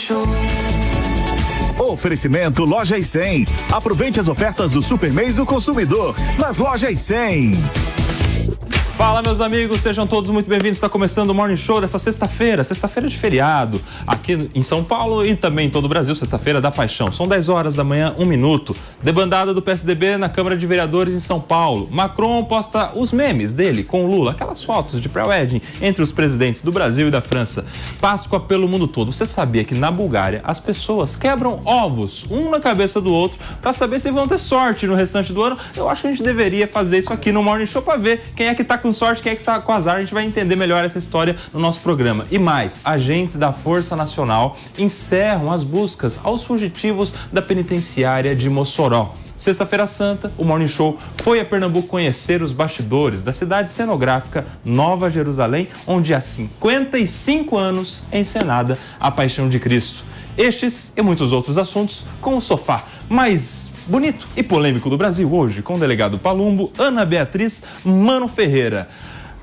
Show. Oferecimento Lojas 100. Aproveite as ofertas do Super Mês do Consumidor nas Lojas 100. Fala, meus amigos, sejam todos muito bem-vindos. Está começando o Morning Show dessa sexta-feira de feriado, aqui em São Paulo e também em todo o Brasil, sexta-feira da paixão. São 10 horas da manhã, 1 minuto. Debandada do PSDB na Câmara de Vereadores em São Paulo. Macron posta os memes dele com o Lula, aquelas fotos de pré-wedding entre os presidentes do Brasil e da França. Páscoa pelo mundo todo. Você sabia que na Bulgária as pessoas quebram ovos, um na cabeça do outro, para saber se vão ter sorte no restante do ano? Eu acho que a gente deveria fazer isso aqui no Morning Show para ver quem é que tá com sorte, quem é que tá com azar. A gente vai entender melhor essa história no nosso programa. E mais, agentes da Força Nacional encerram as buscas aos fugitivos da penitenciária de Mossoró. Sexta-feira Santa, o Morning Show foi a Pernambuco conhecer os bastidores da cidade cenográfica Nova Jerusalém, onde há 55 anos é encenada a Paixão de Cristo. Estes e muitos outros assuntos com o sofá mais bonito e polêmico do Brasil hoje, com o delegado Palumbo, Ana Beatriz Mano Ferreira.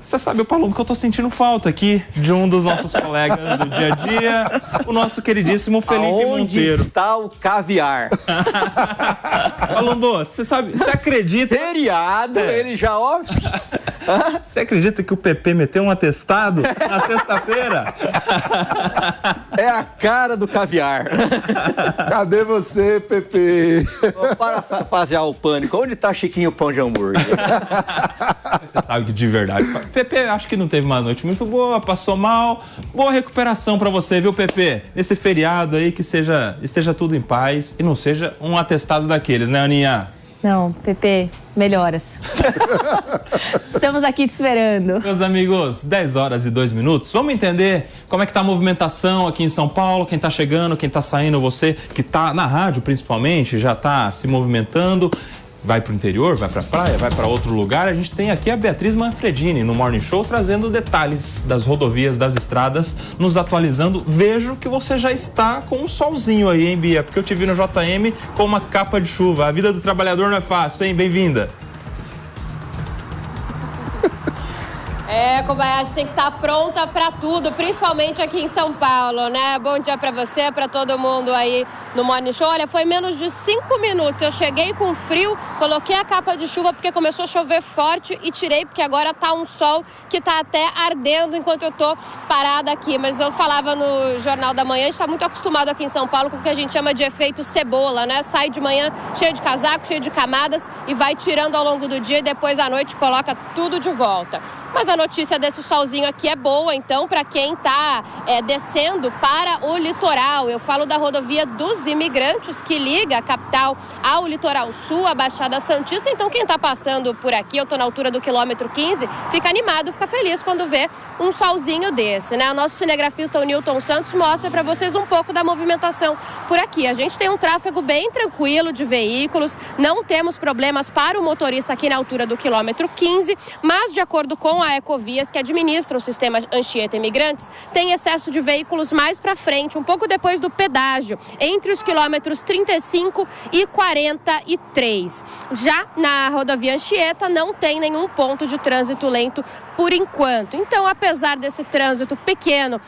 Você sabe, Palumbo, que eu tô sentindo falta aqui de um dos nossos colegas do dia a dia, o nosso queridíssimo Felipe Monteiro. Onde está o caviar? Palumbo, você sabe, você acredita... Feriado, ele já... Ó... Você acredita que o PP meteu um atestado na sexta-feira? É a cara do caviar. Cadê você, PP? Para fazer o pânico, onde tá Chiquinho Pão de Hambúrguer? Você sabe que de verdade, PP acho que não teve uma noite muito boa, passou mal. Boa recuperação pra você, viu, PP? Nesse feriado aí, que esteja tudo em paz e não seja um atestado daqueles, né, Aninha? Não, PP, melhoras. Estamos aqui te esperando. Meus amigos, 10 horas e 2 minutos. Vamos entender como é que tá a movimentação aqui em São Paulo, quem tá chegando, quem tá saindo, você que tá na rádio principalmente, já tá se movimentando. Vai pro interior, vai pra praia, vai pra outro lugar. A gente tem aqui a Beatriz Manfredini no Morning Show trazendo detalhes das rodovias, das estradas, nos atualizando. Vejo que você já está com um solzinho aí, hein, Bia? Porque eu te vi no JM com uma capa de chuva. A vida do trabalhador não é fácil, hein? Bem-vinda. Kobayashi tem que estar pronta para tudo, principalmente aqui em São Paulo, né? Bom dia para você, para todo mundo aí no Morning Show. Olha, foi menos de 5 minutos. Eu cheguei com frio, coloquei a capa de chuva porque começou a chover forte e tirei porque agora tá um sol que tá até ardendo enquanto eu tô parada aqui. Mas eu falava no Jornal da Manhã, a gente tá muito acostumado aqui em São Paulo com o que a gente chama de efeito cebola, né? Sai de manhã cheio de casaco, cheio de camadas e vai tirando ao longo do dia e depois à noite coloca tudo de volta. Mas a notícia desse solzinho aqui é boa, então, para quem está descendo para o litoral. Eu falo da rodovia dos Imigrantes, que liga a capital ao litoral sul, a Baixada Santista. Então, quem está passando por aqui, eu estou na altura do quilômetro 15, fica animado, fica feliz quando vê um solzinho desse, né? O nosso cinegrafista, o Nilton Santos, mostra para vocês um pouco da movimentação por aqui. A gente tem um tráfego bem tranquilo de veículos, não temos problemas para o motorista aqui na altura do quilômetro 15, mas de acordo com a Ecovias, que administra o sistema Anchieta Imigrantes, tem excesso de veículos mais para frente, um pouco depois do pedágio, entre os quilômetros 35 e 43. Já na rodovia Anchieta não tem nenhum ponto de trânsito lento por enquanto. Então, apesar desse trânsito pequeno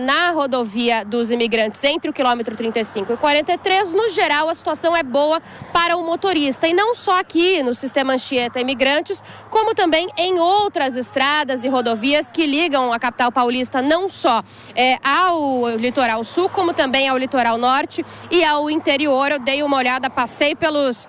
na rodovia dos Imigrantes entre o quilômetro 35 e 43, no geral a situação é boa para o motorista. E não só aqui no sistema Anchieta Imigrantes, como também em outras estradas e rodovias que ligam a capital paulista não só ao litoral sul, como também ao litoral norte e ao interior. Eu dei uma olhada, passei pelas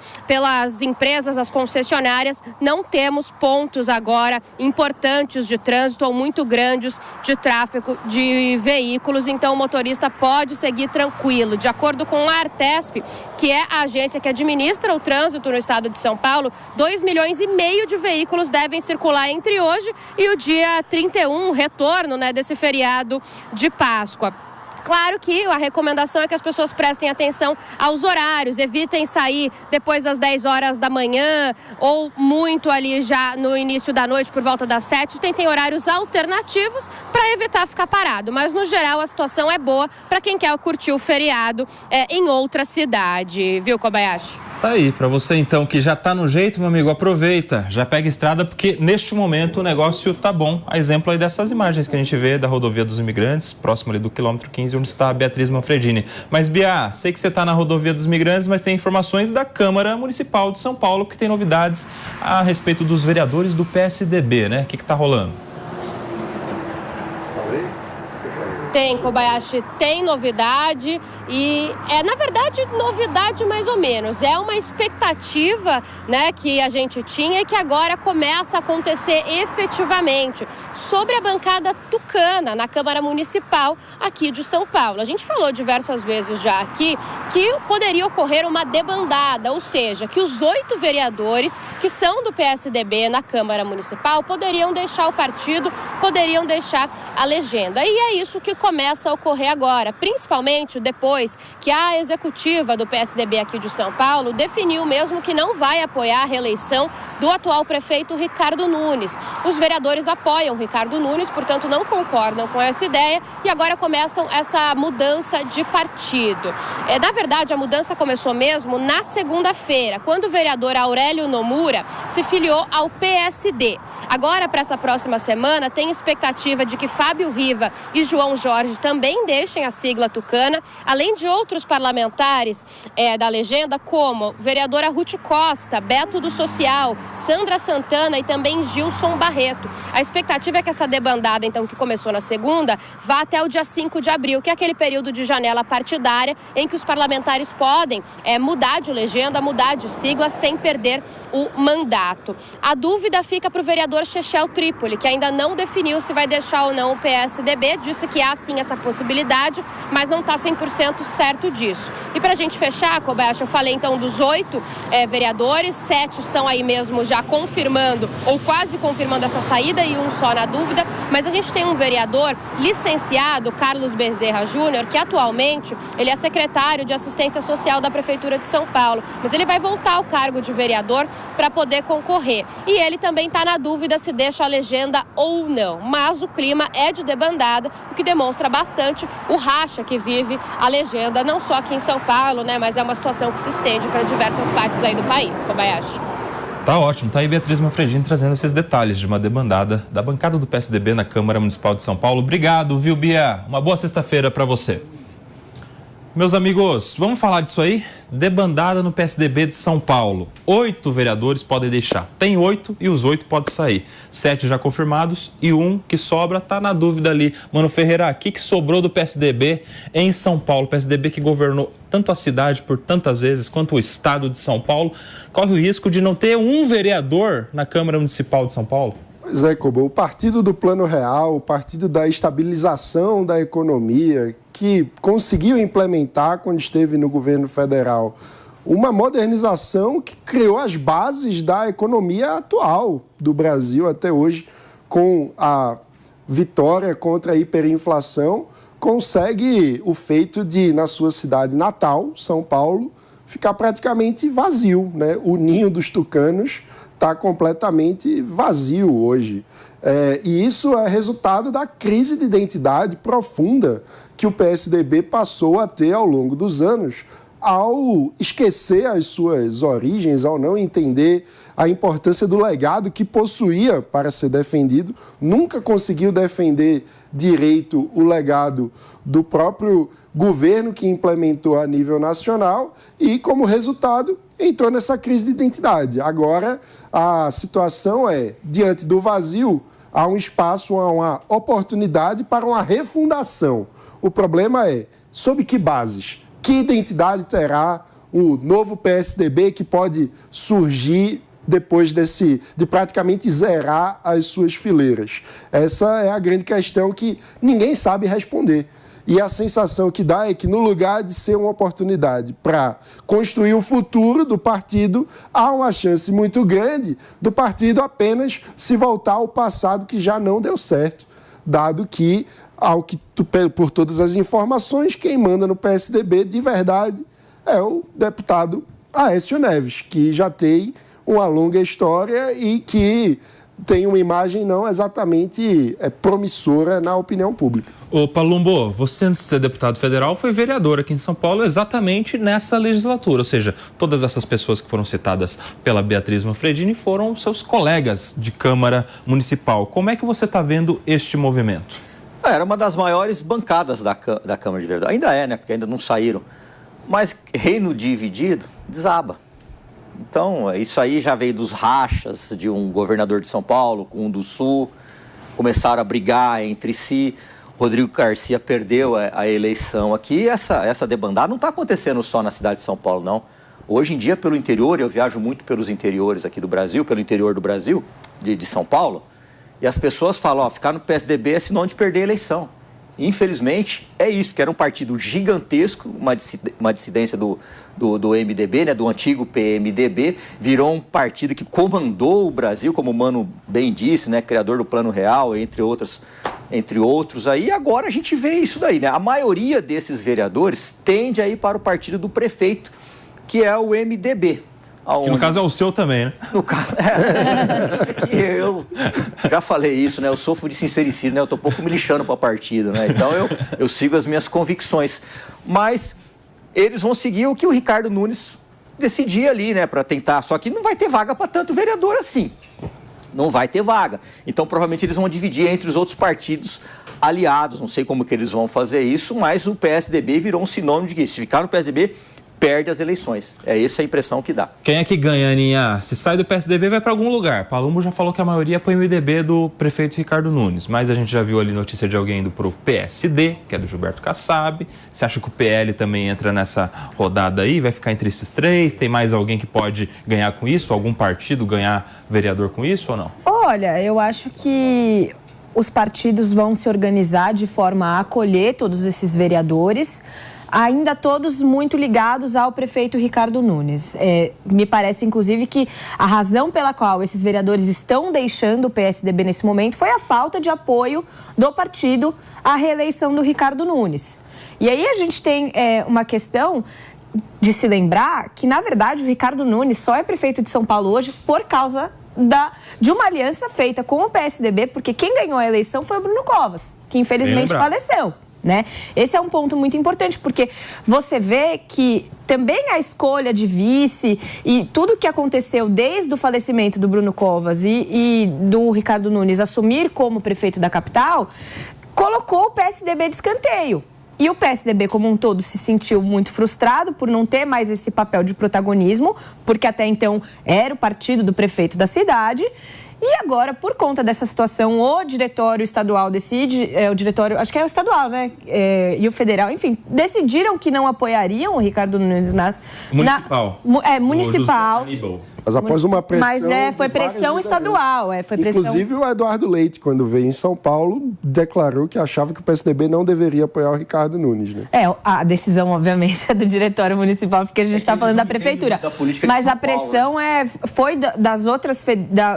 empresas, as concessionárias, não temos pontos agora importantes de trânsito ou muito grandes de tráfego de veículos, então o motorista pode seguir tranquilo. De acordo com a Artesp, que é a agência que administra o trânsito no estado de São Paulo, 2,5 milhões de veículos devem circular entre hoje e o dia 31, retorno, né, desse feriado de Páscoa. Claro que a recomendação é que as pessoas prestem atenção aos horários, evitem sair depois das 10 horas da manhã ou muito ali já no início da noite por volta das 7. Tentem horários alternativos para evitar ficar parado, mas no geral a situação é boa para quem quer curtir o feriado em outra cidade, viu, Kobayashi? Tá aí, para você então que já tá no jeito, meu amigo, aproveita, já pega estrada, porque neste momento o negócio tá bom. A exemplo aí dessas imagens que a gente vê da rodovia dos Imigrantes, próximo ali do quilômetro 15, onde está a Beatriz Manfredini. Mas, Bia, sei que você tá na rodovia dos Imigrantes, mas tem informações da Câmara Municipal de São Paulo, porque tem novidades a respeito dos vereadores do PSDB, né? O que tá rolando? Tem, Kobayashi, tem novidade e na verdade, novidade mais ou menos. É uma expectativa, né, que a gente tinha e que agora começa a acontecer efetivamente sobre a bancada tucana na Câmara Municipal aqui de São Paulo. A gente falou diversas vezes já aqui que poderia ocorrer uma debandada, ou seja, que os 8 vereadores que são do PSDB na Câmara Municipal poderiam deixar o partido, poderiam deixar a legenda. E é isso que começa a ocorrer agora, principalmente depois que a executiva do PSDB aqui de São Paulo definiu mesmo que não vai apoiar a reeleição do atual prefeito Ricardo Nunes. Os vereadores apoiam Ricardo Nunes, portanto não concordam com essa ideia e agora começam essa mudança de partido. Na verdade, a mudança começou mesmo na segunda-feira, quando o vereador Aurélio Nomura se filiou ao PSD. Agora, para essa próxima semana, tem expectativa de que Fábio Riva e João Jorge também deixem a sigla tucana, além de outros parlamentares da legenda, como vereadora Ruth Costa, Beto do Social, Sandra Santana e também Gilson Barreto. A expectativa é que essa debandada, então, que começou na segunda, vá até o dia 5 de abril, que é aquele período de janela partidária em que os parlamentares podem mudar de legenda, mudar de sigla sem perder o mandato. A dúvida fica para o vereador Chechel Trípoli, que ainda não definiu se vai deixar ou não o PSDB, disse que há sim essa possibilidade, mas não está 100% certo disso. E para a gente fechar, Kobayashi, eu falei então dos 8 vereadores, 7 estão aí mesmo já confirmando ou quase confirmando essa saída e um só na dúvida, mas a gente tem um vereador licenciado, Carlos Bezerra Júnior, que atualmente ele é secretário de Assistência Social da Prefeitura de São Paulo, mas ele vai voltar ao cargo de vereador para poder concorrer. E ele também está na dúvida se deixa a legenda ou não. Mas o clima é de debandada, o que demonstra bastante o racha que vive a legenda, não só aqui em São Paulo, né? Mas é uma situação que se estende para diversas partes aí do país, Kobayashi. Tá ótimo, tá aí Beatriz Manfredini trazendo esses detalhes de uma debandada da bancada do PSDB na Câmara Municipal de São Paulo. Obrigado, viu, Bia? Uma boa sexta-feira para você. Meus amigos, vamos falar disso aí? Debandada no PSDB de São Paulo. 8 vereadores podem deixar. Tem 8 e os 8 podem sair. 7 já confirmados e um que sobra tá na dúvida ali. Mano Ferreira, o que sobrou do PSDB em São Paulo? PSDB que governou tanto a cidade por tantas vezes quanto o estado de São Paulo, corre o risco de não ter um vereador na Câmara Municipal de São Paulo? Pois é, Cobo, o partido do Plano Real, o partido da estabilização da economia, que conseguiu implementar, quando esteve no governo federal, uma modernização que criou as bases da economia atual do Brasil até hoje, com a vitória contra a hiperinflação, consegue o feito de, na sua cidade natal, São Paulo, ficar praticamente vazio, né? O ninho dos tucanos está completamente vazio hoje. E isso é resultado da crise de identidade profunda que o PSDB passou a ter ao longo dos anos, ao esquecer as suas origens, ao não entender a importância do legado que possuía para ser defendido, nunca conseguiu defender direito o legado do próprio governo que implementou a nível nacional e, como resultado, entrou nessa crise de identidade. Agora, a situação é, diante do vazio, há um espaço, há uma oportunidade para uma refundação. O problema é, sob que bases? Que identidade terá o novo PSDB que pode surgir depois de praticamente zerar as suas fileiras? Essa é a grande questão que ninguém sabe responder. E a sensação que dá é que, no lugar de ser uma oportunidade para construir o futuro do partido, há uma chance muito grande do partido apenas se voltar ao passado que já não deu certo, dado que, por todas as informações, quem manda no PSDB de verdade é o deputado Aécio Neves, que já tem uma longa história e que tem uma imagem não exatamente promissora na opinião pública. Ô Palumbo, você antes de ser deputado federal foi vereador aqui em São Paulo exatamente nessa legislatura, ou seja, todas essas pessoas que foram citadas pela Beatriz Manfredini foram seus colegas de Câmara Municipal. Como é que você está vendo este movimento? Era uma das maiores bancadas da Câmara de Vereadores. Ainda é, né? Porque ainda não saíram. Mas reino dividido desaba. Então, isso aí já veio dos rachas de um governador de São Paulo com um do Sul. Começaram a brigar entre si. Rodrigo Garcia perdeu a eleição aqui. Essa debandada não está acontecendo só na cidade de São Paulo, não. Hoje em dia, pelo interior, eu viajo muito pelos interiores aqui do Brasil, pelo interior do Brasil, de São Paulo, e as pessoas falam, ficar no PSDB é sinônimo de perder a eleição. Infelizmente, é isso, porque era um partido gigantesco, uma dissidência do MDB, né, do antigo PMDB, virou um partido que comandou o Brasil, como o Mano bem disse, né, criador do Plano Real, entre outros aí. Agora a gente vê isso daí, né? A maioria desses vereadores tende a ir para o partido do prefeito, que é o MDB. Que no caso é o seu também, né? No caso, eu já falei isso, né? Eu sofro de sincericídio, né? Eu tô um pouco me lixando para partido, né? Então eu sigo as minhas convicções. Mas eles vão seguir o que o Ricardo Nunes decidir ali, né? Para tentar. Só que não vai ter vaga para tanto vereador assim. Não vai ter vaga. Então provavelmente eles vão dividir entre os outros partidos aliados. Não sei como que eles vão fazer isso, mas o PSDB virou um sinônimo de que se ficar no PSDB, perde as eleições. É essa a impressão que dá. Quem é que ganha, Aninha? Se sai do PSDB, vai para algum lugar. Palumbo já falou que a maioria é para o MDB do prefeito Ricardo Nunes, mas a gente já viu ali notícia de alguém indo para o PSD, que é do Gilberto Kassab. Você acha que o PL também entra nessa rodada aí? Vai ficar entre esses três? Tem mais alguém que pode ganhar com isso? Algum partido ganhar vereador com isso ou não? Olha, eu acho que os partidos vão se organizar de forma a acolher todos esses vereadores, ainda todos muito ligados ao prefeito Ricardo Nunes. Me parece, inclusive, que a razão pela qual esses vereadores estão deixando o PSDB nesse momento foi a falta de apoio do partido à reeleição do Ricardo Nunes. E aí a gente tem uma questão de se lembrar que, na verdade, o Ricardo Nunes só é prefeito de São Paulo hoje por causa de uma aliança feita com o PSDB, porque quem ganhou a eleição foi o Bruno Covas, que infelizmente faleceu. Né? Esse é um ponto muito importante, porque você vê que também a escolha de vice e tudo que aconteceu desde o falecimento do Bruno Covas e do Ricardo Nunes assumir como prefeito da capital, colocou o PSDB de escanteio. E o PSDB como um todo se sentiu muito frustrado por não ter mais esse papel de protagonismo, porque até então era o partido do prefeito da cidade. E agora, por conta dessa situação, o diretório estadual decide, o diretório, acho que é o estadual, né? E o federal, enfim, decidiram que não apoiariam o Ricardo Nunes municipal. Municipal. Mas após uma pressão... Mas foi pressão estadual. Inclusive o Eduardo Leite, quando veio em São Paulo, declarou que achava que o PSDB não deveria apoiar o Ricardo Nunes, né? A decisão, obviamente, é do diretório municipal, porque a gente está falando da prefeitura. Mas a pressão foi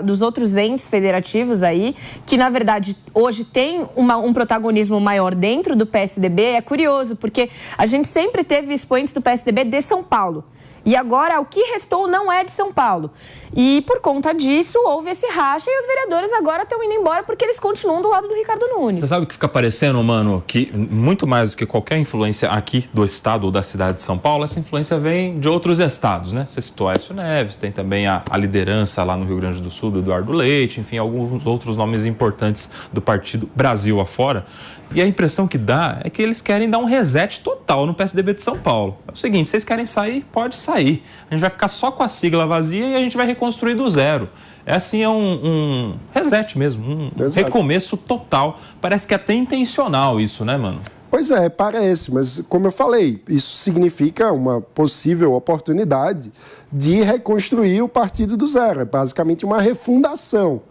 dos outros entes federativos aí, que na verdade hoje tem um protagonismo maior dentro do PSDB. É curioso, porque a gente sempre teve expoentes do PSDB de São Paulo. E agora o que restou não é de São Paulo. E por conta disso houve esse racha e os vereadores agora estão indo embora porque eles continuam do lado do Ricardo Nunes. Você sabe o que fica parecendo, mano? Que muito mais do que qualquer influência aqui do estado ou da cidade de São Paulo, essa influência vem de outros estados, né? Você citou Aécio Neves, tem também a liderança lá no Rio Grande do Sul do Eduardo Leite, enfim, alguns outros nomes importantes do partido Brasil afora. E a impressão que dá é que eles querem dar um reset total no PSDB de São Paulo. É o seguinte, vocês querem sair? Pode sair. A gente vai ficar só com a sigla vazia e a gente vai reconstruir do zero. É um reset mesmo, recomeço total. Parece que é até intencional isso, né, mano? Pois é, parece, mas como eu falei, isso significa uma possível oportunidade de reconstruir o partido do zero. É basicamente uma refundação.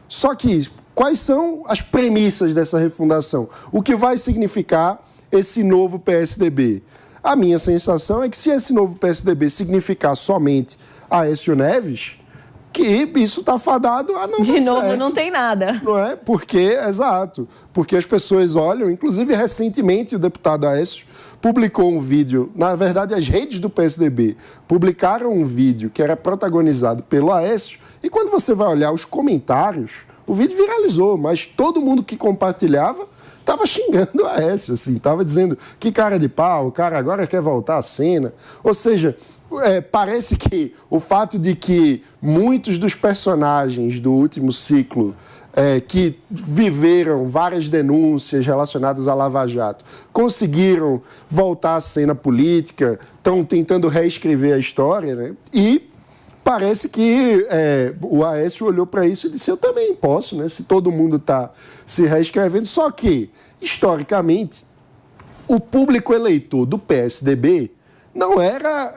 Só que quais são as premissas dessa refundação? O que vai significar esse novo PSDB? A minha sensação é que se esse novo PSDB significar somente Aécio Neves, que isso está fadado a não dar certo. De novo, não tem nada. Não é? Porque as pessoas olham, inclusive recentemente o deputado Aécio publicou um vídeo, na verdade as redes do PSDB publicaram um vídeo que era protagonizado pelo Aécio, e quando você vai olhar os comentários, o vídeo viralizou, mas todo mundo que compartilhava estava xingando o Aécio, assim, estava dizendo que cara de pau, o cara agora quer voltar à cena. Ou seja, parece que o fato de que muitos dos personagens do último ciclo que viveram várias denúncias relacionadas à Lava Jato conseguiram voltar à cena política, estão tentando reescrever a história, né? E parece que o Aécio olhou para isso e disse, eu também posso, né? Se todo mundo está se reescrevendo. Só que, historicamente, o público eleitor do PSDB não era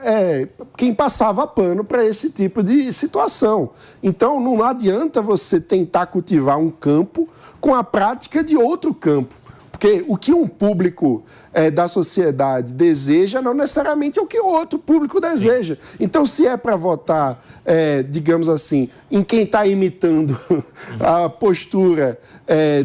quem passava pano para esse tipo de situação. Então, não adianta você tentar cultivar um campo com a prática de outro campo. Porque o que um público da sociedade deseja não necessariamente é o que o outro público deseja. Então, se é para votar, digamos assim, em quem está imitando a postura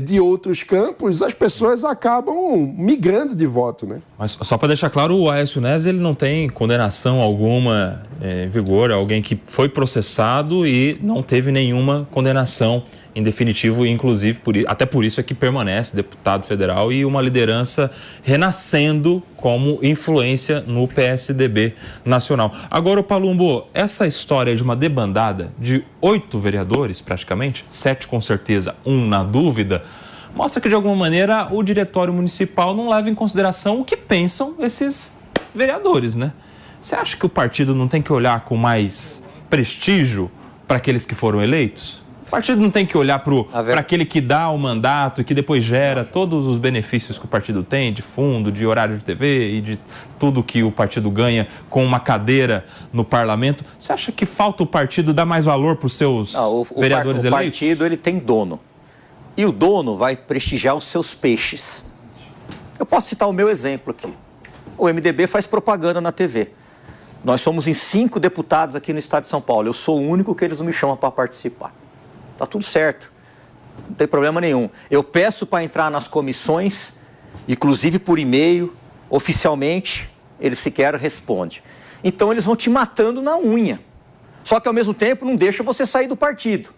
de outros campos, as pessoas acabam migrando de voto, né? Mas só para deixar claro, o Aécio Neves ele não tem condenação alguma em vigor, é alguém que foi processado e não teve nenhuma condenação em definitivo, inclusive, até por isso é que permanece deputado federal e uma liderança renascendo como influência no PSDB nacional. Agora, Palumbo, essa história de uma debandada de 8 vereadores, praticamente, 7 com certeza, 1 na dúvida, mostra que, de alguma maneira, o diretório municipal não leva em consideração o que pensam esses vereadores, né? Você acha que o partido não tem que olhar com mais prestígio para aqueles que foram eleitos? O partido não tem que olhar para aquele que dá o mandato e que depois gera todos os benefícios que o partido tem, de fundo, de horário de TV e de tudo que o partido ganha com uma cadeira no parlamento. Você acha que falta o partido dar mais valor para os seus vereadores eleitos? O partido ele tem dono. E o dono vai prestigiar os seus peixes. Eu posso citar o meu exemplo aqui. O MDB faz propaganda na TV. Nós somos em 5 deputados aqui no estado de São Paulo. Eu sou o único que eles não me chamam para participar. Tá tudo certo, não tem problema nenhum. Eu peço para entrar nas comissões, inclusive por e-mail, oficialmente, eles sequer respondem. Então eles vão te matando na unha. Só que ao mesmo tempo não deixa você sair do partido.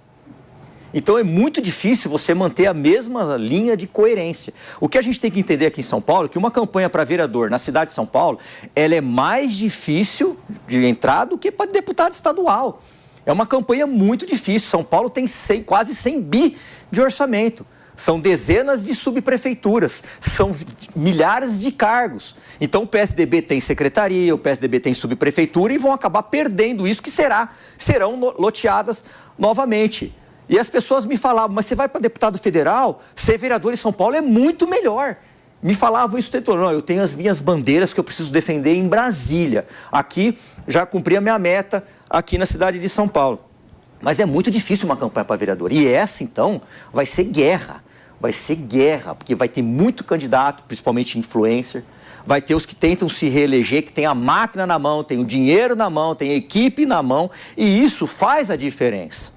Então é muito difícil você manter a mesma linha de coerência. O que a gente tem que entender aqui em São Paulo é que uma campanha para vereador na cidade de São Paulo, ela é mais difícil de entrar do que para deputado estadual. É uma campanha muito difícil. São Paulo tem quase 100 bi de orçamento. São dezenas de subprefeituras. São milhares de cargos. Então o PSDB tem secretaria, o PSDB tem subprefeitura e vão acabar perdendo isso que serão loteadas novamente. E as pessoas me falavam, mas você vai para deputado federal, ser vereador em São Paulo é muito melhor. Me falavam isso o tempo todo. Não, eu tenho as minhas bandeiras que eu preciso defender em Brasília. Aqui já cumpri a minha meta aqui na cidade de São Paulo. Mas é muito difícil uma campanha para vereador. E essa, então, vai ser guerra. Vai ser guerra, porque vai ter muito candidato, principalmente influencer. Vai ter os que tentam se reeleger, que tem a máquina na mão, tem o dinheiro na mão, tem a equipe na mão. E isso faz a diferença.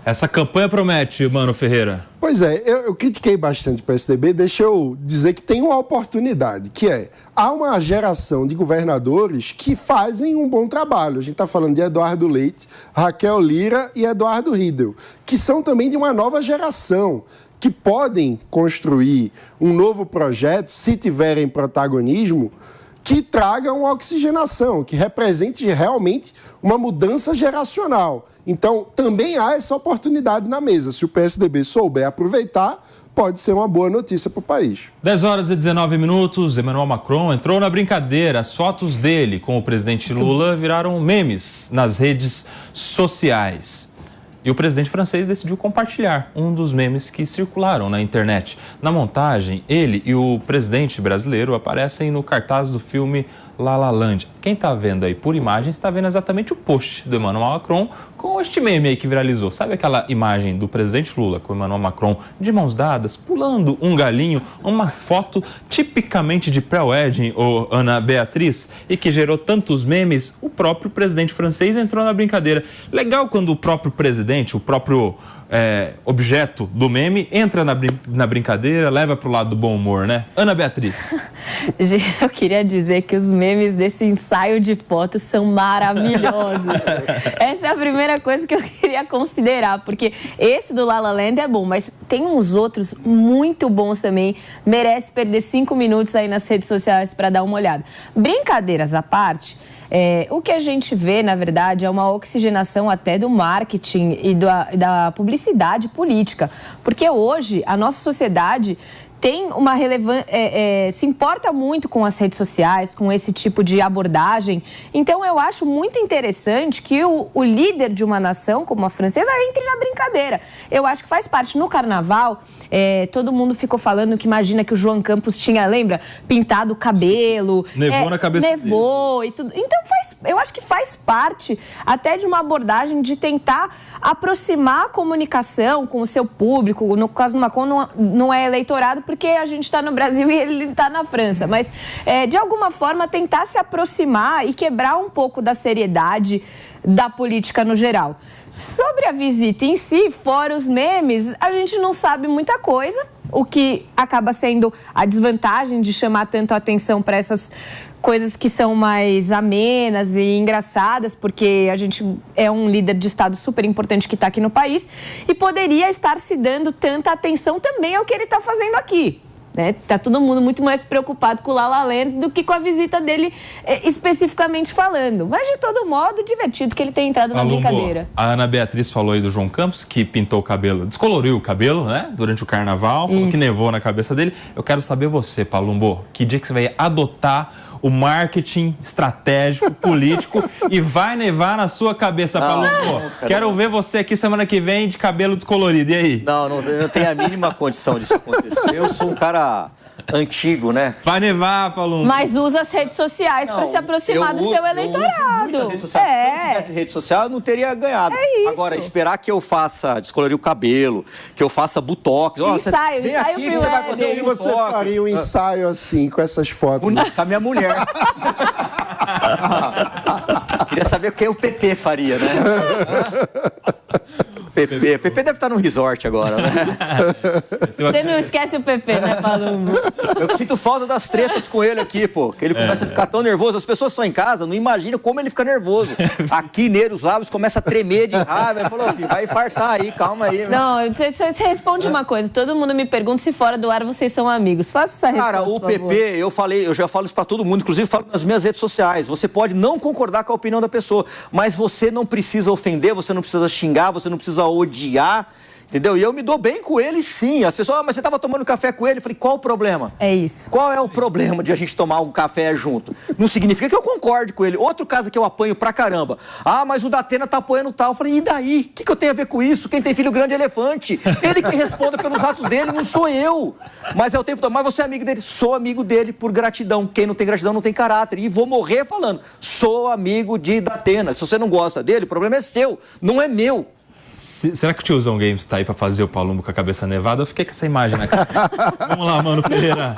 Essa campanha promete, Mano Ferreira. Pois é, eu critiquei bastante o PSDB, deixa eu dizer que tem uma oportunidade, que há uma geração de governadores que fazem um bom trabalho. A gente está falando de Eduardo Leite, Raquel Lira e Eduardo Riedel, que são também de uma nova geração, que podem construir um novo projeto, se tiverem protagonismo, que traga uma oxigenação, que represente realmente uma mudança geracional. Então, também há essa oportunidade na mesa. Se o PSDB souber aproveitar, pode ser uma boa notícia para o país. 10h19, Emmanuel Macron entrou na brincadeira. As fotos dele com o presidente Lula viraram memes nas redes sociais. E o presidente francês decidiu compartilhar um dos memes que circularam na internet. Na montagem, ele e o presidente brasileiro aparecem no cartaz do filme La La Land. Quem está vendo aí por imagem está vendo exatamente o post do Emmanuel Macron com este meme aí que viralizou. Sabe aquela imagem do presidente Lula com o Emmanuel Macron de mãos dadas, pulando um galinho, uma foto tipicamente de pré-wedding, ou Ana Beatriz, e que gerou tantos memes? O próprio presidente francês entrou na brincadeira. Legal quando o próprio presidente, o próprio objeto do meme, entra na brincadeira, leva pro lado do bom humor, né? Ana Beatriz. Eu queria dizer que os memes desse ensaio de fotos são maravilhosos. Essa é a primeira coisa que eu queria considerar, porque esse do La La Land é bom, mas tem uns outros muito bons também. Merece perder 5 minutos aí nas redes sociais para dar uma olhada. Brincadeiras à parte, o que a gente vê, na verdade, é uma oxigenação até do marketing e da publicidade política. Porque hoje a nossa sociedade tem uma relevância, se importa muito com as redes sociais, com esse tipo de abordagem. Então, eu acho muito interessante que o líder de uma nação, como a francesa, entre na brincadeira. Eu acho que faz parte. No Carnaval, todo mundo ficou falando que imagina que o João Campos tinha, lembra? Pintado o cabelo. Nevou na cabeça dele. Nevou e tudo. Então, eu acho que faz parte até de uma abordagem de tentar aproximar a comunicação com o seu público. No caso do Macron, não é eleitorado, porque a gente está no Brasil e ele está na França. Mas, de alguma forma, tentar se aproximar e quebrar um pouco da seriedade da política no geral. Sobre a visita em si, fora os memes, a gente não sabe muita coisa, o que acaba sendo a desvantagem de chamar tanto a atenção para essas coisas que são mais amenas e engraçadas, porque a gente é um líder de Estado super importante que está aqui no país e poderia estar se dando tanta atenção também ao que ele está fazendo aqui. Tá todo mundo muito mais preocupado com o La La Land do que com a visita dele especificamente falando. Mas, de todo modo, divertido que ele tenha entrado na brincadeira. A Ana Beatriz falou aí do João Campos, que pintou o cabelo, descoloriu o cabelo, né? Durante o Carnaval, falou que nevou na cabeça dele. Eu quero saber você, Palumbo, que dia que você vai adotar o marketing estratégico, político e vai nevar na sua cabeça, Palumbo? Quero ver você aqui semana que vem de cabelo descolorido. E aí? Não tenho a mínima condição disso acontecer. Eu sou um cara antigo, né? Vai nevar, Palumbo. Mas usa as redes sociais para se aproximar do seu eleitorado. Eu uso redes sociais. Se eu não tivesse rede social, eu não teria ganhado. É isso. Agora, esperar que eu faça descolorir o cabelo, que eu faça botox. Ensaio vem aqui que você vai fazer E você faria um ensaio assim, com essas fotos? A minha mulher. Queria saber o que o PP faria, né? PP deve estar num resort agora, né? Você não esquece o PP, né, Palumbo? Eu sinto falta das tretas com ele aqui, pô. Que ele começa a ficar tão nervoso. As pessoas estão em casa, não imaginam como ele fica nervoso. Aqui nele, os lábios começam a tremer de raiva. Ele falou, filho, vai infartar aí, calma aí. Não, você responde uma coisa. Todo mundo me pergunta se fora do ar vocês são amigos. Faça essa resposta, cara, o PP, eu já falo isso pra todo mundo, inclusive falo nas minhas redes sociais. Você pode não concordar com a opinião da pessoa, mas você não precisa ofender, você não precisa xingar, você não precisa odiar, entendeu? E eu me dou bem com ele, sim. As pessoas, mas você estava tomando café com ele? Eu falei, qual o problema? É isso. Qual é o problema de a gente tomar um café junto? Não significa que eu concorde com ele. Outro caso que eu apanho pra caramba. Mas o Datena tá apoiando tal. Eu falei, e daí? O que eu tenho a ver com isso? Quem tem filho grande é elefante. Ele que responda pelos atos dele, não sou eu. Mas é o tempo todo. Mas você é amigo dele? Sou amigo dele por gratidão. Quem não tem gratidão não tem caráter. E vou morrer falando, sou amigo de Datena. Se você não gosta dele, o problema é seu, não é meu. Será que o tiozão Games tá aí pra fazer o Palumbo com a cabeça nevada? Eu fiquei com essa imagem na cara. Vamos lá, Mano Ferreira.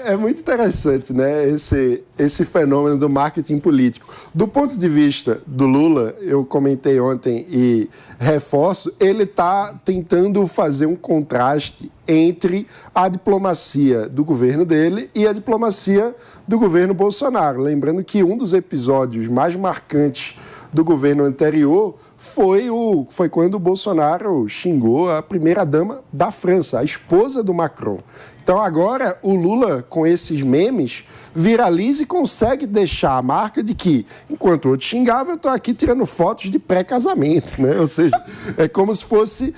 É muito interessante, né? Esse fenômeno do marketing político. Do ponto de vista do Lula, eu comentei ontem e reforço, ele está tentando fazer um contraste entre a diplomacia do governo dele e a diplomacia do governo Bolsonaro. Lembrando que um dos episódios mais marcantes do governo anterior foi quando o Bolsonaro xingou a primeira-dama da França, a esposa do Macron. Então agora o Lula, com esses memes, viraliza e consegue deixar a marca de que, enquanto o outro xingava, eu estou aqui tirando fotos de pré-casamento, né? Ou seja, é como se fosse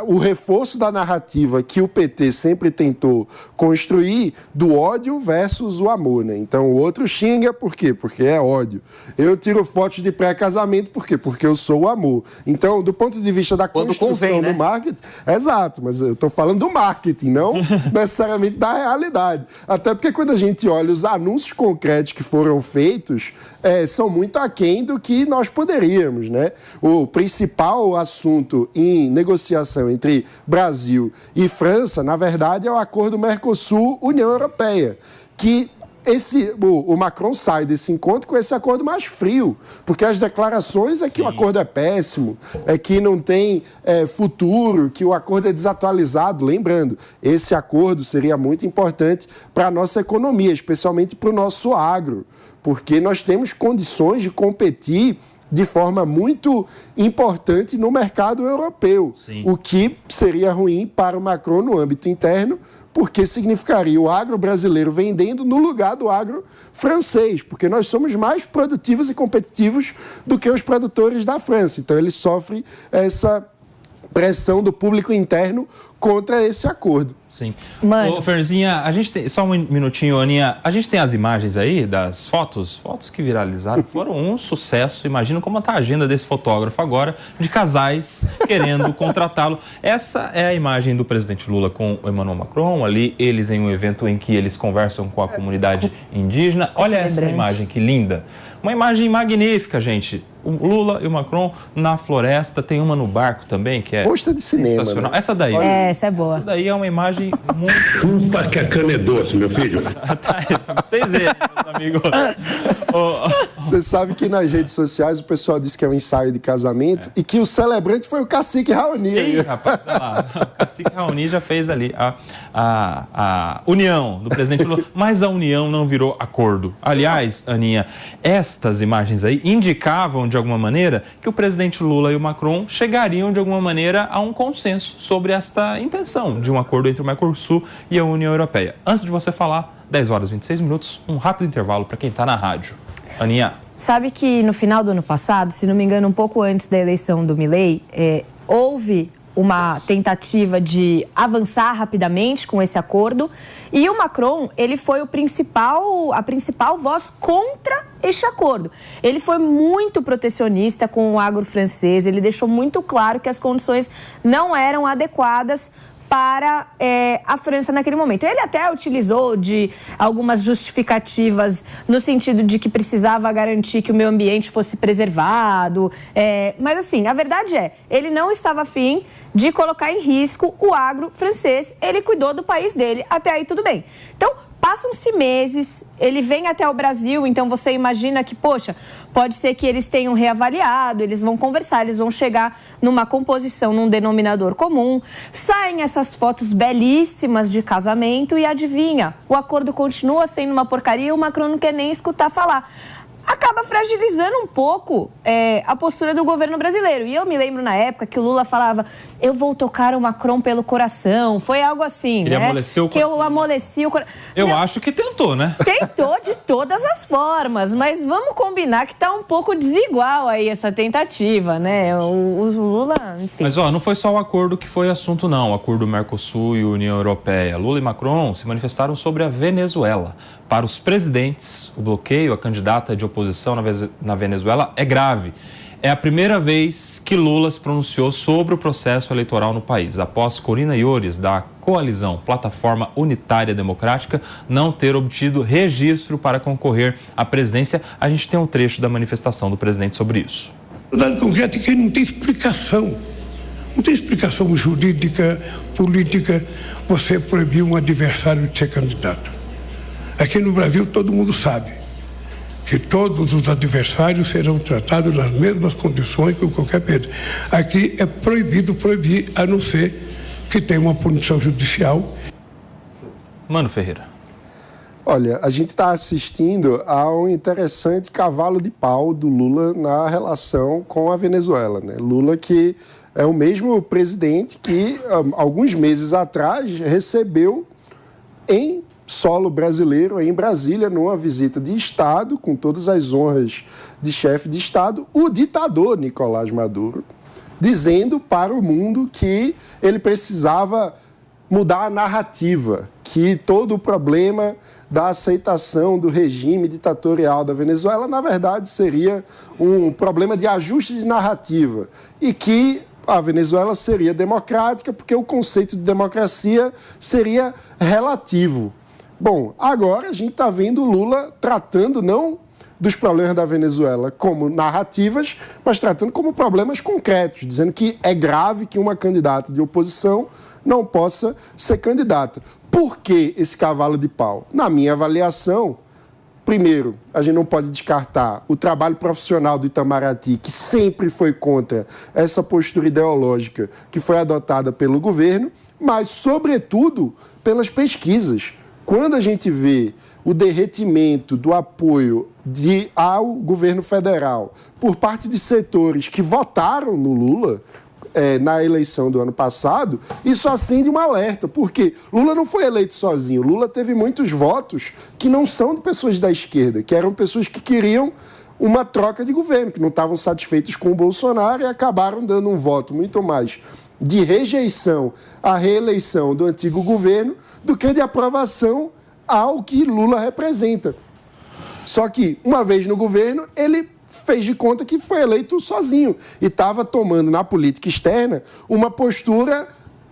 o reforço da narrativa que o PT sempre tentou construir do ódio versus o amor, né? Então o outro xinga por quê? Porque é ódio. Eu tiro fotos de pré-casamento por quê? Porque eu sou o amor. Então, do ponto de vista da construção do marketing... Exato, mas eu estou falando do marketing, não necessariamente da realidade. Até porque quando a gente olha os anúncios concretos que foram feitos, são muito aquém do que nós poderíamos, né? O principal assunto em negociação entre Brasil e França, na verdade, é o acordo Mercosul-União Europeia, que o Macron sai desse encontro com esse acordo mais frio, porque as declarações é que o acordo é péssimo, é que não tem futuro, que o acordo é desatualizado. Lembrando, esse acordo seria muito importante para a nossa economia, especialmente para o nosso agro, porque nós temos condições de competir de forma muito importante no mercado europeu, o que seria ruim para o Macron no âmbito interno, porque significaria o agro brasileiro vendendo no lugar do agro francês, porque nós somos mais produtivos e competitivos do que os produtores da França. Então ele sofre essa pressão do público interno contra esse acordo. Sim. Ô, Ferzinha, a gente tem... Só um minutinho, Aninha. A gente tem as imagens aí das fotos que viralizaram. Foram um sucesso. Imagina como está a agenda desse fotógrafo agora, de casais querendo contratá-lo. Essa é a imagem do presidente Lula com o Emmanuel Macron, ali, eles em um evento em que eles conversam com a comunidade indígena. Olha essa imagem, que linda. Uma imagem magnífica, gente. O Lula e o Macron na floresta, tem uma no barco também, que é posta de cinema, sensacional. Né? Essa daí. Essa é boa. Essa daí é uma imagem muito... Chupa que a cana é doce, meu filho. Vocês verem, meus amigos. Você sabe que nas redes sociais o pessoal diz que é um ensaio de casamento e que o celebrante foi o cacique Raoni. Ih, rapaz, olha lá. O cacique Raoni já fez ali a união do presidente Lula, mas a união não virou acordo. Aliás, Aninha, estas imagens aí indicavam de alguma maneira que o presidente Lula e o Macron chegariam de alguma maneira a um consenso sobre esta intenção de um acordo entre o Mercosul e a União Europeia. Antes de você falar, 10 horas e 26 minutos, um rápido intervalo para quem está na rádio. Aninha. Sabe que no final do ano passado, se não me engano, um pouco antes da eleição do Milei, houve uma tentativa de avançar rapidamente com esse acordo, e o Macron, ele foi a principal voz contra este acordo. Ele foi muito protecionista com o agro francês, ele deixou muito claro que as condições não eram adequadas para a França naquele momento. Ele até utilizou de algumas justificativas no sentido de que precisava garantir que o meio ambiente fosse preservado, mas assim, a verdade ele não estava afim de colocar em risco o agro francês, ele cuidou do país dele, até aí tudo bem. Então, passam-se meses, ele vem até o Brasil, então você imagina que, poxa, pode ser que eles tenham reavaliado, eles vão conversar, eles vão chegar numa composição, num denominador comum, saem essas fotos belíssimas de casamento e adivinha, o acordo continua sendo uma porcaria e o Macron não quer nem escutar falar. Acaba fragilizando um pouco a postura do governo brasileiro. E eu me lembro na época que o Lula falava, eu vou tocar o Macron pelo coração. Foi algo assim, ele amoleceu o coração. Que eu amoleci o coração. Eu acho que tentou, né? Tentou de todas as formas, mas vamos combinar que tá um pouco desigual aí essa tentativa, né? O Lula, enfim. Mas, não foi só o acordo que foi assunto, não. O acordo Mercosul e União Europeia. Lula e Macron se manifestaram sobre a Venezuela. Para os presidentes, o bloqueio, a candidata de oposição na Venezuela é grave. É a primeira vez que Lula se pronunciou sobre o processo eleitoral no país, após Corina Yoris, da coalizão Plataforma Unitária Democrática, não ter obtido registro para concorrer à presidência. A gente tem um trecho da manifestação do presidente sobre isso. A verdade concreta é que não tem explicação. Não tem explicação jurídica, política, você proibir um adversário de ser candidato. Aqui no Brasil todo mundo sabe que todos os adversários serão tratados nas mesmas condições que qualquer pedro. Aqui é proibido proibir, a não ser que tenha uma punição judicial. Mano Ferreira. Olha, a gente está assistindo a um interessante cavalo de pau do Lula na relação com a Venezuela, né? Lula, que é o mesmo presidente que alguns meses atrás recebeu em solo brasileiro, em Brasília, numa visita de Estado, com todas as honras de chefe de Estado, o ditador Nicolás Maduro, dizendo para o mundo que ele precisava mudar a narrativa, que todo o problema da aceitação do regime ditatorial da Venezuela, na verdade, seria um problema de ajuste de narrativa e que a Venezuela seria democrática porque o conceito de democracia seria relativo. Bom, agora a gente está vendo o Lula tratando não dos problemas da Venezuela como narrativas, mas tratando como problemas concretos, dizendo que é grave que uma candidata de oposição não possa ser candidata. Por que esse cavalo de pau? Na minha avaliação, primeiro, a gente não pode descartar o trabalho profissional do Itamaraty, que sempre foi contra essa postura ideológica que foi adotada pelo governo, mas, sobretudo, pelas pesquisas. Quando a gente vê o derretimento do apoio ao governo federal por parte de setores que votaram no Lula na eleição do ano passado, isso acende um alerta, porque Lula não foi eleito sozinho. Lula teve muitos votos que não são de pessoas da esquerda, que eram pessoas que queriam uma troca de governo, que não estavam satisfeitos com o Bolsonaro e acabaram dando um voto muito mais de rejeição à reeleição do antigo governo do que de aprovação ao que Lula representa. Só que, uma vez no governo, ele fez de conta que foi eleito sozinho e estava tomando na política externa uma postura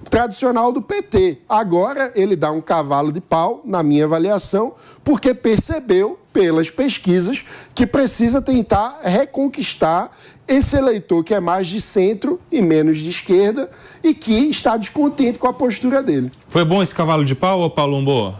tradicional do PT. Agora ele dá um cavalo de pau, na minha avaliação, porque percebeu, pelas pesquisas, que precisa tentar reconquistar esse eleitor que é mais de centro e menos de esquerda e que está descontente com a postura dele. Foi bom esse cavalo de pau, ô Palumbo?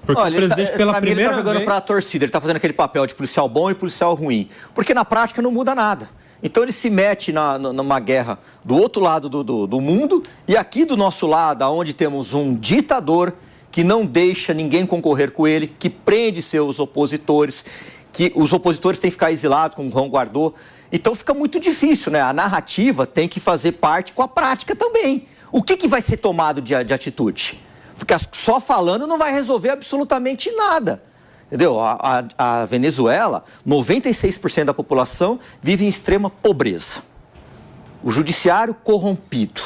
Porque olha, o presidente, pela pra mim, primeira ele tá jogando vez... para a torcida, ele tá fazendo aquele papel de policial bom e policial ruim. Porque na prática não muda nada. Então ele se mete numa guerra do outro lado do mundo e aqui do nosso lado, onde temos um ditador que não deixa ninguém concorrer com ele, que prende seus opositores, que os opositores têm que ficar exilados, como o João Guardou. Então fica muito difícil, né? A narrativa tem que fazer parte com a prática também. O que vai ser tomado de atitude? Porque só falando não vai resolver absolutamente nada. Entendeu? A Venezuela, 96% da população vive em extrema pobreza. O judiciário corrompido.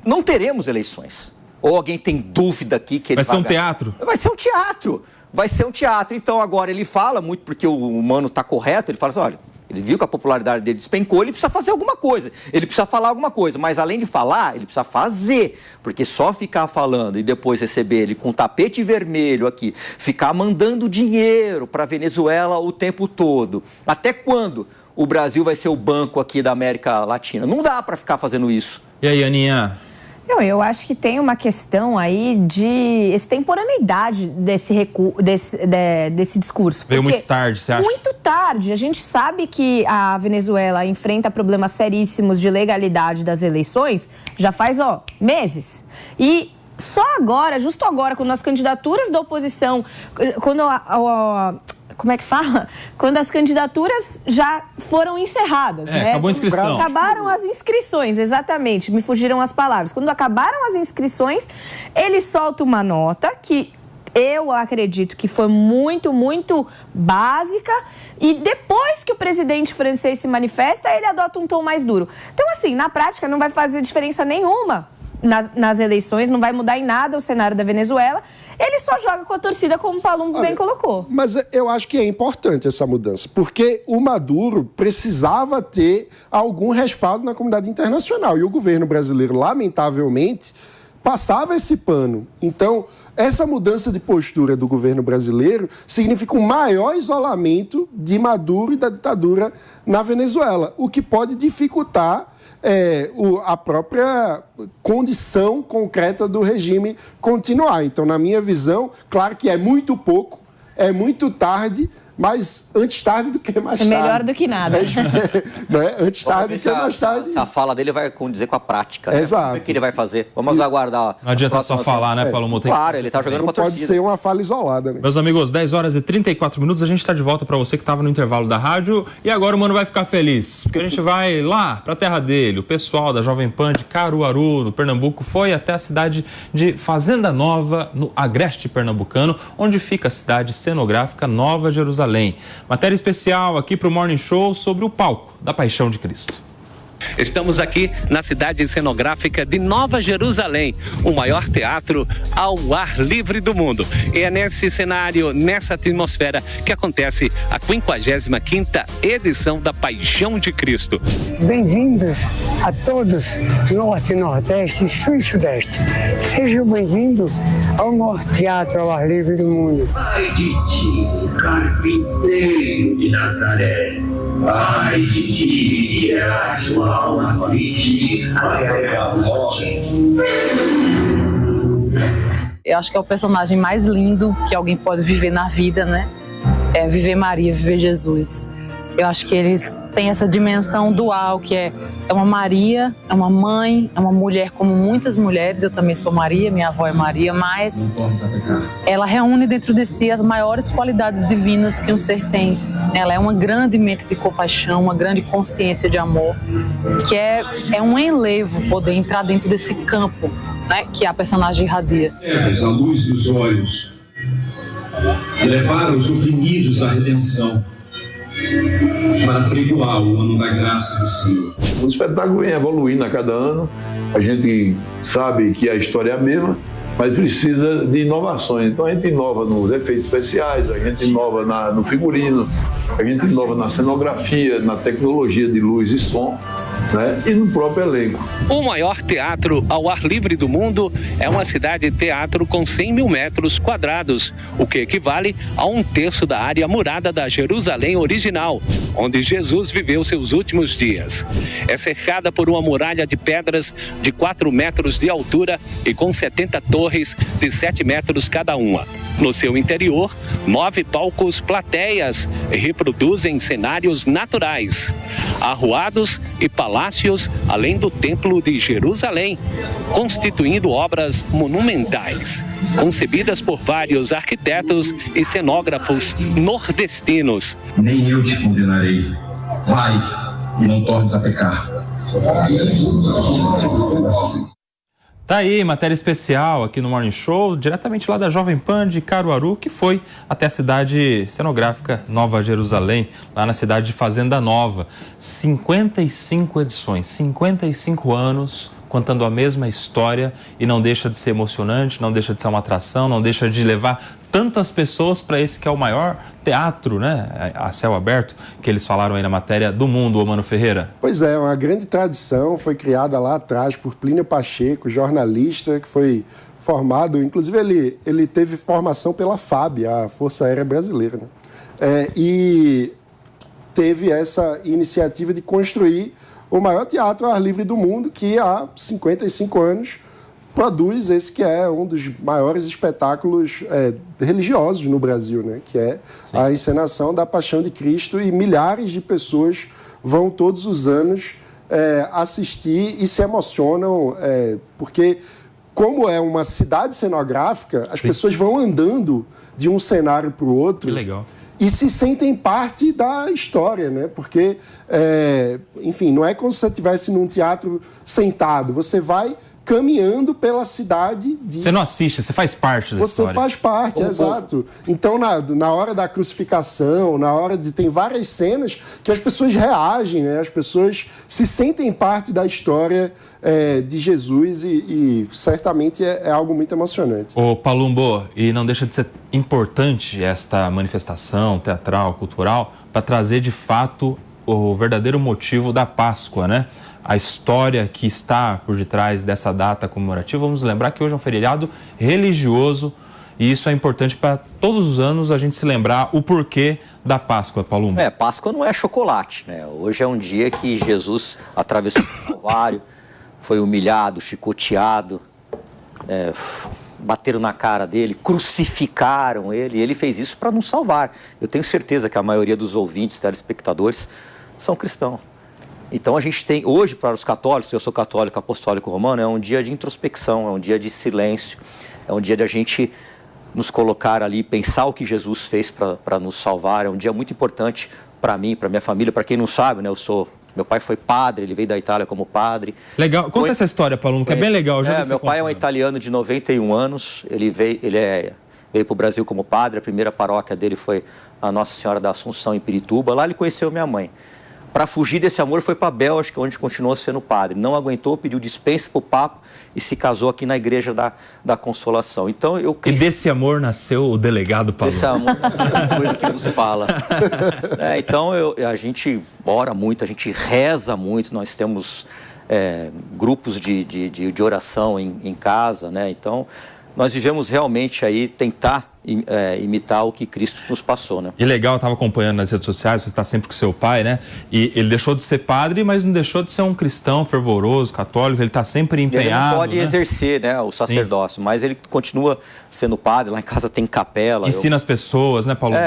Não teremos eleições. Ou alguém tem dúvida aqui que ele vai ser um teatro? Vai ser um teatro. Vai ser um teatro. Então agora ele fala muito, porque o Mano está correto, ele fala assim, olha, ele viu que a popularidade dele despencou, ele precisa fazer alguma coisa, ele precisa falar alguma coisa, mas além de falar, ele precisa fazer, porque só ficar falando e depois receber ele com tapete vermelho aqui, ficar mandando dinheiro para a Venezuela o tempo todo, até quando o Brasil vai ser o banco aqui da América Latina? Não dá para ficar fazendo isso. E aí, Aninha? Eu acho que tem uma questão aí de extemporaneidade desse discurso. Veio muito tarde, você acha? Muito tarde. A gente sabe que a Venezuela enfrenta problemas seríssimos de legalidade das eleições já faz, meses. E só agora, justo agora, quando as candidaturas da oposição, quando como é que fala? Quando as candidaturas já foram encerradas, né? Acabou a inscrição. Acabaram as inscrições, exatamente. Me fugiram as palavras. Quando acabaram as inscrições, ele solta uma nota que eu acredito que foi muito, muito básica. E depois que o presidente francês se manifesta, ele adota um tom mais duro. Então, assim, na prática não vai fazer diferença nenhuma. Nas eleições, não vai mudar em nada o cenário da Venezuela, ele só joga com a torcida, como o Palumbo bem colocou. Mas eu acho que é importante essa mudança, porque o Maduro precisava ter algum respaldo na comunidade internacional, e o governo brasileiro, lamentavelmente, passava esse pano. Então, essa mudança de postura do governo brasileiro significa um maior isolamento de Maduro e da ditadura na Venezuela, o que pode dificultar a própria condição concreta do regime continuar. Então, na minha visão, claro que é muito pouco, é muito tarde, mas antes tarde do que mais tarde. É melhor do que nada. Antes tarde do que mais tarde. A fala dele vai condizer com a prática. Né? Exato. O que ele vai fazer? Vamos aguardar. Não adianta só falar, né, Palumbo? Claro, ele está jogando com a torcida. Pode ser uma fala isolada, né? Meus amigos, 10 horas e 34 minutos, a gente está de volta para você que estava no intervalo da rádio. E agora o Mano vai ficar feliz, porque a gente vai lá para a terra dele. O pessoal da Jovem Pan de Caruaru, no Pernambuco, foi até a cidade de Fazenda Nova, no Agreste Pernambucano, onde fica a cidade cenográfica Nova Jerusalém. Matéria especial aqui para o Morning Show sobre o palco da Paixão de Cristo. Estamos aqui na cidade cenográfica de Nova Jerusalém, o maior teatro ao ar livre do mundo. E é nesse cenário, nessa atmosfera, que acontece a 55ª edição da Paixão de Cristo. Bem-vindos a todos, Norte, Nordeste, Sul e Sudeste. Sejam bem-vindos ao maior teatro ao ar livre do mundo. Ai de ti, carpinteiro de Nazaré. Ai de ti, a sua alma triste, eu acho que é o personagem mais lindo que alguém pode viver na vida, né? viver Maria, viver Jesus. Eu acho que eles têm essa dimensão dual, que é uma Maria, é uma mãe, é uma mulher como muitas mulheres. Eu também sou Maria, minha avó é Maria, mas ela reúne dentro de si as maiores qualidades divinas que um ser tem. Ela é uma grande mente de compaixão, uma grande consciência de amor, que é um enlevo poder entrar dentro desse campo, né, que a personagem irradia. A luz dos olhos e levaram os oprimidos à redenção, para pregoar o ano da graça do Senhor. O espetáculo vem evoluindo a cada ano. A gente sabe que a história é a mesma, mas precisa de inovações. Então a gente inova nos efeitos especiais, a gente inova no figurino, a gente inova na cenografia, na tecnologia de luz e som, né? E no próprio elenco. O maior teatro ao ar livre do mundo é uma cidade-teatro com 100 mil metros quadrados, o que equivale a 1/3 da área murada da Jerusalém original, onde Jesus viveu seus últimos dias. É cercada por uma muralha de pedras de 4 metros de altura e com 70 torres de 7 metros cada uma. No seu interior, 9 palcos plateias reproduzem cenários naturais, arruados e palácios, além do Templo de Jerusalém, constituindo obras monumentais, concebidas por vários arquitetos e cenógrafos nordestinos. Nem eu te condenarei. Vai e não tornes a pecar. Tá aí, matéria especial aqui no Morning Show, diretamente lá da Jovem Pan de Caruaru, que foi até a cidade cenográfica Nova Jerusalém, lá na cidade de Fazenda Nova. 55 edições, 55 anos, contando a mesma história, e não deixa de ser emocionante, não deixa de ser uma atração, não deixa de levar tantas pessoas para esse que é o maior teatro, né, a céu aberto, que eles falaram aí na matéria, do mundo, ô Mano Ferreira. Pois é, uma grande tradição, foi criada lá atrás por Plínio Pacheco, jornalista que foi formado, inclusive ele teve formação pela FAB, a Força Aérea Brasileira, né? E teve essa iniciativa de construir o maior teatro ao ar livre do mundo, que há 55 anos produz esse que é um dos maiores espetáculos religiosos no Brasil, né? Que é Sim. a encenação da Paixão de Cristo, e milhares de pessoas vão todos os anos assistir e se emocionam, porque como é uma cidade cenográfica, as Sim. pessoas vão andando de um cenário para o outro. Que legal. E se sentem parte da história, né? Porque, enfim, não é como se você estivesse num teatro sentado. Você vai caminhando pela cidade. Você não assiste, você faz parte da história. Você faz parte, exato. Então, na hora da crucificação, na hora de... Tem várias cenas que as pessoas reagem, né? As pessoas se sentem parte da história de Jesus e certamente é algo muito emocionante. Ô Palumbo, e não deixa de ser importante esta manifestação teatral, cultural, para trazer de fato o verdadeiro motivo da Páscoa, né? A história que está por detrás dessa data comemorativa. Vamos lembrar que hoje é um feriado religioso e isso é importante para todos os anos a gente se lembrar o porquê da Páscoa, Palumbo. Páscoa não é chocolate, né? Hoje é um dia que Jesus atravessou o Calvário, foi humilhado, chicoteado, bateram na cara dele, crucificaram ele, e ele fez isso para nos salvar. Eu tenho certeza que a maioria dos ouvintes, telespectadores, são cristãos. Então a gente tem, hoje para os católicos, eu sou católico, apostólico romano, é um dia de introspecção, é um dia de silêncio, é um dia de a gente nos colocar ali, pensar o que Jesus fez para nos salvar. É um dia muito importante para mim, para minha família. Para quem não sabe, né, meu pai foi padre, ele veio da Itália como padre. Legal, conta essa história, Palumbo, que é bem legal. Meu pai é um italiano de 91 anos, ele veio para o Brasil como padre. A primeira paróquia dele foi a Nossa Senhora da Assunção, em Pirituba. Lá ele conheceu minha mãe. Para fugir desse amor, foi para a Bélgica, onde continuou sendo padre. Não aguentou, pediu dispensa para o Papa e se casou aqui na Igreja da Consolação. Então, E desse amor nasceu o delegado Palumbo. Desse amor nasceu essa coisa que nos fala. Então, a gente ora muito, a gente reza muito. Nós temos grupos de oração em casa, né? Então, nós vivemos realmente aí tentar imitar o que Cristo nos passou, né? E legal, eu estava acompanhando nas redes sociais, você está sempre com seu pai, né? E ele deixou de ser padre, mas não deixou de ser um cristão fervoroso, católico, ele está sempre empenhado. Ele não pode exercer, né, o sacerdócio, sim, mas ele continua sendo padre, lá em casa tem capela. Ensina as pessoas, né, Paulo?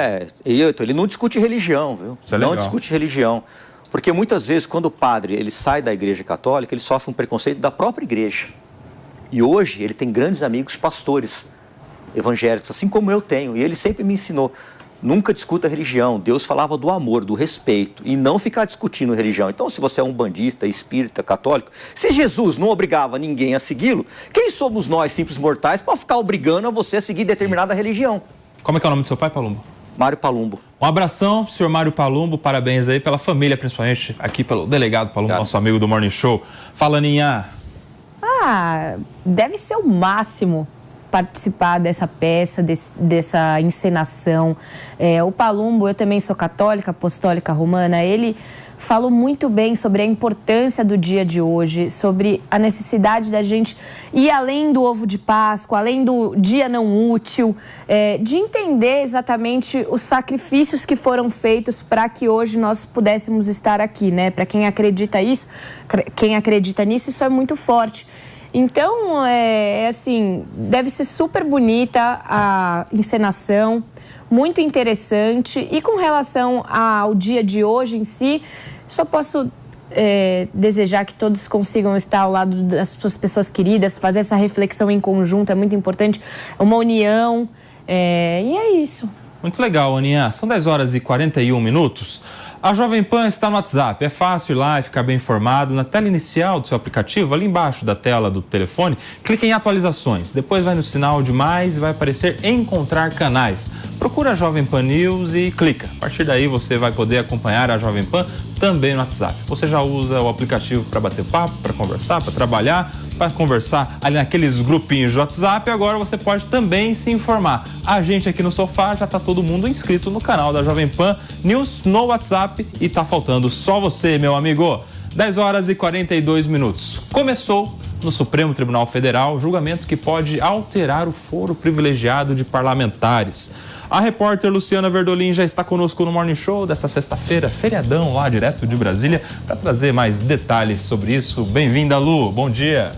Ele não discute religião, viu? Isso é legal. Não discute religião. Porque muitas vezes, quando o padre ele sai da igreja católica, ele sofre um preconceito da própria igreja. E hoje ele tem grandes amigos pastores evangélicos, assim como eu tenho. E ele sempre me ensinou, nunca discuta religião. Deus falava do amor, do respeito, e não ficar discutindo religião. Então, se você é um bandista, espírita, católico, se Jesus não obrigava ninguém a segui-lo, quem somos nós, simples mortais, para ficar obrigando a você a seguir determinada religião? Como é que é o nome do seu pai, Palumbo? Mário Palumbo. Um abração, senhor Mário Palumbo, parabéns aí pela família, principalmente aqui pelo delegado Palumbo, nosso amigo do Morning Show. Fala, Ninha. Deve ser o máximo participar dessa peça, dessa encenação. O Palumbo, eu também sou católica, apostólica romana, ele falou muito bem sobre a importância do dia de hoje, sobre a necessidade da gente ir além do ovo de Páscoa, além do dia não útil, de entender exatamente os sacrifícios que foram feitos para que hoje nós pudéssemos estar aqui, né? Para quem acredita nisso, isso é muito forte. Então, assim, deve ser super bonita a encenação, muito interessante. E com relação ao dia de hoje em si, só posso desejar que todos consigam estar ao lado das suas pessoas queridas, fazer essa reflexão em conjunto, é muito importante, uma união, e é isso. Muito legal, Aninha. São 10h41. A Jovem Pan está no WhatsApp. É fácil ir lá e ficar bem informado. Na tela inicial do seu aplicativo, ali embaixo da tela do telefone, clique em atualizações. Depois vai no sinal de mais e vai aparecer encontrar canais. Procura a Jovem Pan News e clica. A partir daí você vai poder acompanhar a Jovem Pan também no WhatsApp. Você já usa o aplicativo para bater papo, para conversar, para trabalhar, para conversar ali naqueles grupinhos de WhatsApp. Agora você pode também se informar. A gente aqui no sofá já está todo mundo inscrito no canal da Jovem Pan News no WhatsApp e tá faltando só você, meu amigo. 10h42. Começou no Supremo Tribunal Federal julgamento que pode alterar o foro privilegiado de parlamentares. A repórter Luciana Verdolim já está conosco no Morning Show dessa sexta-feira, feriadão lá direto de Brasília, para trazer mais detalhes sobre isso. Bem-vinda, Lu. Bom dia.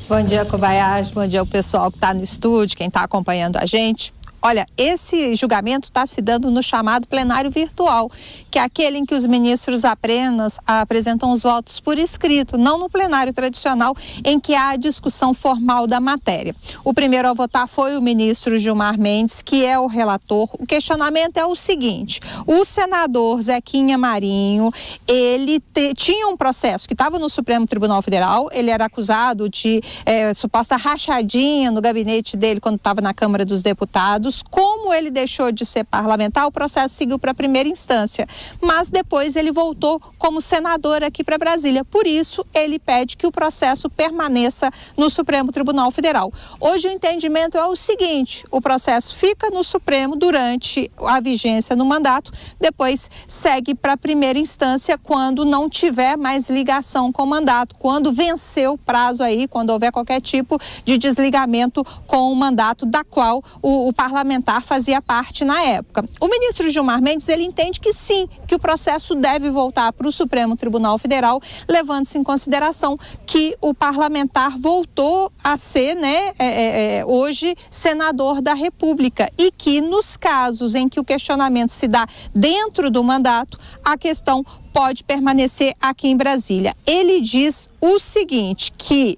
Bom dia, Kobayashi. Bom dia ao pessoal que está no estúdio, quem está acompanhando a gente. Olha, esse julgamento está se dando no chamado plenário virtual, que é aquele em que os ministros apenas apresentam os votos por escrito, não no plenário tradicional, em que há a discussão formal da matéria. O primeiro a votar foi o ministro Gilmar Mendes, que é o relator. O questionamento é o seguinte: o senador Zequinha Marinho, ele tinha um processo que estava no Supremo Tribunal Federal, ele era acusado de suposta rachadinha no gabinete dele quando estava na Câmara dos Deputados. Como ele deixou de ser parlamentar, o processo seguiu para a primeira instância, mas depois ele voltou como senador aqui para Brasília. Por isso, ele pede que o processo permaneça no Supremo Tribunal Federal. Hoje o entendimento é o seguinte: o processo fica no Supremo durante a vigência no mandato, depois segue para a primeira instância quando não tiver mais ligação com o mandato, quando vencer o prazo aí, quando houver qualquer tipo de desligamento com o mandato da qual o parlamentar fazia parte na época. O ministro Gilmar Mendes, ele entende que sim, que o processo deve voltar para o Supremo Tribunal Federal, levando-se em consideração que o parlamentar voltou a ser, hoje, senador da República, e que nos casos em que o questionamento se dá dentro do mandato, a questão pode permanecer aqui em Brasília. Ele diz o seguinte, que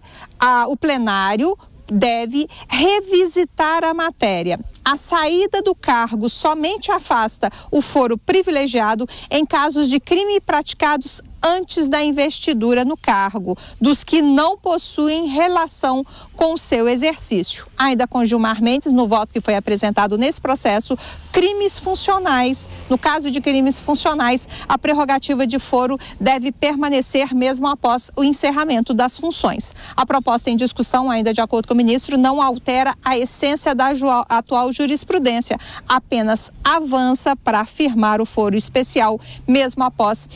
o plenário deve revisitar a matéria. A saída do cargo somente afasta o foro privilegiado em casos de crime praticados antes da investidura no cargo, dos que não possuem relação com o seu exercício. Ainda com Gilmar Mendes, no voto que foi apresentado nesse processo, crimes funcionais. No caso de crimes funcionais, a prerrogativa de foro deve permanecer mesmo após o encerramento das funções. A proposta em discussão, ainda de acordo com o ministro, não altera a essência da atual jurisprudência, apenas avança para afirmar o foro especial, mesmo após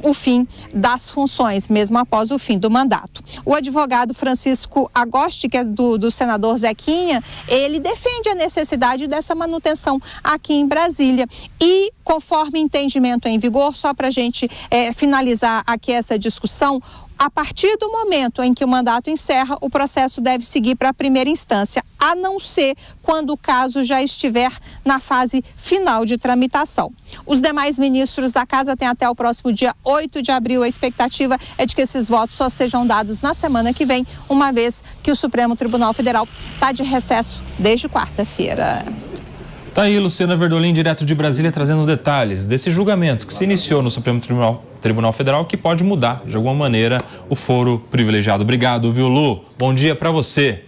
o fim das funções, mesmo após o fim do mandato. O advogado Francisco Agosti, que é do senador Zequinha, ele defende a necessidade dessa manutenção aqui em Brasília. E, conforme entendimento em vigor, só para a gente finalizar aqui essa discussão, a partir do momento em que o mandato encerra, o processo deve seguir para a primeira instância, a não ser quando o caso já estiver na fase final de tramitação. Os demais ministros da Casa têm até o próximo dia 8 de abril. A expectativa é de que esses votos só sejam dados na semana que vem, uma vez que o Supremo Tribunal Federal está de recesso desde quarta-feira. Tá aí, Luciana Verdolim, direto de Brasília, trazendo detalhes desse julgamento que se iniciou no Supremo Tribunal Federal, que pode mudar, de alguma maneira, o foro privilegiado. Obrigado, viu, Lu? Bom dia para você.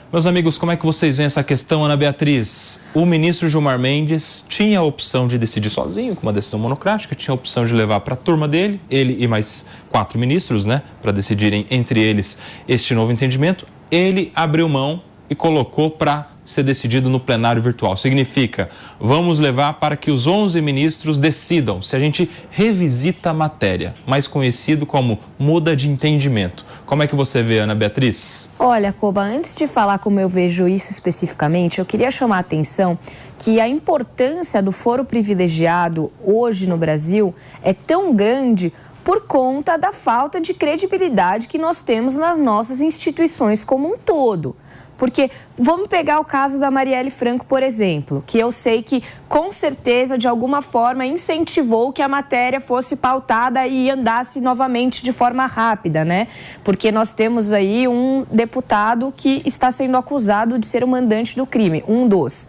Meus amigos, como é que vocês veem essa questão, Ana Beatriz? O ministro Gilmar Mendes tinha a opção de decidir sozinho, com uma decisão monocrática, tinha a opção de levar para a turma dele, ele e mais 4 ministros, né, para decidirem entre eles este novo entendimento. Ele abriu mão e colocou para ser decidido no plenário virtual. Significa, vamos levar para que os 11 ministros decidam se a gente revisita a matéria, mais conhecido como muda de entendimento. Como é que você vê, Ana Beatriz? Olha, Koba, antes de falar como eu vejo isso especificamente, eu queria chamar a atenção que a importância do foro privilegiado hoje no Brasil é tão grande por conta da falta de credibilidade que nós temos nas nossas instituições como um todo. Porque vamos pegar o caso da Marielle Franco, por exemplo, que eu sei que com certeza de alguma forma incentivou que a matéria fosse pautada e andasse novamente de forma rápida, né? Porque nós temos aí um deputado que está sendo acusado de ser o mandante do crime, um dos.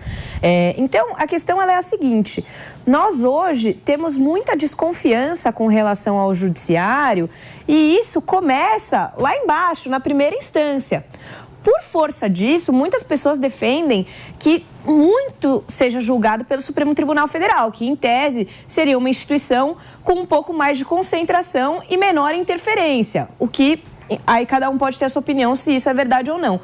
Então, a questão ela é a seguinte: nós hoje temos muita desconfiança com relação ao judiciário e isso começa lá embaixo, na primeira instância. Por força disso, muitas pessoas defendem que muito seja julgado pelo Supremo Tribunal Federal, que em tese seria uma instituição com um pouco mais de concentração e menor interferência, o que aí cada um pode ter a sua opinião se isso é verdade ou não.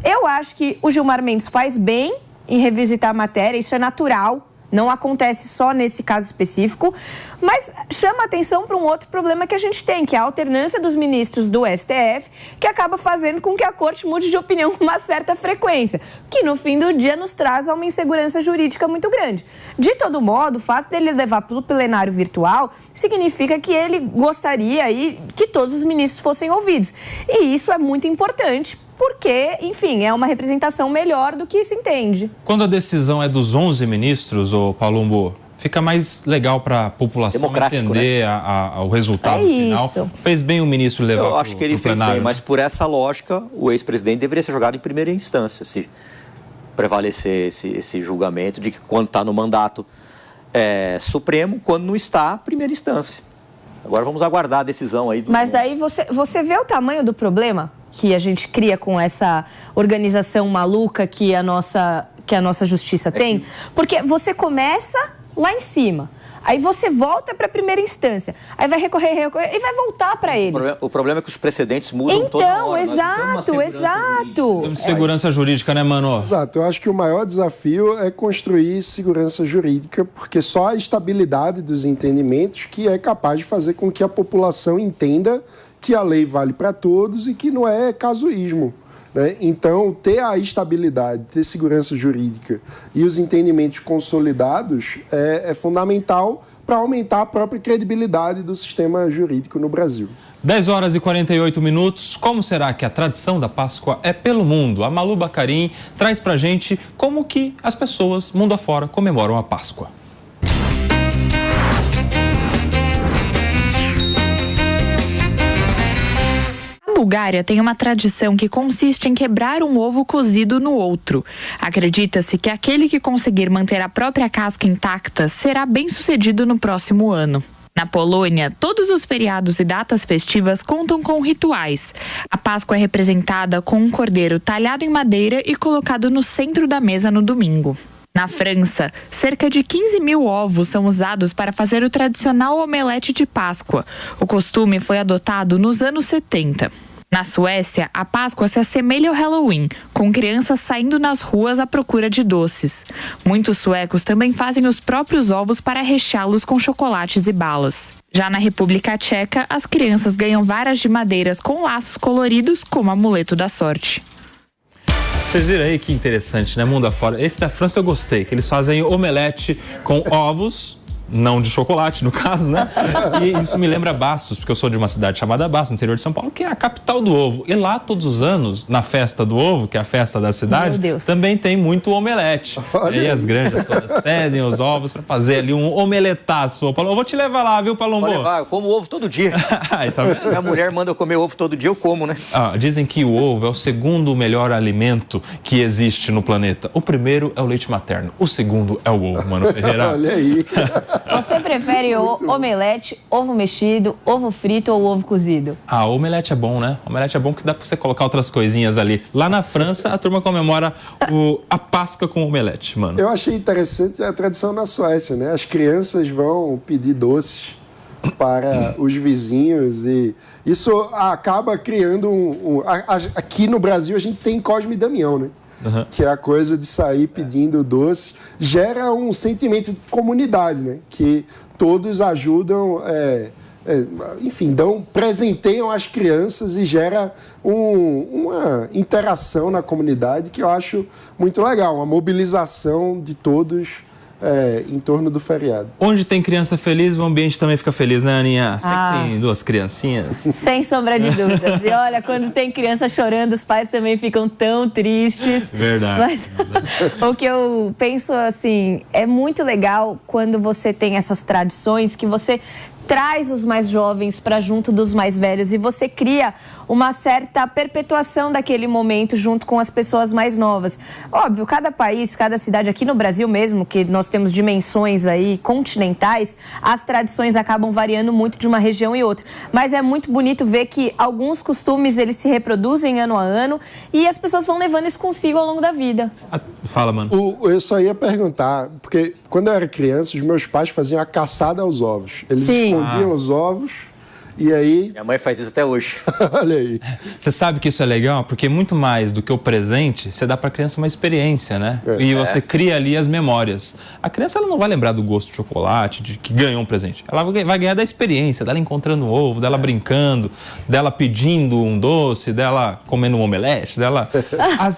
Eu acho que o Gilmar Mendes faz bem em revisitar a matéria, isso é natural. Não acontece só nesse caso específico, mas chama atenção para um outro problema que a gente tem, que é a alternância dos ministros do STF, que acaba fazendo com que a corte mude de opinião com uma certa frequência, que no fim do dia nos traz a uma insegurança jurídica muito grande. De todo modo, o fato dele levar para o plenário virtual significa que ele gostaria aí que todos os ministros fossem ouvidos. E isso é muito importante, porque, enfim, é uma representação melhor do que se entende. Quando a decisão é dos 11 ministros, ô Palumbo, fica mais legal para a população entender, né, o resultado final. Fez bem o ministro levar para o plenário? Eu acho que ele fez bem, mas por essa lógica, o ex-presidente deveria ser julgado em primeira instância, se prevalecer esse julgamento de que quando está no mandato supremo, quando não está, primeira instância. Agora vamos aguardar a decisão aí. Mas daí você vê o tamanho do problema que a gente cria com essa organização maluca que a nossa justiça tem? Porque você começa lá em cima, aí você volta para a primeira instância, aí vai recorrer e vai voltar para eles. O problema é que os precedentes mudam toda hora. Então, exato. Temos segurança jurídica, né, mano? Exato. Eu acho que o maior desafio é construir segurança jurídica, porque só a estabilidade dos entendimentos que é capaz de fazer com que a população entenda que a lei vale para todos e que não é casuísmo, né? Então, ter a estabilidade, ter segurança jurídica e os entendimentos consolidados é fundamental para aumentar a própria credibilidade do sistema jurídico no Brasil. 10h48. Como será que a tradição da Páscoa é pelo mundo? A Malu Bacarin traz pra gente como que as pessoas, mundo afora, comemoram a Páscoa. A Bulgária tem uma tradição que consiste em quebrar um ovo cozido no outro. Acredita-se que aquele que conseguir manter a própria casca intacta será bem-sucedido no próximo ano. Na Polônia, todos os feriados e datas festivas contam com rituais. A Páscoa é representada com um cordeiro talhado em madeira e colocado no centro da mesa no domingo. Na França, cerca de 15 mil ovos são usados para fazer o tradicional omelete de Páscoa. O costume foi adotado nos anos 70. Na Suécia, a Páscoa se assemelha ao Halloween, com crianças saindo nas ruas à procura de doces. Muitos suecos também fazem os próprios ovos para recheá-los com chocolates e balas. Já na República Tcheca, as crianças ganham varas de madeiras com laços coloridos como amuleto da sorte. Vocês viram aí que interessante, né? Mundo afora. Esse da França eu gostei, que eles fazem omelete com ovos, não de chocolate, no caso, né? E isso me lembra Bastos, porque eu sou de uma cidade chamada Bastos, no interior de São Paulo, que é a capital do ovo. E lá, todos os anos, na festa do ovo, que é a festa da cidade, também tem muito omelete. E aí as granjas todas cedem os ovos para fazer ali um omeletaço. Eu vou te levar lá, viu, Palombo? Vou levar, eu como ovo todo dia. Tá vendo? Minha mulher manda eu comer ovo todo dia, eu como, né? Dizem que o ovo é o segundo melhor alimento que existe no planeta. O primeiro é o leite materno, o segundo é o ovo, Mano Ferreira. Olha aí. Você prefere omelete, ovo mexido, ovo frito ou ovo cozido? Omelete é bom, né? Omelete é bom que dá pra você colocar outras coisinhas ali. Lá na França, a turma comemora a Páscoa com omelete, mano. Eu achei interessante a tradição na Suécia, né? As crianças vão pedir doces para os vizinhos e isso acaba criando aqui no Brasil a gente tem Cosme e Damião, né? Uhum. Que é a coisa de sair pedindo doces, gera um sentimento de comunidade, né? Que todos ajudam, enfim, presenteiam as crianças e gera uma interação na comunidade que eu acho muito legal, uma mobilização de todos em torno do feriado. Onde tem criança feliz, o ambiente também fica feliz, né, Aninha? Você que tem duas criancinhas. Sem sombra de dúvidas. E olha, quando tem criança chorando, os pais também ficam tão tristes. Verdade. Mas o que eu penso, assim, é muito legal quando você tem essas tradições que você traz os mais jovens para junto dos mais velhos e você cria uma certa perpetuação daquele momento junto com as pessoas mais novas. Óbvio, cada país, cada cidade, aqui no Brasil mesmo, que nós temos dimensões aí continentais, as tradições acabam variando muito de uma região e outra. Mas é muito bonito ver que alguns costumes, eles se reproduzem ano a ano e as pessoas vão levando isso consigo ao longo da vida. Fala, mano. Eu só ia perguntar, porque quando eu era criança, os meus pais faziam a caçada aos ovos. Eles escondiam os ovos e aí... Minha mãe faz isso até hoje. Olha aí. Você sabe que isso é legal? Porque muito mais do que o presente, você dá pra criança uma experiência, né? E você cria ali as memórias. A criança ela não vai lembrar do gosto de chocolate, de que ganhou um presente. Ela vai ganhar da experiência, dela encontrando um ovo, dela brincando, dela pedindo um doce, dela comendo um omelete, dela...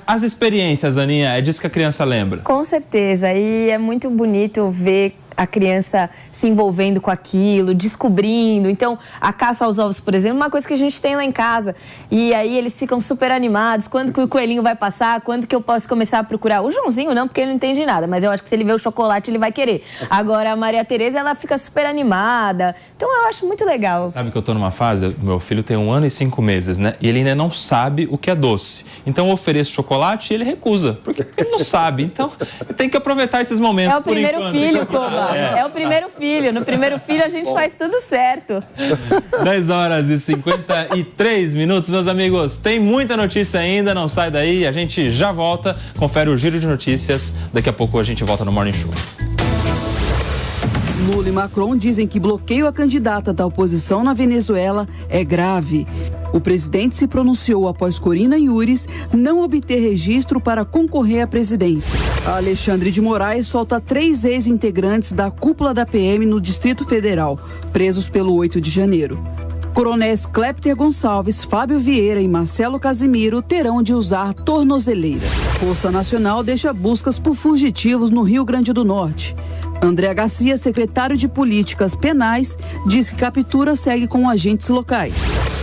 As experiências, Aninha, é disso que a criança lembra. Com certeza. E é muito bonito ver a criança se envolvendo com aquilo, descobrindo. Então, a caça aos ovos, por exemplo, é uma coisa que a gente tem lá em casa. E aí eles ficam super animados. Quando que o coelhinho vai passar? Quando que eu posso começar a procurar? O Joãozinho não, porque ele não entende nada. Mas eu acho que se ele vê o chocolate, ele vai querer. Agora, a Maria Tereza, ela fica super animada. Então, eu acho muito legal. Sabe que eu tô numa fase, meu filho tem 1 ano e 5 meses, né? E ele ainda não sabe o que é doce. Então, eu ofereço chocolate e ele recusa. Porque ele não sabe. Então, tem que aproveitar esses momentos. É o primeiro filho, Koba. É o primeiro filho. No primeiro filho a gente faz tudo certo. 10h53, meus amigos. Tem muita notícia ainda, não sai daí. A gente já volta, confere o giro de notícias. Daqui a pouco a gente volta no Morning Show. Lula e Macron dizem que bloqueio à candidata da oposição na Venezuela é grave. O presidente se pronunciou após Corina Yuris não obter registro para concorrer à presidência. Alexandre de Moraes solta 3 ex-integrantes da cúpula da PM no Distrito Federal, presos pelo 8 de janeiro. Coronéis Clepter Gonçalves, Fábio Vieira e Marcelo Casimiro terão de usar tornozeleiras. Força Nacional deixa buscas por fugitivos no Rio Grande do Norte. André Garcia, secretário de Políticas Penais, diz que captura segue com agentes locais.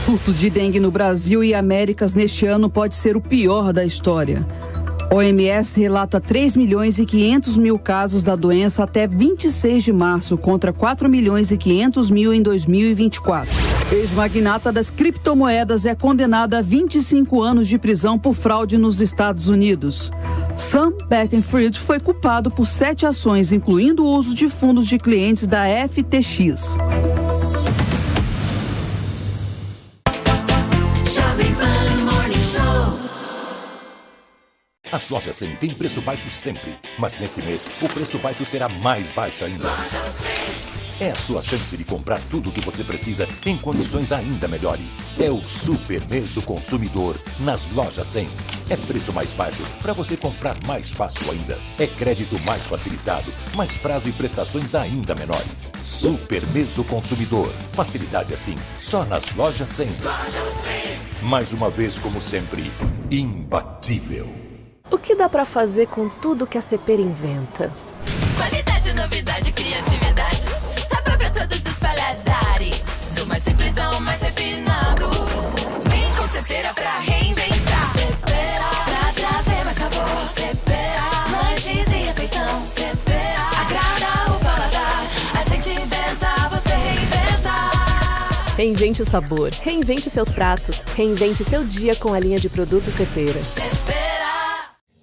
Surto de dengue no Brasil e Américas neste ano pode ser o pior da história. OMS relata 3 milhões e 500 mil casos da doença até 26 de março, contra 4 milhões e 500 mil em 2024. Ex-magnata das criptomoedas é condenado a 25 anos de prisão por fraude nos Estados Unidos. Sam Bankman-Fried foi culpado por 7 ações, incluindo o uso de fundos de clientes da FTX. As lojas 100 têm preço baixo sempre, mas neste mês o preço baixo será mais baixo ainda. É a sua chance de comprar tudo o que você precisa em condições ainda melhores. É o Super Mês do Consumidor nas lojas 100. É preço mais baixo para você comprar mais fácil ainda. É crédito mais facilitado, mais prazo e prestações ainda menores. Super Mês do Consumidor. Facilidade assim, só nas Lojas 100. Mais uma vez, como sempre, imbatível. O que dá pra fazer com tudo que a Cepera inventa? Qualidade, novidade, criatividade. Sabor pra todos os paladares. Do mais simples ao mais refinado. Vem com Cepera pra reinventar. Cepera pra trazer mais sabor. Cepera, lanches e refeição. Cepera, agrada o paladar. A gente inventa, você reinventa. Reinvente o sabor, reinvente seus pratos, reinvente seu dia com a linha de produtos Cepera.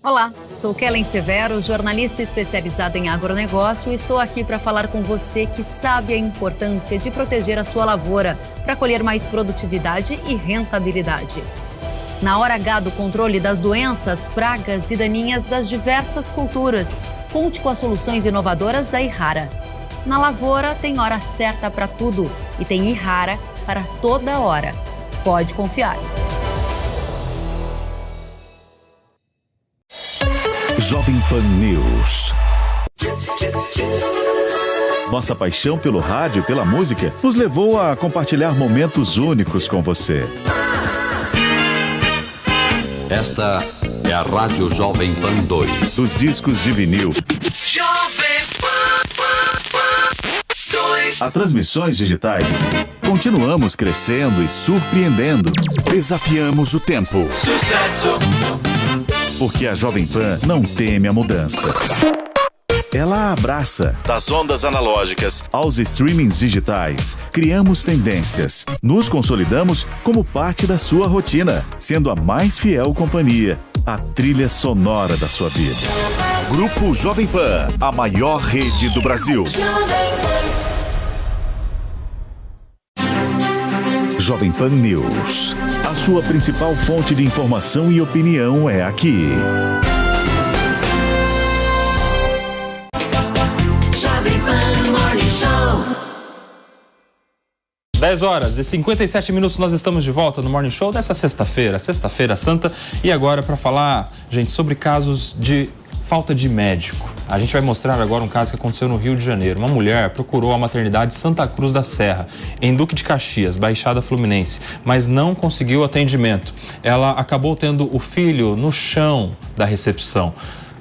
Olá, sou Kellen Severo, jornalista especializada em agronegócio e estou aqui para falar com você que sabe a importância de proteger a sua lavoura para colher mais produtividade e rentabilidade. Na hora H do controle das doenças, pragas e daninhas das diversas culturas, conte com as soluções inovadoras da Ihara. Na lavoura tem hora certa para tudo e tem Ihara para toda hora. Pode confiar. Jovem Pan News. Nossa paixão pelo rádio e pela música nos levou a compartilhar momentos únicos com você. Esta é a Rádio Jovem Pan 2. Dos discos de vinil Jovem Pan 2. a transmissões digitais, continuamos crescendo e surpreendendo. Desafiamos o tempo. Sucesso! Porque a Jovem Pan não teme a mudança. Ela abraça. Das ondas analógicas aos streamings digitais, criamos tendências. Nos consolidamos como parte da sua rotina, sendo a mais fiel companhia, a trilha sonora da sua vida. Grupo Jovem Pan, a maior rede do Brasil. Jovem Pan News. A sua principal fonte de informação e opinião é aqui. Jovem Pan Morning Show. 10 horas e 57 minutos, nós estamos de volta no Morning Show dessa sexta-feira, Sexta-feira Santa. E agora para falar, gente, sobre casos de falta de médico. A gente vai mostrar agora um caso que aconteceu no Rio de Janeiro. Uma mulher procurou a maternidade Santa Cruz da Serra, em Duque de Caxias, Baixada Fluminense, mas não conseguiu atendimento. Ela acabou tendo o filho no chão da recepção.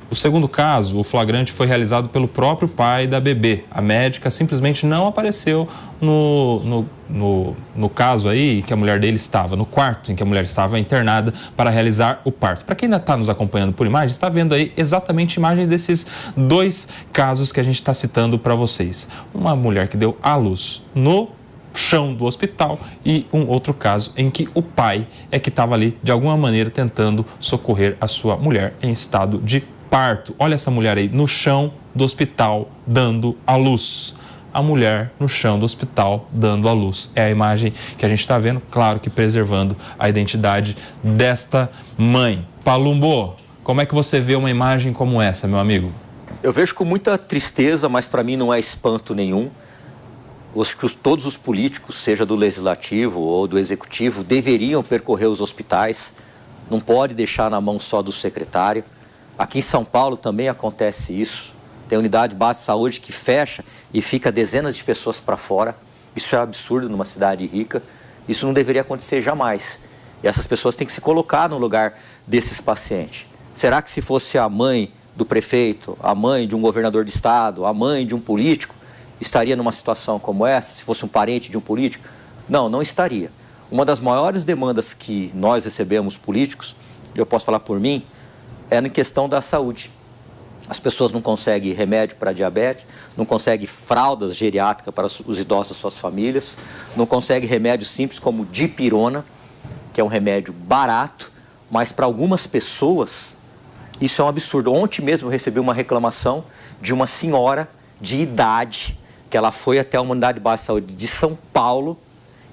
O segundo caso, o flagrante foi realizado pelo próprio pai da bebê. A médica simplesmente não apareceu no caso aí que a mulher dele estava, no quarto em que a mulher estava internada para realizar o parto. Para quem ainda está nos acompanhando por imagens, está vendo aí exatamente imagens desses dois casos que a gente está citando para vocês. Uma mulher que deu à luz no chão do hospital e um outro caso em que o pai é que estava ali de alguma maneira tentando socorrer a sua mulher em estado de parto. Olha essa mulher aí no chão do hospital dando à luz. A mulher no chão do hospital dando à luz. É a imagem que a gente está vendo, claro que preservando a identidade desta mãe. Palumbo, como é que você vê uma imagem como essa, meu amigo? Eu vejo com muita tristeza, mas para mim não é espanto nenhum. Todos os políticos, seja do legislativo ou do executivo, deveriam percorrer os hospitais. Não pode deixar na mão só do secretário. Aqui em São Paulo também acontece isso. Tem unidade básica de saúde que fecha e fica dezenas de pessoas para fora. Isso é um absurdo numa cidade rica. Isso não deveria acontecer jamais. E essas pessoas têm que se colocar no lugar desses pacientes. Será que se fosse a mãe do prefeito, a mãe de um governador de estado, a mãe de um político, estaria numa situação como essa? Se fosse um parente de um político? Não, não estaria. Uma das maiores demandas que nós recebemos políticos, eu posso falar por mim, é em questão da saúde. As pessoas não conseguem remédio para diabetes, não conseguem fraldas geriátricas para os idosos das suas famílias, não conseguem remédios simples como dipirona, que é um remédio barato, mas para algumas pessoas isso é um absurdo. Ontem mesmo eu recebi uma reclamação de uma senhora de idade, que ela foi até a unidade básica de saúde de São Paulo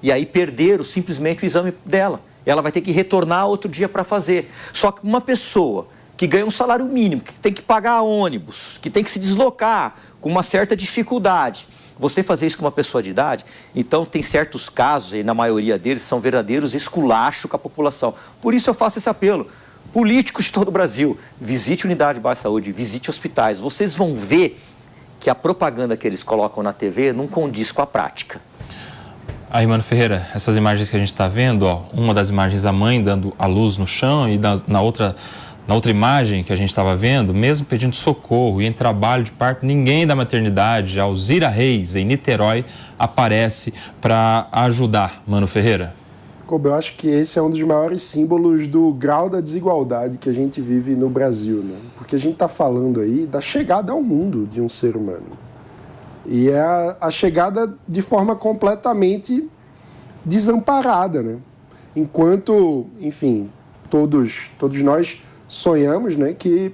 e aí perderam simplesmente o exame dela. Ela vai ter que retornar outro dia para fazer. Só que uma pessoa que ganha um salário mínimo, que tem que pagar ônibus, que tem que se deslocar com uma certa dificuldade, você fazer isso com uma pessoa de idade, então tem certos casos, e na maioria deles são verdadeiros esculachos com a população. Por isso eu faço esse apelo. políticos de todo o Brasil, visite unidade de baixa saúde, visite hospitais. Vocês vão ver que a propaganda que eles colocam na TV não condiz com a prática. Aí, Mano Ferreira, essas imagens que a gente está vendo, ó, uma das imagens da mãe dando a luz no chão e na outra imagem que a gente estava vendo, mesmo pedindo socorro e em trabalho de parto, ninguém da maternidade, Alzira Reis, em Niterói, aparece para ajudar, Mano Ferreira. Kobe, eu acho que esse é um dos maiores símbolos do grau da desigualdade que a gente vive no Brasil, né? Porque a gente está falando aí da chegada ao mundo de um ser humano. E é a chegada de forma completamente desamparada, né? Enquanto, enfim, todos nós sonhamos, né, que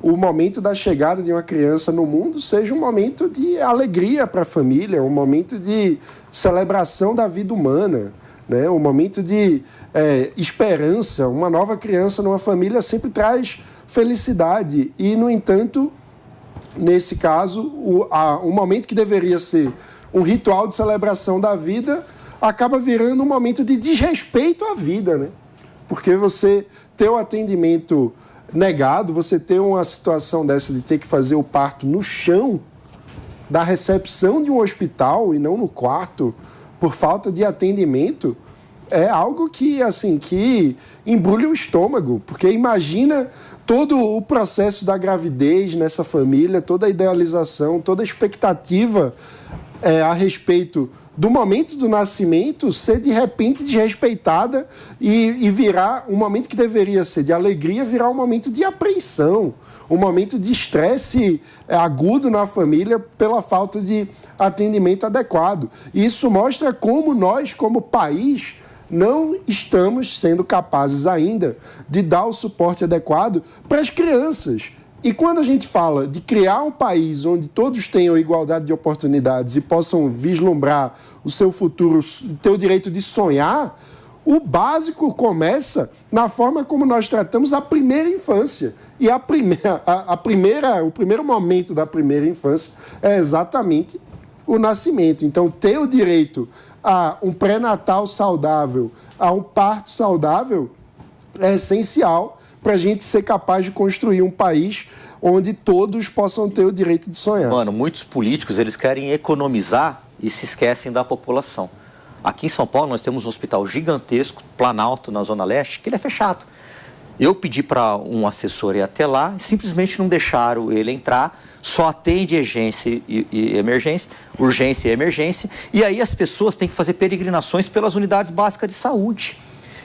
o momento da chegada de uma criança no mundo seja um momento de alegria para a família, um momento de celebração da vida humana, né? Um momento de esperança. Uma nova criança numa família sempre traz felicidade e, no entanto, nesse caso, o momento que deveria ser um ritual de celebração da vida acaba virando um momento de desrespeito à vida, né? Porque você ter o atendimento negado, você ter uma situação dessa de ter que fazer o parto no chão da recepção de um hospital e não no quarto, por falta de atendimento, é algo que, assim, que embrulha o estômago. Porque imagina todo o processo da gravidez nessa família, toda a idealização, toda a expectativa a respeito do momento do nascimento ser de repente desrespeitada e virar um momento que deveria ser de alegria, virar um momento de apreensão, um momento de estresse agudo na família pela falta de atendimento adequado. E isso mostra como nós, como país, não estamos sendo capazes ainda de dar o suporte adequado para as crianças. E quando a gente fala de criar um país onde todos tenham igualdade de oportunidades e possam vislumbrar o seu futuro, ter o direito de sonhar, o básico começa na forma como nós tratamos a primeira infância. E o primeiro momento da primeira infância é exatamente o nascimento. Então, ter o direito a um pré-natal saudável, a um parto saudável, é essencial para a gente ser capaz de construir um país onde todos possam ter o direito de sonhar. Mano, muitos políticos, eles querem economizar e se esquecem da população. Aqui em São Paulo, nós temos um hospital gigantesco, Planalto, na Zona Leste, que ele é fechado. Eu pedi para um assessor ir até lá, simplesmente não deixaram ele entrar, só atende urgência e emergência, e aí as pessoas têm que fazer peregrinações pelas unidades básicas de saúde.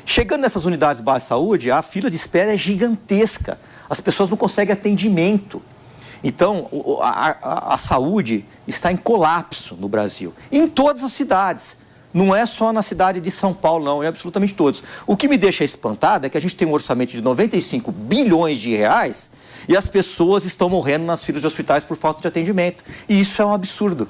Chegando nessas unidades básicas de saúde, a fila de espera é gigantesca, as pessoas não conseguem atendimento. Então, a saúde está em colapso no Brasil, em todas as cidades. Não é só na cidade de São Paulo, não, é absolutamente todos. O que me deixa espantado é que a gente tem um orçamento de 95 bilhões de reais e as pessoas estão morrendo nas filas de hospitais por falta de atendimento. E isso é um absurdo.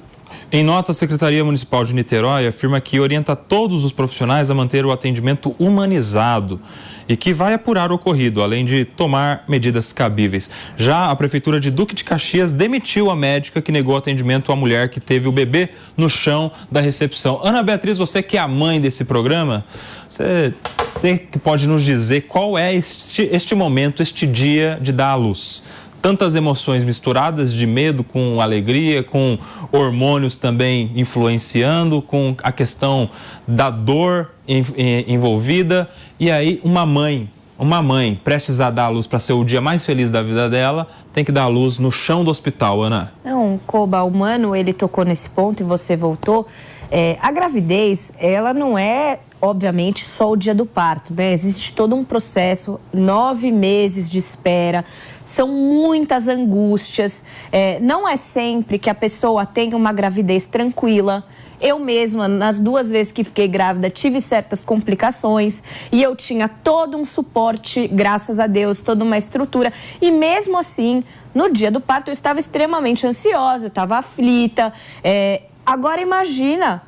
Em nota, a Secretaria Municipal de Niterói afirma que orienta todos os profissionais a manter o atendimento humanizado e que vai apurar o ocorrido, além de tomar medidas cabíveis. Já a Prefeitura de Duque de Caxias demitiu a médica que negou atendimento à mulher que teve o bebê no chão da recepção. Ana Beatriz, você que é a mãe desse programa, você que pode nos dizer qual é este momento, este dia de dar à luz? Tantas emoções misturadas, de medo com alegria, com hormônios também influenciando, com a questão da dor envolvida. E aí uma mãe prestes a dar à luz para ser o dia mais feliz da vida dela, tem que dar à luz no chão do hospital, Ana. Não, Koba, o Mano, ele tocou nesse ponto e você voltou. A gravidez, ela não é, obviamente, só o dia do parto, né? Existe todo um processo, 9 meses de espera, são muitas angústias. Não é sempre que a pessoa tem uma gravidez tranquila. Eu mesma, nas 2 vezes que fiquei grávida, tive certas complicações e eu tinha todo um suporte, graças a Deus, toda uma estrutura. E mesmo assim, no dia do parto, eu estava extremamente ansiosa, eu estava aflita. Agora imagina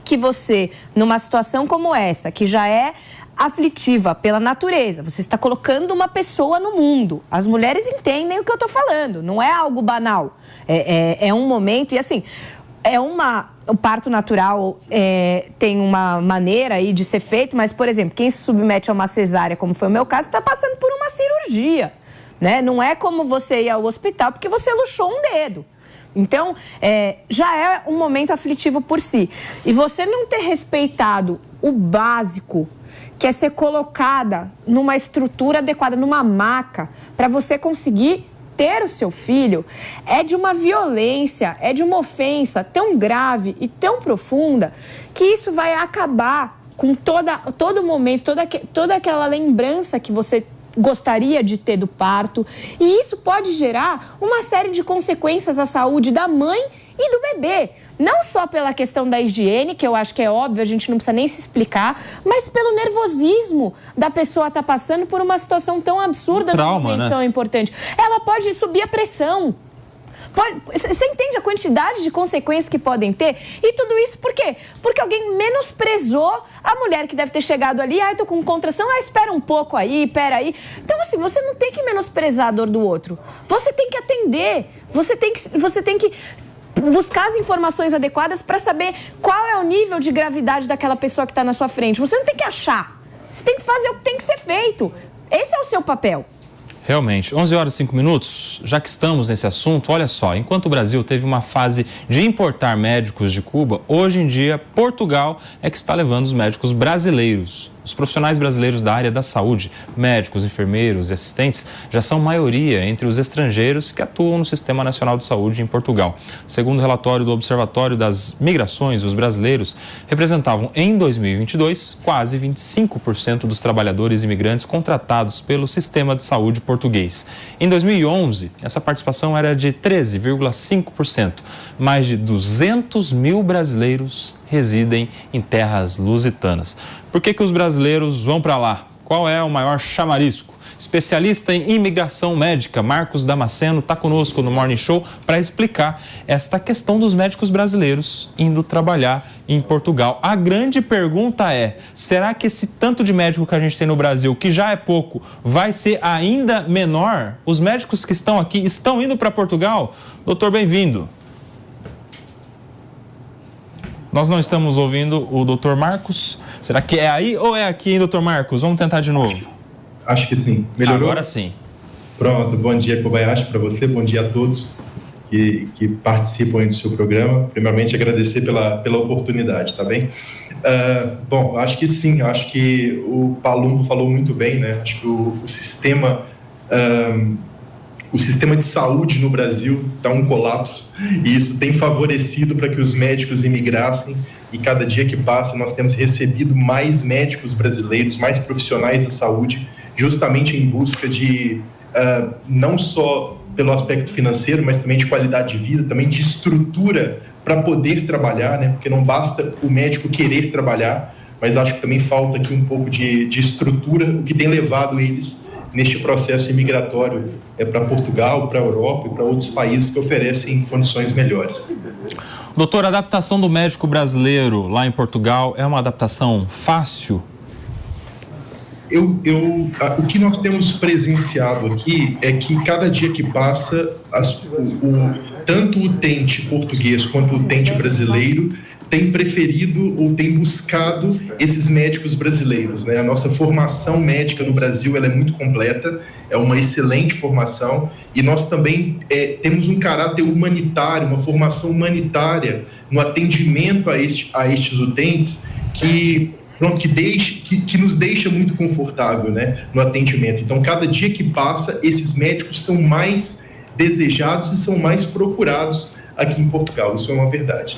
que você, numa situação como essa, que já é aflitiva pela natureza, você está colocando uma pessoa no mundo. As mulheres entendem o que eu estou falando, não é algo banal. É um momento, e assim, o parto natural tem uma maneira aí de ser feito, mas, por exemplo, quem se submete a uma cesárea, como foi o meu caso, está passando por uma cirurgia. cirurgia, né? Não é como você ir ao hospital porque você luxou um dedo. Então, já é um momento aflitivo por si. E você não ter respeitado o básico, que é ser colocada numa estrutura adequada, numa maca, para você conseguir ter o seu filho, é de uma violência, é de uma ofensa tão grave e tão profunda, que isso vai acabar com todo momento, toda aquela lembrança que você gostaria de ter do parto, e isso pode gerar uma série de consequências à saúde da mãe e do bebê. Não só pela questão da higiene, que eu acho que é óbvio, a gente não precisa nem se explicar, mas pelo nervosismo da pessoa estar passando por uma situação tão absurda, num momento tão importante. Ela pode subir a pressão. Você entende a quantidade de consequências que podem ter? E tudo isso por quê? Porque alguém menosprezou a mulher que deve ter chegado ali. Tô com contração, espera um pouco aí, pera aí. Então, assim, você não tem que menosprezar a dor do outro. Você tem que atender. Você tem que buscar as informações adequadas para saber qual é o nível de gravidade daquela pessoa que está na sua frente. Você não tem que achar. Você tem que fazer o que tem que ser feito. Esse é o seu papel. Realmente, 11 horas e 5 minutos, já que estamos nesse assunto, olha só, enquanto o Brasil teve uma fase de importar médicos de Cuba, hoje em dia Portugal é que está levando os médicos brasileiros. Os profissionais brasileiros da área da saúde, médicos, enfermeiros e assistentes, já são maioria entre os estrangeiros que atuam no Sistema Nacional de Saúde em Portugal. Segundo o relatório do Observatório das Migrações, os brasileiros representavam em 2022 quase 25% dos trabalhadores imigrantes contratados pelo Sistema de Saúde português. Em 2011, essa participação era de 13,5%. Mais de 200 mil brasileiros residem em terras lusitanas. Por que os brasileiros vão para lá? Qual é o maior chamarisco? Especialista em imigração médica, Marcos Damasceno, está conosco no Morning Show para explicar esta questão dos médicos brasileiros indo trabalhar em Portugal. A grande pergunta é, será que esse tanto de médico que a gente tem no Brasil, que já é pouco, vai ser ainda menor? Os médicos que estão aqui estão indo para Portugal? Doutor, bem-vindo. Nós não estamos ouvindo o doutor Marcos. Será que é aí ou é aqui, hein, doutor Marcos? Vamos tentar de novo. Acho que sim. Melhorou? Agora sim. Pronto. Bom dia, Kobayashi, para você. Bom dia a todos que participam aí do seu programa. Primeiramente, agradecer pela oportunidade, tá bem? Bom, acho que sim. Acho que o Palumbo falou muito bem, né? Acho que o sistema de saúde no Brasil está um colapso e isso tem favorecido para que os médicos imigrassem, e cada dia que passa nós temos recebido mais médicos brasileiros, mais profissionais da saúde, justamente em busca de, não só pelo aspecto financeiro, mas também de qualidade de vida, também de estrutura para poder trabalhar, né? Porque não basta o médico querer trabalhar, mas acho que também falta aqui um pouco de estrutura, o que tem levado eles neste processo imigratório para Portugal, para a Europa e para outros países que oferecem condições melhores. Doutor, a adaptação do médico brasileiro lá em Portugal é uma adaptação fácil? O que nós temos presenciado aqui é que cada dia que passa, tanto o utente português quanto o utente brasileiro tem preferido ou tem buscado esses médicos brasileiros, né? A nossa formação médica no Brasil ela é muito completa, é uma excelente formação, e nós também temos um caráter humanitário, uma formação humanitária no atendimento a estes utentes que nos deixa muito confortável, né, no atendimento. Então, cada dia que passa, esses médicos são mais desejados e são mais procurados aqui em Portugal. Isso é uma verdade.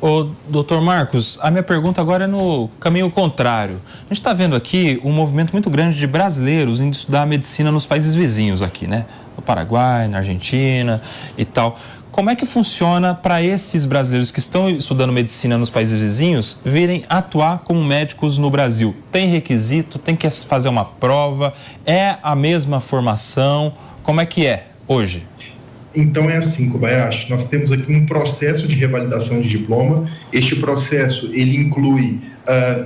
Ô, doutor Marcos, a minha pergunta agora é no caminho contrário. A gente está vendo aqui um movimento muito grande de brasileiros indo estudar medicina nos países vizinhos aqui, né? No Paraguai, na Argentina e tal. Como é que funciona para esses brasileiros que estão estudando medicina nos países vizinhos virem atuar como médicos no Brasil? Tem requisito? Tem que fazer uma prova? É a mesma formação? Como é que é hoje? Então é assim, Kobayashi, nós temos aqui um processo de revalidação de diploma. Este processo, ele inclui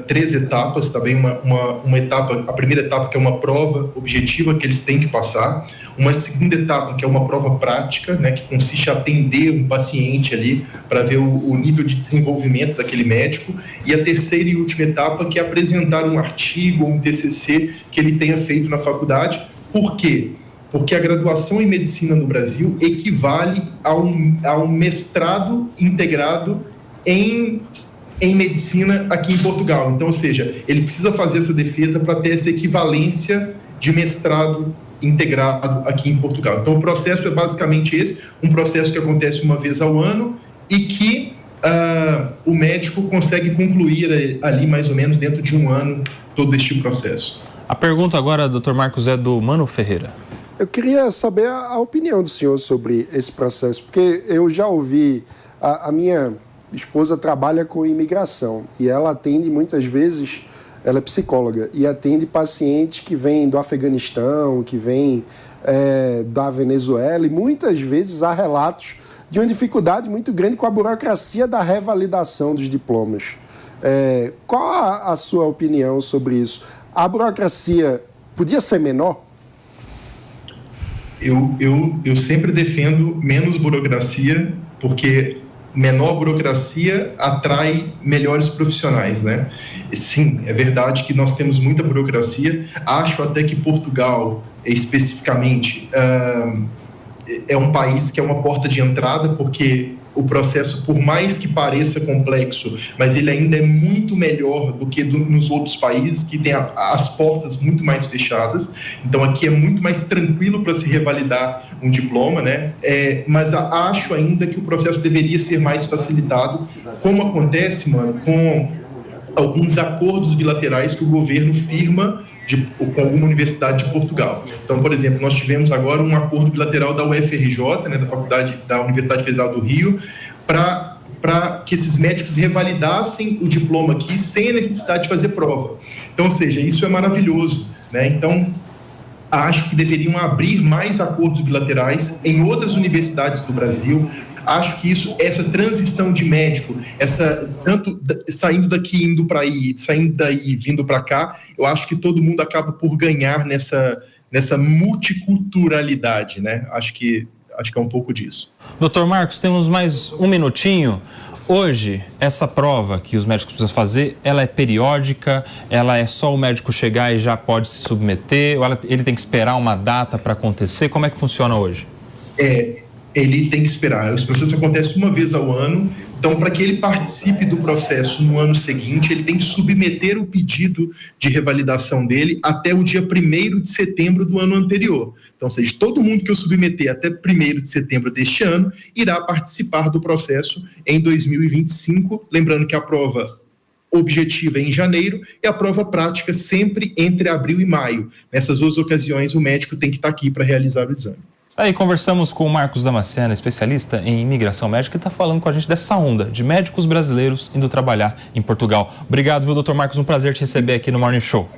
3 etapas, também uma etapa, a primeira etapa que é uma prova objetiva que eles têm que passar, uma segunda etapa que é uma prova prática, né, que consiste em atender um paciente ali para ver o nível de desenvolvimento daquele médico, e a terceira e última etapa que é apresentar um artigo ou um TCC que ele tenha feito na faculdade, Por quê? Porque a graduação em medicina no Brasil equivale a um mestrado integrado em medicina aqui em Portugal. Então, ou seja, ele precisa fazer essa defesa para ter essa equivalência de mestrado integrado aqui em Portugal. Então, o processo é basicamente esse, um processo que acontece uma vez ao ano e que o médico consegue concluir ali mais ou menos dentro de um ano todo este processo. A pergunta agora, Dr. Marcos, é do Mano Ferreira. Eu queria saber a opinião do senhor sobre esse processo, porque eu já ouvi, a minha esposa trabalha com imigração e ela atende muitas vezes, ela é psicóloga e atende pacientes que vêm do Afeganistão, que vêm da Venezuela, e muitas vezes há relatos de uma dificuldade muito grande com a burocracia da revalidação dos diplomas. Qual a sua opinião sobre isso? A burocracia podia ser menor? Eu sempre defendo menos burocracia, porque menor burocracia atrai melhores profissionais, né? Sim, é verdade que nós temos muita burocracia. Acho até que Portugal, especificamente, é um país que é uma porta de entrada, porque o processo, por mais que pareça complexo, mas ele ainda é muito melhor do que nos outros países, que tem as portas muito mais fechadas. Então, aqui é muito mais tranquilo para se revalidar um diploma, né? Mas acho ainda que o processo deveria ser mais facilitado, como acontece, mano, com alguns acordos bilaterais que o governo firma com alguma universidade de Portugal. Então, por exemplo, nós tivemos agora um acordo bilateral da UFRJ, né, da Universidade Federal do Rio, para que esses médicos revalidassem o diploma aqui sem a necessidade de fazer prova. Então, ou seja, isso é maravilhoso, né? Então, acho que deveriam abrir mais acordos bilaterais em outras universidades do Brasil. Acho que essa transição de médico, tanto saindo daqui indo para aí, saindo daí vindo para cá, eu acho que todo mundo acaba por ganhar nessa multiculturalidade, né? Acho que é um pouco disso. Doutor Marcos, temos mais um minutinho. Hoje, essa prova que os médicos precisam fazer, ela é periódica? Ela é só o médico chegar e já pode se submeter? Ou ele tem que esperar uma data para acontecer? Como é que funciona hoje? Ele tem que esperar. Esse processo acontece uma vez ao ano. Então, para que ele participe do processo no ano seguinte, ele tem que submeter o pedido de revalidação dele até o dia 1º de setembro do ano anterior. Então, ou seja, todo mundo que eu submeter até 1º de setembro deste ano irá participar do processo em 2025. Lembrando que a prova objetiva é em janeiro e a prova prática sempre entre abril e maio. Nessas duas ocasiões, o médico tem que estar aqui para realizar o exame. Aí conversamos com o Marcos Damasceno, especialista em imigração médica, que está falando com a gente dessa onda de médicos brasileiros indo trabalhar em Portugal. Obrigado, viu, doutor Marcos? Um prazer te receber aqui no Morning Show.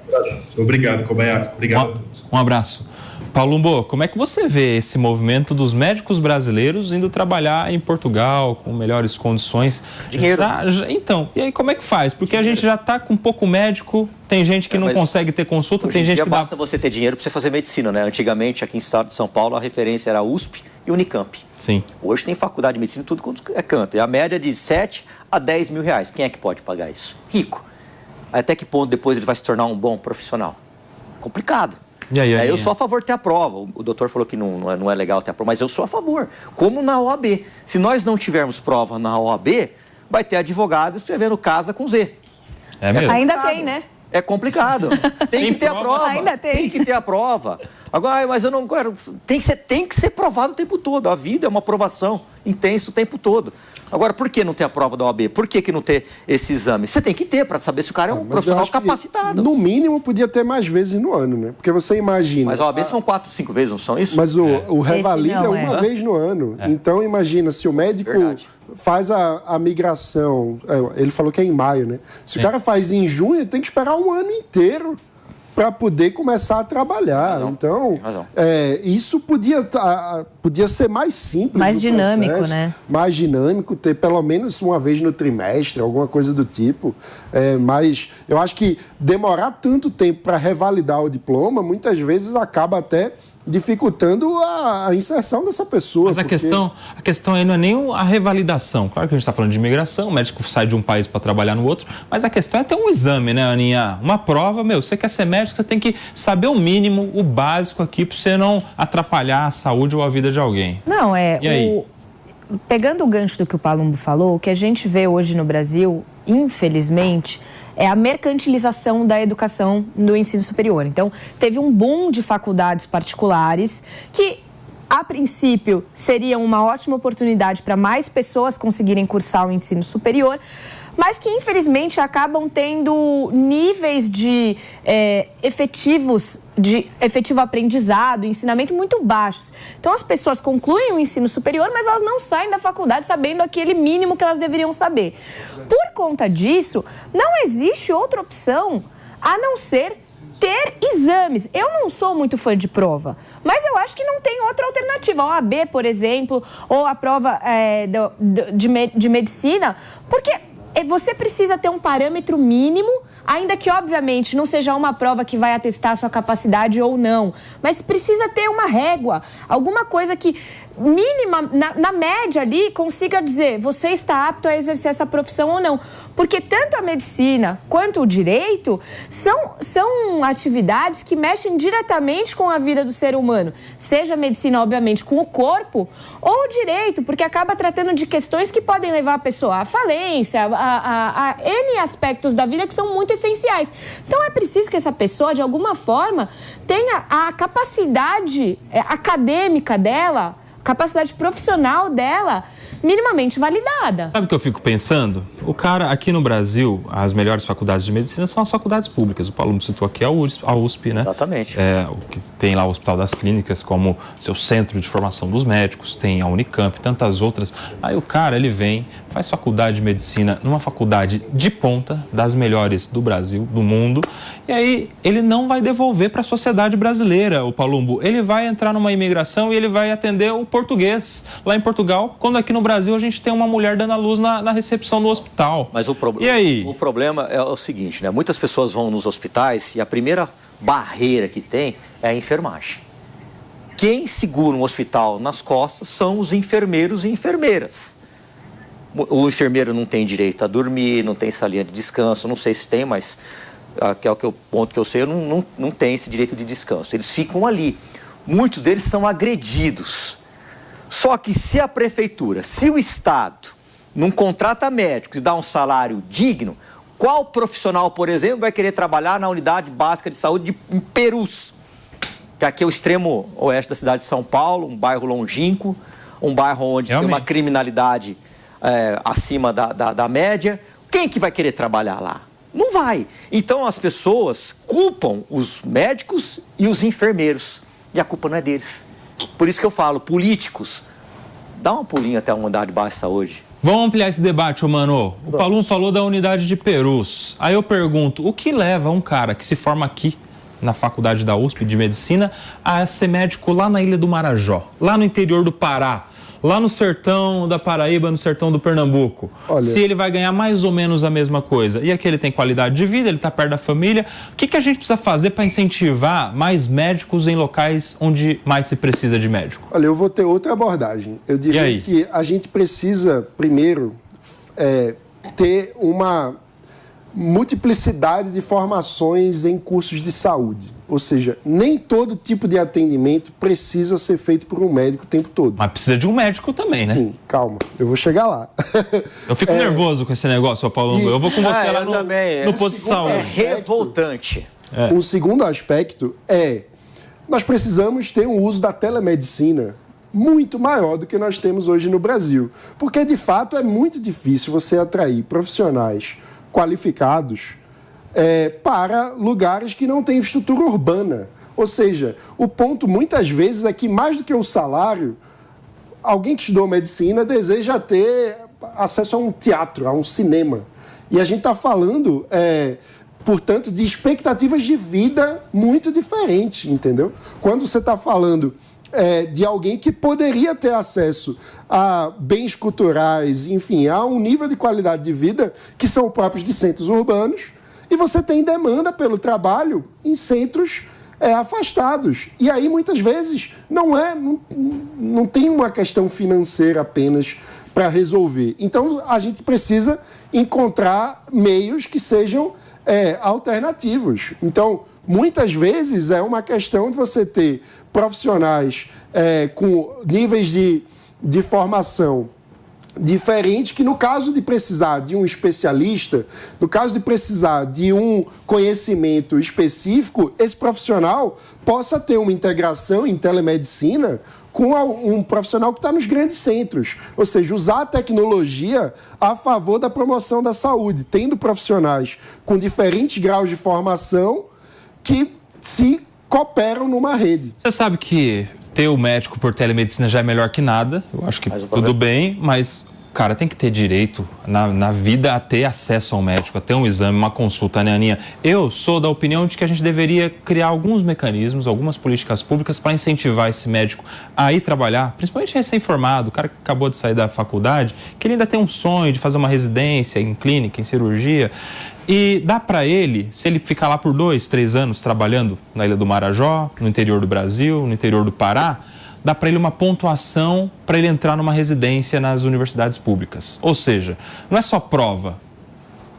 Obrigado, Kobayashi. Obrigado a todos. Um abraço. Palumbo, como é que você vê esse movimento dos médicos brasileiros indo trabalhar em Portugal com melhores condições? Dinheiro. Então, e aí como é que faz? Porque a gente já está com pouco médico, tem gente que não consegue ter consulta, tem gente que basta você ter dinheiro para você fazer medicina, né? Antigamente, aqui em estado de São Paulo, a referência era a USP e Unicamp. Sim. Hoje tem faculdade de medicina, tudo quanto é canto. E a média é de 7 a 10 mil reais. Quem é que pode pagar isso? Rico. Até que ponto depois ele vai se tornar um bom profissional? Complicado. Eu sou a favor de ter a prova. O doutor falou que não é legal ter a prova, mas eu sou a favor. Como na OAB. Se nós não tivermos prova na OAB, vai ter advogado escrevendo casa com Z. É mesmo? Ainda tem, né? É complicado. Tem que ter a prova. Ainda tem. Tem que ter a prova. Agora, mas eu não quero. Tem que ser provado o tempo todo. A vida é uma provação intensa o tempo todo. Agora, por que não ter a prova da OAB? Por que não ter esse exame? Você tem que ter para saber se o cara é um profissional capacitado. No mínimo, podia ter mais vezes no ano, né? Porque você imagina... Mas a OAB são 4, 5 vezes, não são isso? Mas o revalida uma vez no ano. Então, imagina, se o médico faz a migração... Ele falou que é em maio, né? Se o cara faz em junho, ele tem que esperar um ano inteiro para poder começar a trabalhar. Então, isso podia ser mais simples. Mais dinâmico, né? Mais dinâmico, ter pelo menos uma vez no trimestre, alguma coisa do tipo. Mas eu acho que demorar tanto tempo para revalidar o diploma, muitas vezes acaba até dificultando a inserção dessa pessoa. Mas a questão aí não é nem a revalidação. Claro que a gente está falando de imigração, o médico sai de um país para trabalhar no outro, mas a questão é ter um exame, né, Aninha? Uma prova, você quer ser médico, você tem que saber o mínimo, o básico aqui, para você não atrapalhar a saúde ou a vida de alguém. Não, E aí? Pegando o gancho do que o Palumbo falou, o que a gente vê hoje no Brasil, infelizmente, é a mercantilização da educação no ensino superior. Então, teve um boom de faculdades particulares que, a princípio, seriam uma ótima oportunidade para mais pessoas conseguirem cursar o ensino superior, mas que, infelizmente, acabam tendo níveis de efetivo aprendizado, ensinamento muito baixos. Então, as pessoas concluem o ensino superior, mas elas não saem da faculdade sabendo aquele mínimo que elas deveriam saber. Por conta disso, não existe outra opção a não ser ter exames. Eu não sou muito fã de prova, mas eu acho que não tem outra alternativa. A OAB, por exemplo, ou a prova de medicina, porque você precisa ter um parâmetro mínimo, ainda que, obviamente, não seja uma prova que vai atestar a sua capacidade ou não, mas precisa ter uma régua, alguma coisa que, mínima, na média ali, consiga dizer você está apto a exercer essa profissão ou não. Porque tanto a medicina quanto o direito são atividades que mexem diretamente com a vida do ser humano. Seja a medicina, obviamente, com o corpo, ou o direito, porque acaba tratando de questões que podem levar a pessoa à falência, a N aspectos da vida que são muito essenciais. Então, é preciso que essa pessoa, de alguma forma, tenha a capacidade acadêmica dela, capacidade profissional dela minimamente validada. Sabe o que eu fico pensando? O cara, aqui no Brasil, as melhores faculdades de medicina são as faculdades públicas. O Paulo citou aqui a USP, né? Exatamente. O que tem lá o Hospital das Clínicas como seu centro de formação dos médicos, tem a Unicamp, tantas outras. Aí o cara, ele vem, faz faculdade de medicina numa faculdade de ponta, das melhores do Brasil, do mundo, e aí ele não vai devolver para a sociedade brasileira, o Palumbo. Ele vai entrar numa imigração e ele vai atender o português lá em Portugal, quando aqui no Brasil a gente tem uma mulher dando à luz na recepção do hospital. Mas o problema é o seguinte, né? Muitas pessoas vão nos hospitais e a primeira barreira que tem é a enfermagem. Quem segura um hospital nas costas são os enfermeiros e enfermeiras. O enfermeiro não tem direito a dormir, não tem salinha de descanso, não sei se tem, mas que é o ponto que eu sei, não tem esse direito de descanso. Eles ficam ali. Muitos deles são agredidos. Só que se a prefeitura, se o Estado não contrata médicos e dá um salário digno, qual profissional, por exemplo, vai querer trabalhar na unidade básica de saúde em Perus? Que aqui é o extremo oeste da cidade de São Paulo, um bairro longínquo, um bairro onde tem uma criminalidade acima da média. Quem que vai querer trabalhar lá? Não vai. Então as pessoas culpam os médicos e os enfermeiros. E a culpa não é deles. Por isso que eu falo, políticos, dá uma pulinha até a unidade básica de saúde. Vamos ampliar esse debate, mano. O Palum falou da unidade de Perus. Aí eu pergunto, o que leva um cara que se forma aqui na faculdade da USP de medicina a ser médico lá na Ilha do Marajó, lá no interior do Pará, lá no sertão da Paraíba, no sertão do Pernambuco? Olha, se ele vai ganhar mais ou menos a mesma coisa. E aqui ele tem qualidade de vida, ele está perto da família. O que a gente precisa fazer para incentivar mais médicos em locais onde mais se precisa de médico? Olha, eu vou ter outra abordagem. Eu diria que a gente precisa, primeiro, ter uma multiplicidade de formações em cursos de saúde. Ou seja, nem todo tipo de atendimento precisa ser feito por um médico o tempo todo. Mas precisa de um médico também, né? Sim, calma, eu vou chegar lá. Eu fico nervoso com esse negócio, Paulo. Eu vou com você lá no posto de saúde. É revoltante. Um segundo aspecto nós precisamos ter um uso da telemedicina muito maior do que nós temos hoje no Brasil. Porque, de fato, é muito difícil você atrair profissionais qualificados para lugares que não têm infraestrutura urbana. Ou seja, o ponto muitas vezes é que, mais do que o salário, alguém que estudou medicina deseja ter acesso a um teatro, a um cinema. E a gente está falando, portanto, de expectativas de vida muito diferentes, entendeu? Quando você está falando de alguém que poderia ter acesso a bens culturais, enfim, a um nível de qualidade de vida que são próprios de centros urbanos, e você tem demanda pelo trabalho em centros afastados. E aí, muitas vezes, não tem uma questão financeira apenas para resolver. Então, a gente precisa encontrar meios que sejam alternativos. Então, muitas vezes é uma questão de você ter profissionais com níveis de formação diferentes, que no caso de precisar de um especialista, no caso de precisar de um conhecimento específico, esse profissional possa ter uma integração em telemedicina com um profissional que está nos grandes centros. Ou seja, usar a tecnologia a favor da promoção da saúde, tendo profissionais com diferentes graus de formação que se cooperam numa rede. Você sabe que ter o médico por telemedicina já é melhor que nada. Eu acho que tudo bem, mas, cara, tem que ter direito na vida a ter acesso ao médico, a ter um exame, uma consulta, né, Aninha? Eu sou da opinião de que a gente deveria criar alguns mecanismos, algumas políticas públicas para incentivar esse médico a ir trabalhar, principalmente recém-formado, o cara que acabou de sair da faculdade, que ele ainda tem um sonho de fazer uma residência em clínica, em cirurgia. E dá para ele, se ele ficar lá por 2, 3 anos trabalhando na Ilha do Marajó, no interior do Brasil, no interior do Pará, dá para ele uma pontuação para ele entrar numa residência nas universidades públicas. Ou seja, não é só prova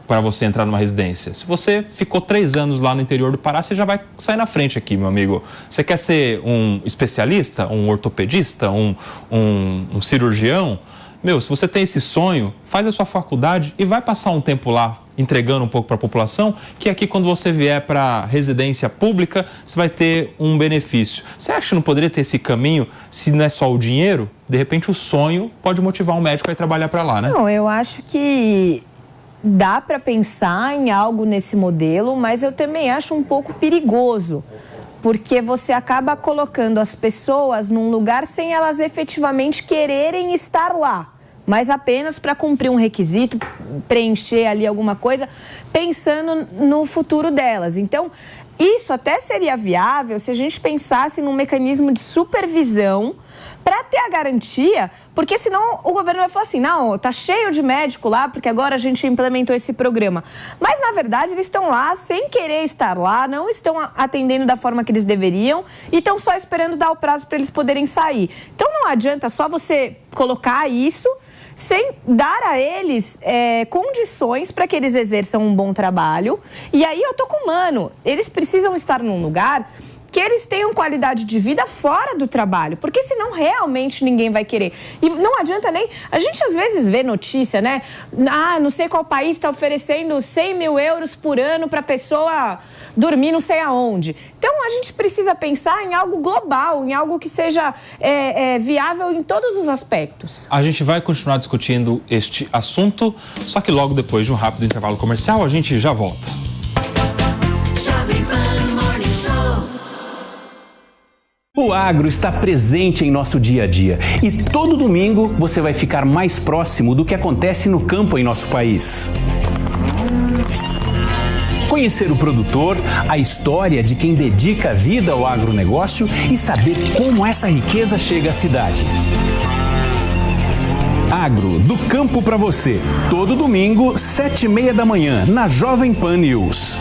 para você entrar numa residência. Se você ficou 3 anos lá no interior do Pará, você já vai sair na frente aqui, meu amigo. Você quer ser um especialista, um ortopedista, um cirurgião? Meu, se você tem esse sonho, faz a sua faculdade e vai passar um tempo lá entregando um pouco para a população, que aqui quando você vier para a residência pública, você vai ter um benefício. Você acha que não poderia ter esse caminho, se não é só o dinheiro? De repente o sonho pode motivar um médico a ir trabalhar para lá, né? Não, eu acho que dá para pensar em algo nesse modelo, mas eu também acho um pouco perigoso, porque você acaba colocando as pessoas num lugar sem elas efetivamente quererem estar lá, mas apenas para cumprir um requisito, preencher ali alguma coisa, pensando no futuro delas. Então, isso até seria viável se a gente pensasse num mecanismo de supervisão para ter a garantia, porque senão o governo vai falar assim, não, tá cheio de médico lá, porque agora a gente implementou esse programa. Mas, na verdade, eles estão lá sem querer estar lá, não estão atendendo da forma que eles deveriam e estão só esperando dar o prazo para eles poderem sair. Então, não adianta só você colocar isso sem dar a eles condições para que eles exerçam um bom trabalho. E aí eu tô com mano, eles precisam estar num lugar que eles tenham qualidade de vida fora do trabalho, porque senão realmente ninguém vai querer. E não adianta nem... A gente às vezes vê notícia, né? Ah, não sei qual país está oferecendo 100 mil euros por ano para a pessoa dormir não sei aonde. Então a gente precisa pensar em algo global, em algo que seja viável em todos os aspectos. A gente vai continuar discutindo este assunto, só que logo depois de um rápido intervalo comercial, a gente já volta. O agro está presente em nosso dia a dia e todo domingo você vai ficar mais próximo do que acontece no campo em nosso país. Conhecer o produtor, a história de quem dedica a vida ao agronegócio e saber como essa riqueza chega à cidade. Agro, do campo para você, todo domingo, 7h30 da manhã, na Jovem Pan News.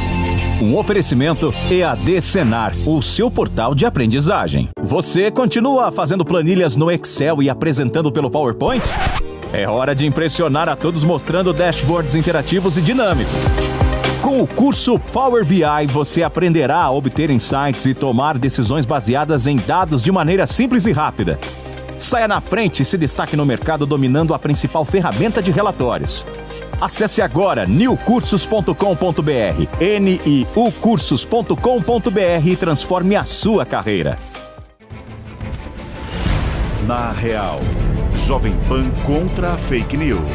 Um oferecimento EAD Senar, o seu portal de aprendizagem. Você continua fazendo planilhas no Excel e apresentando pelo PowerPoint? É hora de impressionar a todos mostrando dashboards interativos e dinâmicos. Com o curso Power BI, você aprenderá a obter insights e tomar decisões baseadas em dados de maneira simples e rápida. Saia na frente e se destaque no mercado dominando a principal ferramenta de relatórios. Acesse agora niucursos.com.br, niucursos.com.br e transforme a sua carreira. Na Real, Jovem Pan contra a fake news.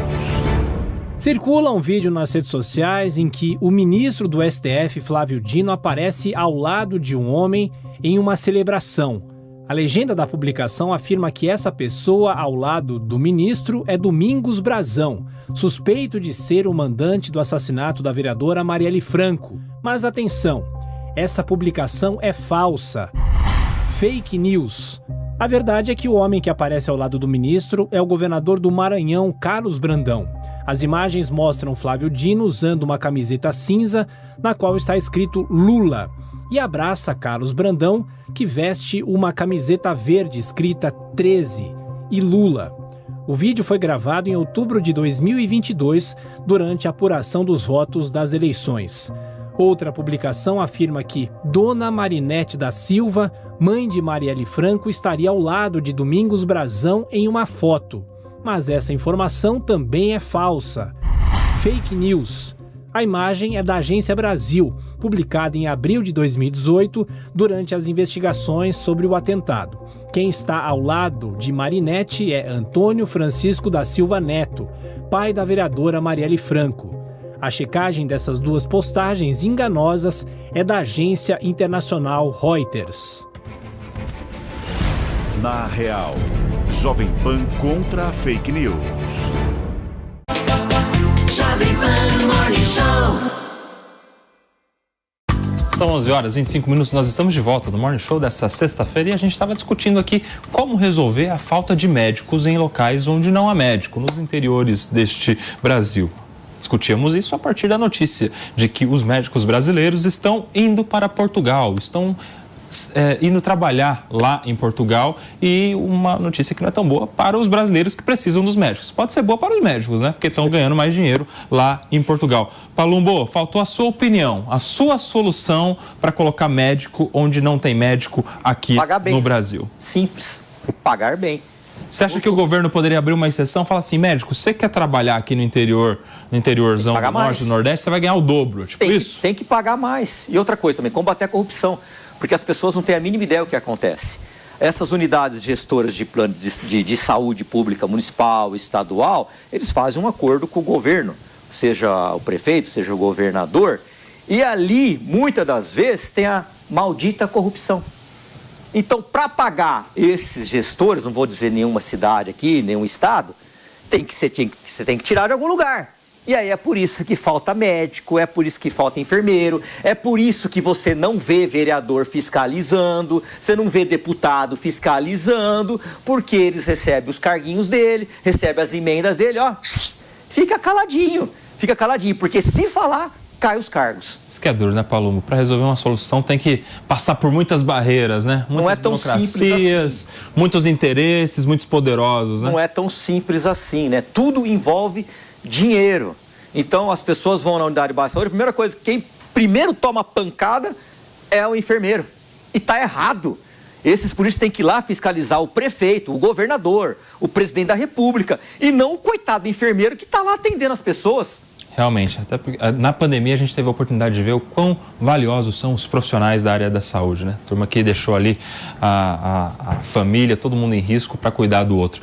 Circula um vídeo nas redes sociais em que o ministro do STF, Flávio Dino, aparece ao lado de um homem em uma celebração. A legenda da publicação afirma que essa pessoa ao lado do ministro é Domingos Brazão, suspeito de ser o mandante do assassinato da vereadora Marielle Franco. Mas atenção, essa publicação é falsa. Fake news. A verdade é que o homem que aparece ao lado do ministro é o governador do Maranhão, Carlos Brandão. As imagens mostram Flávio Dino usando uma camiseta cinza na qual está escrito Lula. e abraça Carlos Brandão, que veste uma camiseta verde escrita 13 e Lula. O vídeo foi gravado em outubro de 2022, durante a apuração dos votos das eleições. Outra publicação afirma que Dona Marinete da Silva, mãe de Marielle Franco, estaria ao lado de Domingos Brazão em uma foto. Mas essa informação também é falsa. Fake news. A imagem é da Agência Brasil, publicada em abril de 2018, durante as investigações sobre o atentado. Quem está ao lado de Marinette é Antônio Francisco da Silva Neto, pai da vereadora Marielle Franco. A checagem dessas duas postagens enganosas é da agência internacional Reuters. Na Real, Jovem Pan contra a fake news. Jovem Pan Morning Show. São 11 horas e 25 minutos, nós estamos de volta no Morning Show dessa sexta-feira e a gente estava discutindo aqui como resolver a falta de médicos em locais onde não há médico, nos interiores deste Brasil. Discutíamos isso a partir da notícia de que os médicos brasileiros estão indo para Portugal, estão indo trabalhar lá em Portugal, e uma notícia que não é tão boa para os brasileiros que precisam dos médicos. Pode ser boa para os médicos, né? Porque estão ganhando mais dinheiro lá em Portugal. Palumbo, faltou a sua opinião, a sua solução para colocar médico onde não tem médico aqui no Brasil. Simples, pagar bem. Você acha que o governo poderia abrir uma exceção e falar assim, médico, você quer trabalhar aqui no interiorzão do norte, do nordeste, você vai ganhar o dobro, tipo isso? Tem que pagar mais. E outra coisa também, combater a corrupção, porque as pessoas não têm a mínima ideia do que acontece. Essas unidades gestoras de plano de saúde pública municipal, estadual, eles fazem um acordo com o governo, seja o prefeito, seja o governador, e ali, muitas das vezes, tem a maldita corrupção. Então, para pagar esses gestores, não vou dizer nenhuma cidade aqui, nenhum estado, você tem que tirar de algum lugar. E aí é por isso que falta médico, é por isso que falta enfermeiro, é por isso que você não vê vereador fiscalizando, você não vê deputado fiscalizando, porque eles recebem os carguinhos dele, recebem as emendas dele, ó, fica caladinho, porque se falar, cai os cargos. Isso que é duro, né, Palumbo? Para resolver uma solução tem que passar por muitas barreiras, né? Muitas não é tão simples assim. Muitos interesses, muitos poderosos, né? Não é tão simples assim, né? Tudo envolve dinheiro. Então as pessoas vão na unidade básica de saúde, a primeira coisa, quem primeiro toma pancada é o enfermeiro. E tá errado. Esses políticos têm que ir lá fiscalizar o prefeito, o governador, o presidente da república, e não o coitado do enfermeiro que tá lá atendendo as pessoas. Realmente, até porque na pandemia a gente teve a oportunidade de ver o quão valiosos são os profissionais da área da saúde, né? A turma que deixou ali a família, todo mundo em risco para cuidar do outro.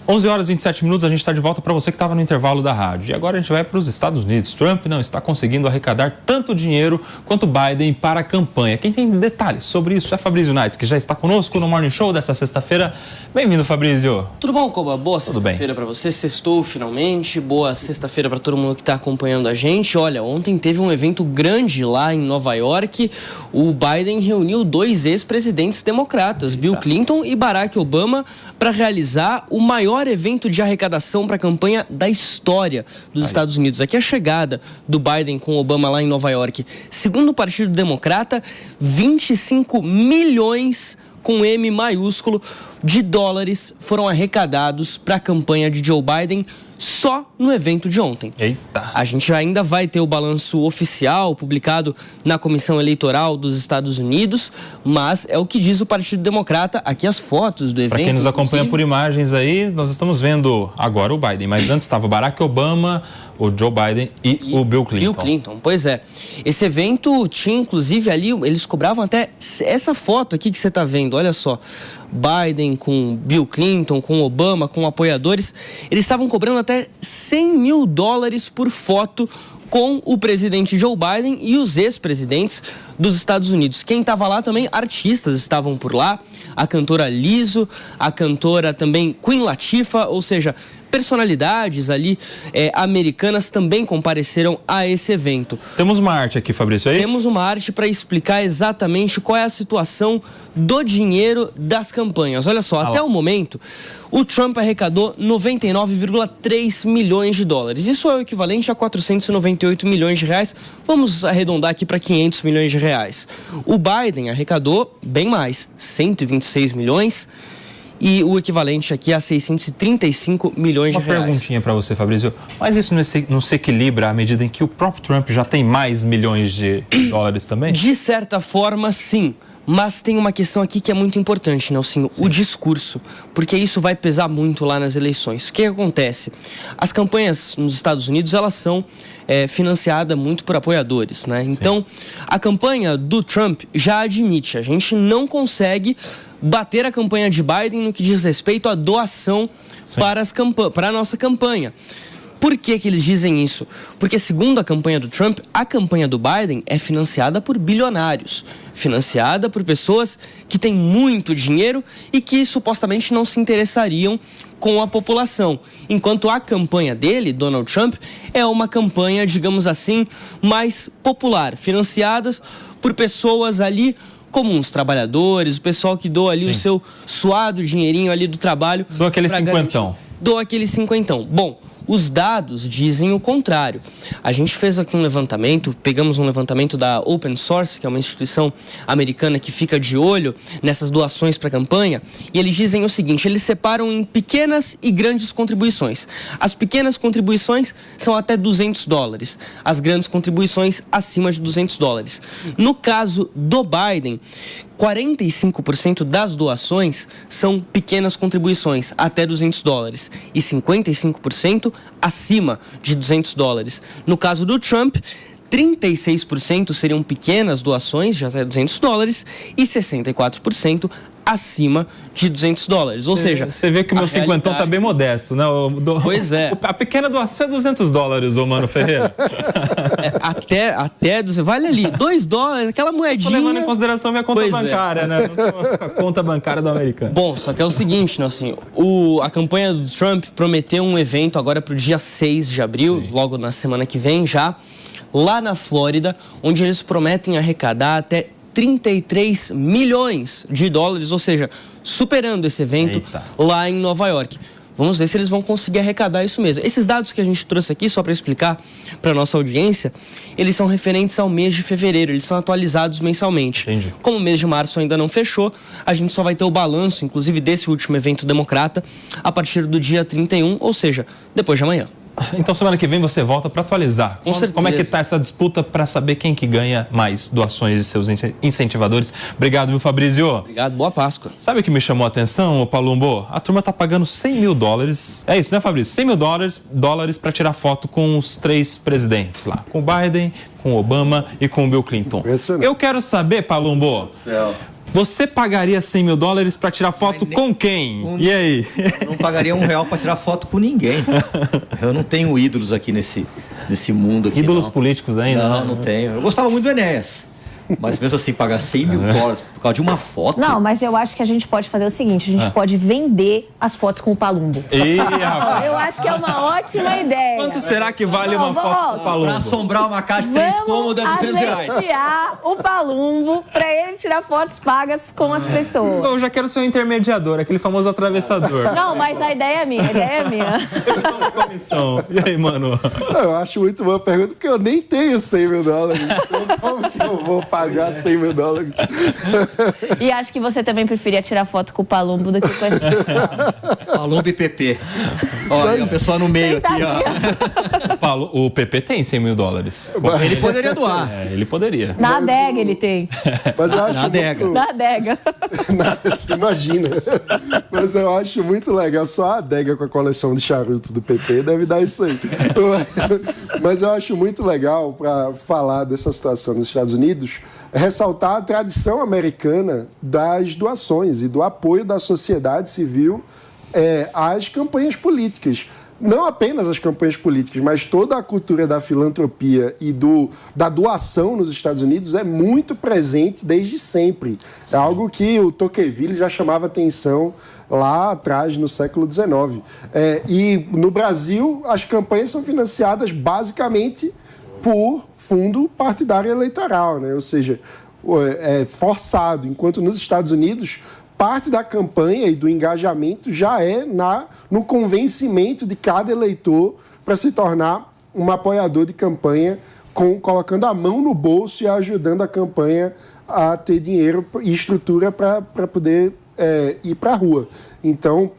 11 horas e 27 minutos, a gente está de volta para você que estava no intervalo da rádio. E agora a gente vai para os Estados Unidos. Trump não está conseguindo arrecadar tanto dinheiro quanto Biden para a campanha. Quem tem detalhes sobre isso é Fabrício Naitz, que já está conosco no Morning Show dessa sexta-feira. Bem-vindo, Fabrício. Tudo bom, Coba? Boa sexta-feira para você. Sextou finalmente. Boa sexta-feira para todo mundo que está acompanhando a gente. Olha, ontem teve um evento grande lá em Nova York. O Biden reuniu 2 ex-presidentes democratas, Bill Clinton e Barack Obama, para realizar o maior evento de arrecadação para a campanha da história dos Estados Unidos. Aqui a chegada do Biden com Obama lá em Nova York. Segundo o Partido Democrata, 25 milhões com M maiúsculo de dólares foram arrecadados para a campanha de Joe Biden só no evento de ontem. Eita! A gente ainda vai ter o balanço oficial publicado na Comissão Eleitoral dos Estados Unidos, mas é o que diz o Partido Democrata. Aqui as fotos do evento. Para quem nos acompanha por imagens aí, nós estamos vendo agora o Biden, mas antes estava o Barack Obama, o Joe Biden e o Bill Clinton. Bill Clinton, pois é. Esse evento tinha, inclusive, ali, eles cobravam até essa foto aqui que você está vendo, olha só. Biden com Bill Clinton, com Obama, com apoiadores, eles estavam cobrando até $100 mil por foto com o presidente Joe Biden e os ex-presidentes dos Estados Unidos. Quem estava lá também, artistas estavam por lá, a cantora Lizzo, a cantora também Queen Latifah, ou seja, personalidades ali americanas também compareceram a esse evento. Temos uma arte aqui, Fabrício, é isso? Temos uma arte para explicar exatamente qual é a situação do dinheiro das campanhas. Olha só, até o momento, o Trump arrecadou 99,3 milhões de dólares. Isso é o equivalente a 498 milhões de reais. Vamos arredondar aqui para 500 milhões de reais. O Biden arrecadou bem mais, 126 milhões. E o equivalente aqui a 635 milhões de reais. Uma perguntinha para você, Fabrício. Mas isso não se equilibra à medida em que o próprio Trump já tem mais milhões de dólares também? De certa forma, sim. Mas tem uma questão aqui que é muito importante, Nelsinho, o discurso, porque isso vai pesar muito lá nas eleições. O que acontece? As campanhas nos Estados Unidos, elas são financiadas muito por apoiadores, né? Então, a campanha do Trump já admite, a gente não consegue bater a campanha de Biden no que diz respeito à doação para a nossa campanha. Por que eles dizem isso? Porque, segundo a campanha do Trump, a campanha do Biden é financiada por bilionários, financiada por pessoas que têm muito dinheiro e que supostamente não se interessariam com a população. Enquanto a campanha dele, Donald Trump, é uma campanha, digamos assim, mais popular, financiadas por pessoas ali comuns, trabalhadores, o pessoal que doa ali o seu suado dinheirinho ali do trabalho. Doa aquele cinquentão. Doa aquele cinquentão. Bom, os dados dizem o contrário. A gente fez aqui um levantamento, pegamos um levantamento da Open Source, que é uma instituição americana que fica de olho nessas doações para a campanha, e eles dizem o seguinte, eles separam em pequenas e grandes contribuições. As pequenas contribuições são até $200, as grandes contribuições acima de $200. No caso do Biden, 45% das doações são pequenas contribuições, até $200, e 55% acima de $200. No caso do Trump, 36% seriam pequenas doações, de até $200, e 64% acima de $200. Ou seja, você vê que o meu cinquentão tá bem modesto, né? Pois é. A pequena doação é $200, ô Mano Ferreira. Até vale ali, $2, aquela moedinha. Tô levando em consideração minha conta bancária, né? A conta bancária do americano. Bom, só que é o seguinte, né, assim, a campanha do Trump prometeu um evento agora pro dia 6 de abril, logo na semana que vem já, lá na Flórida, onde eles prometem arrecadar até 33 milhões de dólares, ou seja, superando esse evento lá em Nova York. Vamos ver se eles vão conseguir arrecadar isso mesmo. Esses dados que a gente trouxe aqui, só para explicar para a nossa audiência, eles são referentes ao mês de fevereiro, eles são atualizados mensalmente. Entendi. Como o mês de março ainda não fechou, a gente só vai ter o balanço, inclusive desse último evento democrata, a partir do dia 31, ou seja, depois de amanhã. Então, semana que vem você volta para atualizar. Com certeza. Como é que está essa disputa para saber quem que ganha mais doações de seus incentivadores? Obrigado, viu, Fabrício? Obrigado, boa Páscoa. Sabe o que me chamou a atenção, ô Palumbo? A turma tá pagando $100 mil. É isso, né, Fabrício? $100 mil para tirar foto com os 3 presidentes lá. Com o Biden, com o Obama e com o Bill Clinton. Eu quero saber, Palumbo... Você pagaria $100 mil para tirar foto com quem? E aí? Eu não pagaria R$1 para tirar foto com ninguém. Eu não tenho ídolos aqui nesse mundo aqui. Ídolos políticos ainda? Não, não tenho. Eu gostava muito do Enéas. Mas mesmo assim, pagar $100 mil por causa de uma foto... Não, mas eu acho que a gente pode fazer o seguinte, a gente pode vender as fotos com o Palumbo. Eu acho que é uma ótima ideia. Quanto será que vale uma foto com o Palumbo? Pra assombrar uma casa de 3 cômodos é R$200. Agenciar o Palumbo pra ele tirar fotos pagas com as pessoas. Eu já quero ser um intermediador, aquele famoso atravessador. Não, mas a ideia é minha, Comissão. E aí, mano? Eu acho muito boa a pergunta, porque eu nem tenho $100 mil. Então, como que eu vou pagar $100 mil? E acho que você também preferia tirar foto com o Palumbo do que com esse. Palumbo e PP. Olha, a pessoa no meio aqui, ó. O PP tem $100 mil. Ele poderia doar. Ele poderia. Na adega ele tem. Mas eu acho na adega. Na adega. Imagina. Mas eu acho muito legal. Só a adega com a coleção de charuto do PP deve dar isso aí. Mas eu acho muito legal, para falar dessa situação nos Estados Unidos, ressaltar a tradição americana das doações e do apoio da sociedade civil às campanhas políticas. não apenas as campanhas políticas, mas toda a cultura da filantropia e da doação nos Estados Unidos é muito presente desde sempre. Sim. É algo que o Tocqueville já chamava atenção lá atrás, no século XIX. E no Brasil, as campanhas são financiadas basicamente por fundo partidário eleitoral, né? Ou seja, é forçado, enquanto nos Estados Unidos parte da campanha e do engajamento já é no convencimento de cada eleitor para se tornar um apoiador de campanha, colocando a mão no bolso e ajudando a campanha a ter dinheiro e estrutura para poder ir para a rua. Então,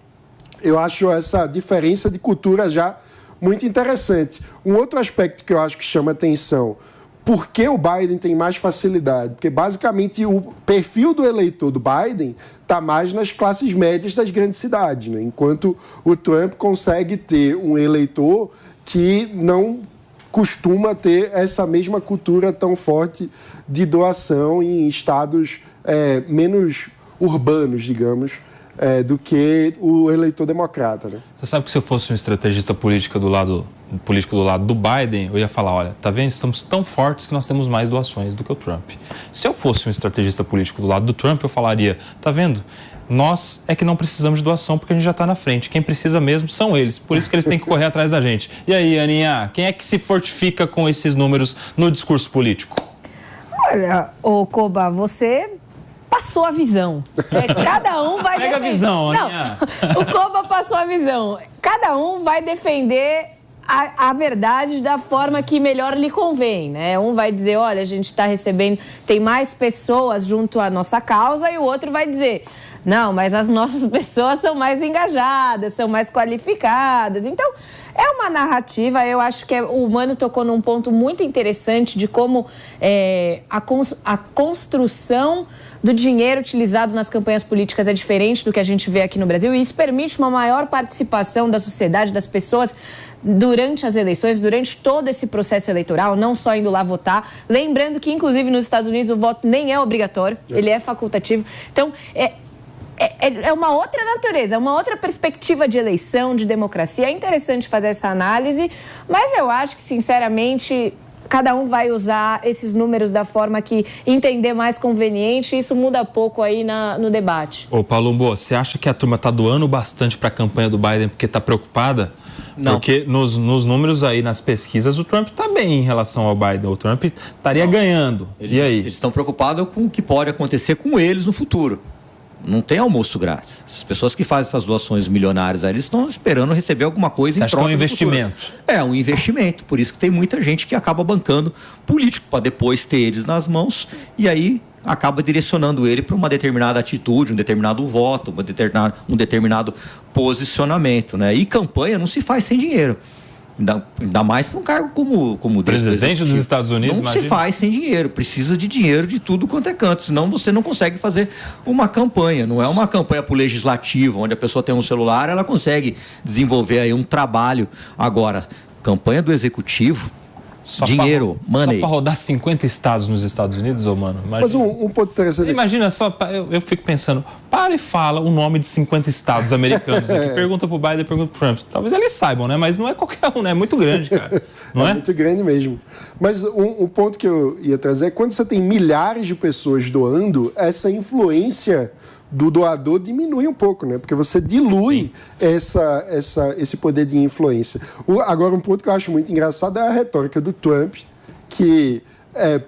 eu acho essa diferença de cultura já muito interessante. Um outro aspecto que eu acho que chama atenção: por que o Biden tem mais facilidade? Porque, basicamente, o perfil do eleitor do Biden está mais nas classes médias das grandes cidades, né? Enquanto o Trump consegue ter um eleitor que não costuma ter essa mesma cultura tão forte de doação em estados menos urbanos, digamos, do que o eleitor democrata, né? Você sabe que se eu fosse um estrategista político do lado do Biden, eu ia falar, olha, tá vendo? Estamos tão fortes que nós temos mais doações do que o Trump. Se eu fosse um estrategista político do lado do Trump, eu falaria, tá vendo? Nós é que não precisamos de doação porque a gente já está na frente. Quem precisa mesmo são eles. Por isso que eles têm que correr atrás da gente. E aí, Aninha, quem é que se fortifica com esses números no discurso político? Olha, Koba, você passou a visão. Cada um vai Pega defender. A visão, Aninha. Não, o Koba passou a visão. Cada um vai defender a verdade da forma que melhor lhe convém, né? Um vai dizer, olha, a gente está recebendo, tem mais pessoas junto à nossa causa, e o outro vai dizer, não, mas as nossas pessoas são mais engajadas, são mais qualificadas. Então, é uma narrativa. Eu acho que o Mano tocou num ponto muito interessante de como a construção do dinheiro utilizado nas campanhas políticas é diferente do que a gente vê aqui no Brasil, e isso permite uma maior participação da sociedade, das pessoas, durante as eleições, durante todo esse processo eleitoral, não só indo lá votar. Lembrando que, inclusive, nos Estados Unidos o voto nem é obrigatório, ele é facultativo. Então, é uma outra natureza, uma outra perspectiva de eleição, de democracia. É interessante fazer essa análise, mas eu acho que, sinceramente, cada um vai usar esses números da forma que entender mais conveniente, e isso muda pouco aí no debate. Ô, Palumbo, você acha que a turma está doando bastante para a campanha do Biden porque está preocupada? Não. Porque nos números aí, nas pesquisas, o Trump está bem em relação ao Biden. O Trump estaria ganhando. E aí? Eles estão preocupados com o que pode acontecer com eles no futuro. Não tem almoço grátis. As pessoas que fazem essas doações milionárias aí, eles estão esperando receber alguma coisa em troca. Você acha que é um investimento? É um investimento. Por isso que tem muita gente que acaba bancando político para depois ter eles nas mãos, e aí acaba direcionando ele para uma determinada atitude, um determinado voto, um determinado posicionamento, né? E campanha não se faz sem dinheiro. Ainda mais para um cargo como presidente dos Estados Unidos. Não se faz sem dinheiro, precisa de dinheiro de tudo quanto é canto, senão você não consegue fazer uma campanha. Não é uma campanha para o legislativo, onde a pessoa tem um celular, ela consegue desenvolver aí um trabalho. Agora, campanha do executivo, dinheiro, money. Só para rodar 50 estados nos Estados Unidos, mano? Imagina. Mas um ponto interessante. Imagina só, eu fico pensando, para e fala o nome de 50 estados americanos aqui. Pergunta pro Biden, pergunta pro Trump. Talvez eles saibam, né? Mas não é qualquer um, né? É muito grande, cara. Não é? É muito grande mesmo. Mas um ponto que eu ia trazer é quando você tem milhares de pessoas doando, essa influência do doador diminui um pouco, né? Porque você dilui esse poder de influência. Agora, um ponto que eu acho muito engraçado é a retórica do Trump, que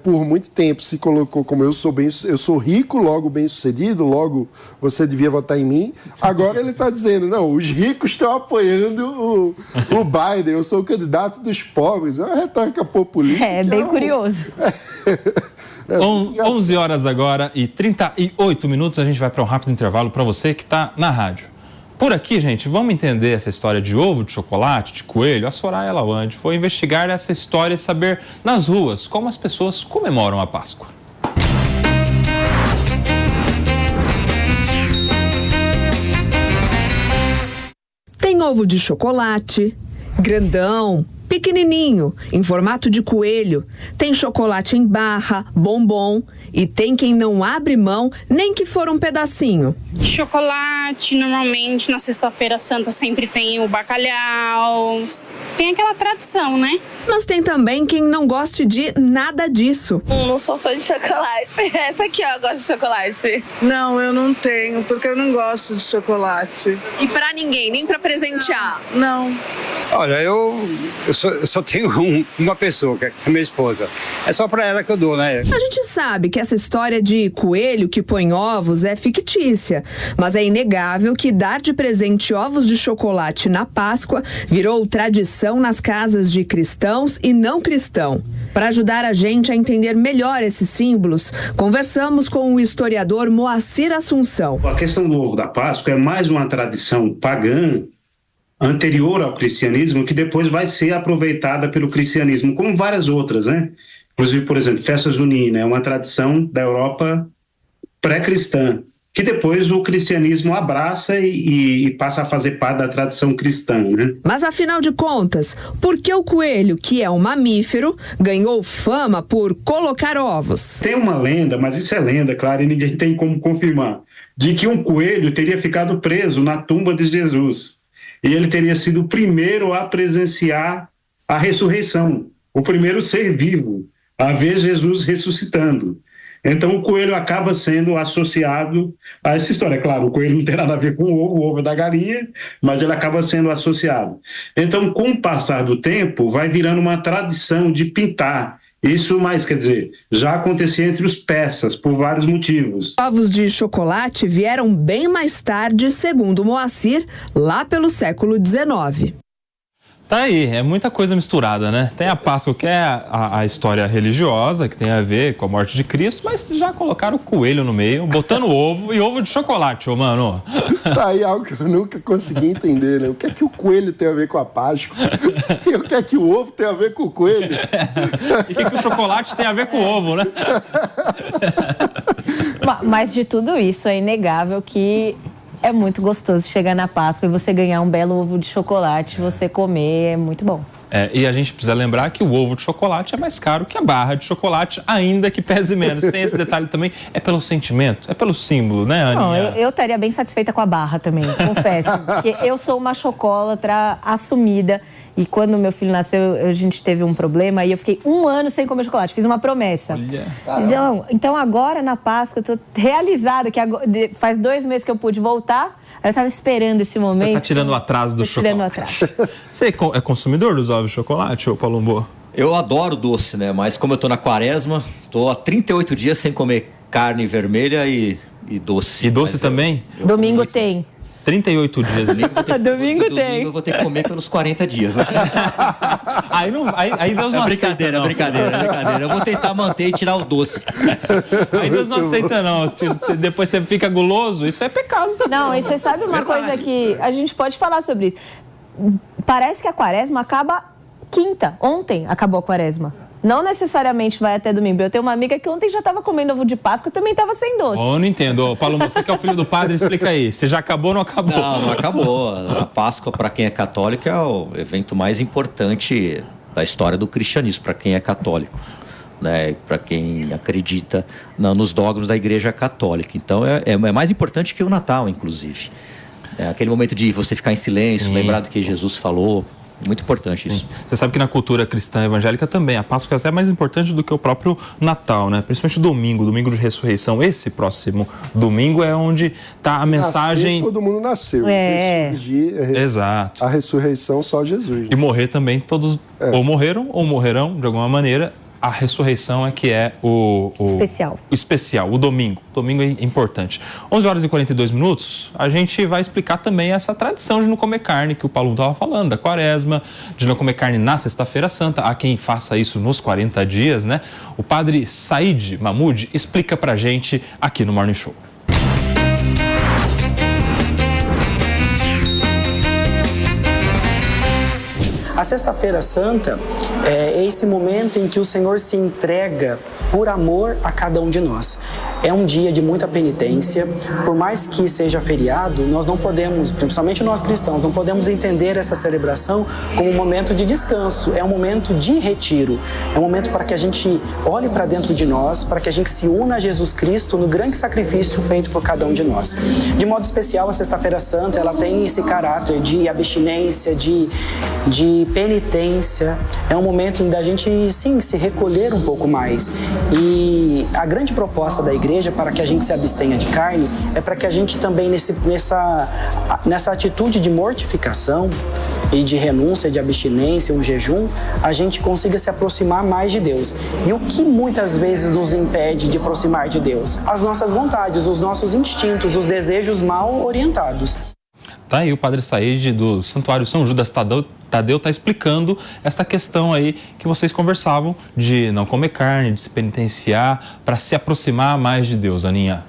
por muito tempo se colocou como eu sou rico, logo bem-sucedido, logo você devia votar em mim. Agora ele está dizendo, não, os ricos estão apoiando o Biden, eu sou o candidato dos pobres. É uma retórica populista. É bem curioso. 11 horas agora e 38 minutos, a gente vai para um rápido intervalo para você que está na rádio. Por aqui, gente, vamos entender essa história de ovo, de chocolate, de coelho. A Soraya Lawande foi investigar essa história e saber nas ruas como as pessoas comemoram a Páscoa. Tem ovo de chocolate, grandão, pequenininho, em formato de coelho. Tem chocolate em barra, bombom E tem quem não abre mão nem que for um pedacinho. Chocolate, normalmente na sexta-feira santa sempre tem o bacalhau, tem aquela tradição, né? Mas tem também quem não goste de nada disso. Não sou fã de chocolate. Essa aqui, ó, eu gosto de chocolate. Não, eu não tenho, porque eu não gosto de chocolate. E pra ninguém, nem pra presentear? Não. Olha, eu só tenho uma pessoa, que é a minha esposa. É só pra ela que eu dou, né? A gente sabe que essa história de coelho que põe ovos é fictícia, mas é inegável que dar de presente ovos de chocolate na Páscoa virou tradição nas casas de cristãos e não cristãos. Para ajudar a gente a entender melhor esses símbolos, conversamos com o historiador Moacir Assunção. A questão do ovo da Páscoa é mais uma tradição pagã anterior ao cristianismo, que depois vai ser aproveitada pelo cristianismo, como várias outras, né? Inclusive, por exemplo, festa junina é uma tradição da Europa pré-cristã, que depois o cristianismo abraça e passa a fazer parte da tradição cristã, né? Mas afinal de contas, por que o coelho, que é um mamífero, ganhou fama por colocar ovos? Tem uma lenda, mas isso é lenda, claro, e ninguém tem como confirmar, de que um coelho teria ficado preso na tumba de Jesus. E ele teria sido o primeiro a presenciar a ressurreição, o primeiro ser vivo a ver Jesus ressuscitando. Então o coelho acaba sendo associado a essa história. Claro, o coelho não tem nada a ver com o ovo é da galinha, mas ele acaba sendo associado. Então, com o passar do tempo, vai virando uma tradição de pintar. Isso, mas quer dizer, já acontecia entre os persas, por vários motivos. Ovos de chocolate vieram bem mais tarde, segundo Moacir, lá pelo século XIX. Tá aí, é muita coisa misturada, né? Tem a Páscoa, que é a história religiosa, que tem a ver com a morte de Cristo, mas já colocaram o coelho no meio, botando ovo e ovo de chocolate, ô mano. Tá aí algo que eu nunca consegui entender, né? O que é que o coelho tem a ver com a Páscoa? E o que é que o ovo tem a ver com o coelho? E o que o chocolate tem a ver com o ovo, né? Mas de tudo isso, é inegável que é muito gostoso chegar na Páscoa e você ganhar um belo ovo de chocolate, você comer, é muito bom. E a gente precisa lembrar que o ovo de chocolate é mais caro que a barra de chocolate, ainda que pese menos. Tem esse detalhe também, é pelo sentimento, é pelo símbolo, né, Aninha? Não, eu estaria bem satisfeita com a barra também, confesso. Porque eu sou uma chocolatra assumida. E quando meu filho nasceu, a gente teve um problema e eu fiquei 1 ano sem comer chocolate. Fiz uma promessa. Então agora, na Páscoa, eu tô realizada, que agora, faz 2 meses que eu pude voltar. Eu tava esperando esse momento. Você tá tirando o atraso do chocolate. Tirando o atraso. Você é consumidor dos ovos de chocolate, ô Palumbo? Eu adoro doce, né? Mas como eu tô na quaresma, tô há 38 dias sem comer carne vermelha e doce. E doce também? Domingo tem. 38 dias. Domingo tem. Domingo eu vou ter que comer pelos 40 dias. Né? Aí Deus não aceita, não. Brincadeira. Eu vou tentar manter e tirar o doce. Aí Deus não aceita, não. Depois você fica guloso, isso é pecado. Não, e você sabe uma coisa que a gente pode falar sobre isso. Parece que a quaresma acaba quinta. Ontem acabou a quaresma. Não necessariamente vai até domingo. Eu tenho uma amiga que ontem já estava comendo ovo de Páscoa e também estava sem doce. Eu não entendo. Paulo, você que é o filho do padre, explica aí. Você já acabou ou não acabou? Não acabou. A Páscoa, para quem é católico, é o evento mais importante da história do cristianismo, para quem é católico, né? Para quem acredita nos dogmas da Igreja Católica. Então, é mais importante que o Natal, inclusive. É aquele momento de você ficar em silêncio, lembrar do que Jesus falou. Muito importante isso. Você sabe que na cultura cristã evangélica também, a Páscoa é até mais importante do que o próprio Natal, né? Principalmente domingo de ressurreição. Esse próximo domingo é onde está a mensagem... Todo mundo nasceu. Exato. A ressurreição só Jesus. E morrer também, todos ou morreram ou morrerão de alguma maneira. A ressurreição é que é o especial, o domingo. O domingo é importante. 11 horas e 42 minutos, a gente vai explicar também essa tradição de não comer carne que o Paulo estava falando, da quaresma, de não comer carne na sexta-feira santa. Há quem faça isso nos 40 dias, né? O padre Said Mahmoud explica pra gente aqui no Morning Show. A Sexta-feira Santa É esse momento em que o Senhor se entrega por amor a cada um de nós. É um dia de muita penitência. Por mais que seja feriado, nós não podemos, principalmente nós cristãos, não podemos entender essa celebração como um momento de descanso. É um momento de retiro. É um momento para que a gente olhe para dentro de nós, para que a gente se una a Jesus Cristo no grande sacrifício feito por cada um de nós. De modo especial, a Sexta-feira Santa, ela tem esse caráter de abstinência, de penitência. É um momento da gente, sim, se recolher um pouco mais. E a grande proposta da igreja para que a gente se abstenha de carne é para que a gente também, nessa atitude de mortificação e de renúncia, de abstinência, um jejum, a gente consiga se aproximar mais de Deus. E o que muitas vezes nos impede de aproximar de Deus? As nossas vontades, os nossos instintos, os desejos mal orientados. Tá aí o Padre Said do Santuário São Judas Tadeu está explicando essa questão aí que vocês conversavam de não comer carne, de se penitenciar, para se aproximar mais de Deus, Aninha.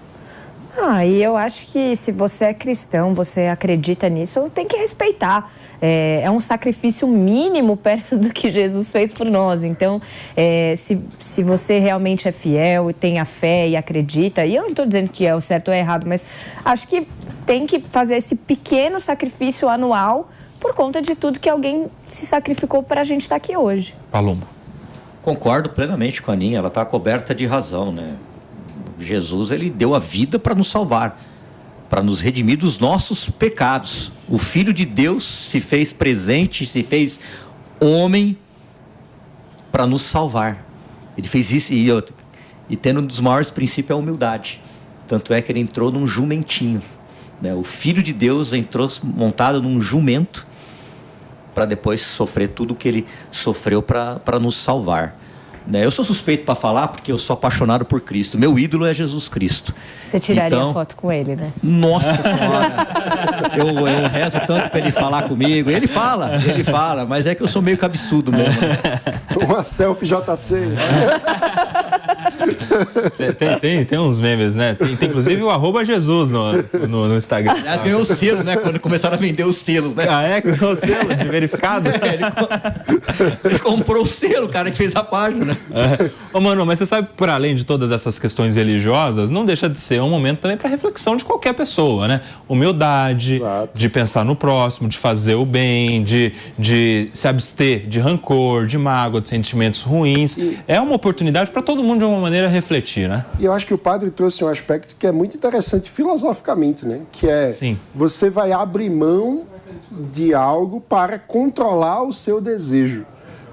E eu acho que se você é cristão, você acredita nisso, tem que respeitar. É um sacrifício mínimo perto do que Jesus fez por nós. Então, se você realmente é fiel e tem a fé e acredita, e eu não estou dizendo que é o certo ou errado, mas acho que tem que fazer esse pequeno sacrifício anual por conta de tudo que alguém se sacrificou para a gente estar aqui hoje. Palombo. Concordo plenamente com a Aninha, ela está coberta de razão, né? Jesus, ele deu a vida para nos salvar, para nos redimir dos nossos pecados. O Filho de Deus se fez presente, se fez homem para nos salvar. Ele fez isso e tendo um dos maiores princípios a humildade. Tanto é que ele entrou num jumentinho, né? O Filho de Deus entrou montado num jumento para depois sofrer tudo o que ele sofreu para nos salvar. Eu sou suspeito para falar porque eu sou apaixonado por Cristo. Meu ídolo é Jesus Cristo. Você tiraria foto com ele, né? Nossa Senhora! eu rezo tanto para ele falar comigo. Ele fala, mas é que eu sou meio cabeçudo mesmo. Né? Uma selfie JC. Tem uns memes, né? Tem inclusive o @Jesus no Instagram. Aliás, ganhou o selo, né? Quando começaram a vender os selos, né? Ganhou o selo de verificado? Ele comprou o selo, cara, que fez a página, né? Ô, Manu, mas você sabe, por além de todas essas questões religiosas, não deixa de ser um momento também para reflexão de qualquer pessoa, né? Humildade, exato, de pensar no próximo, de fazer o bem, de se abster de rancor, de mágoa, de sentimentos ruins. É uma oportunidade para todo mundo, de uma maneira, refletir, né? E eu acho que o padre trouxe um aspecto que é muito interessante filosoficamente, né? Que é, você vai abrir mão de algo para controlar o seu desejo.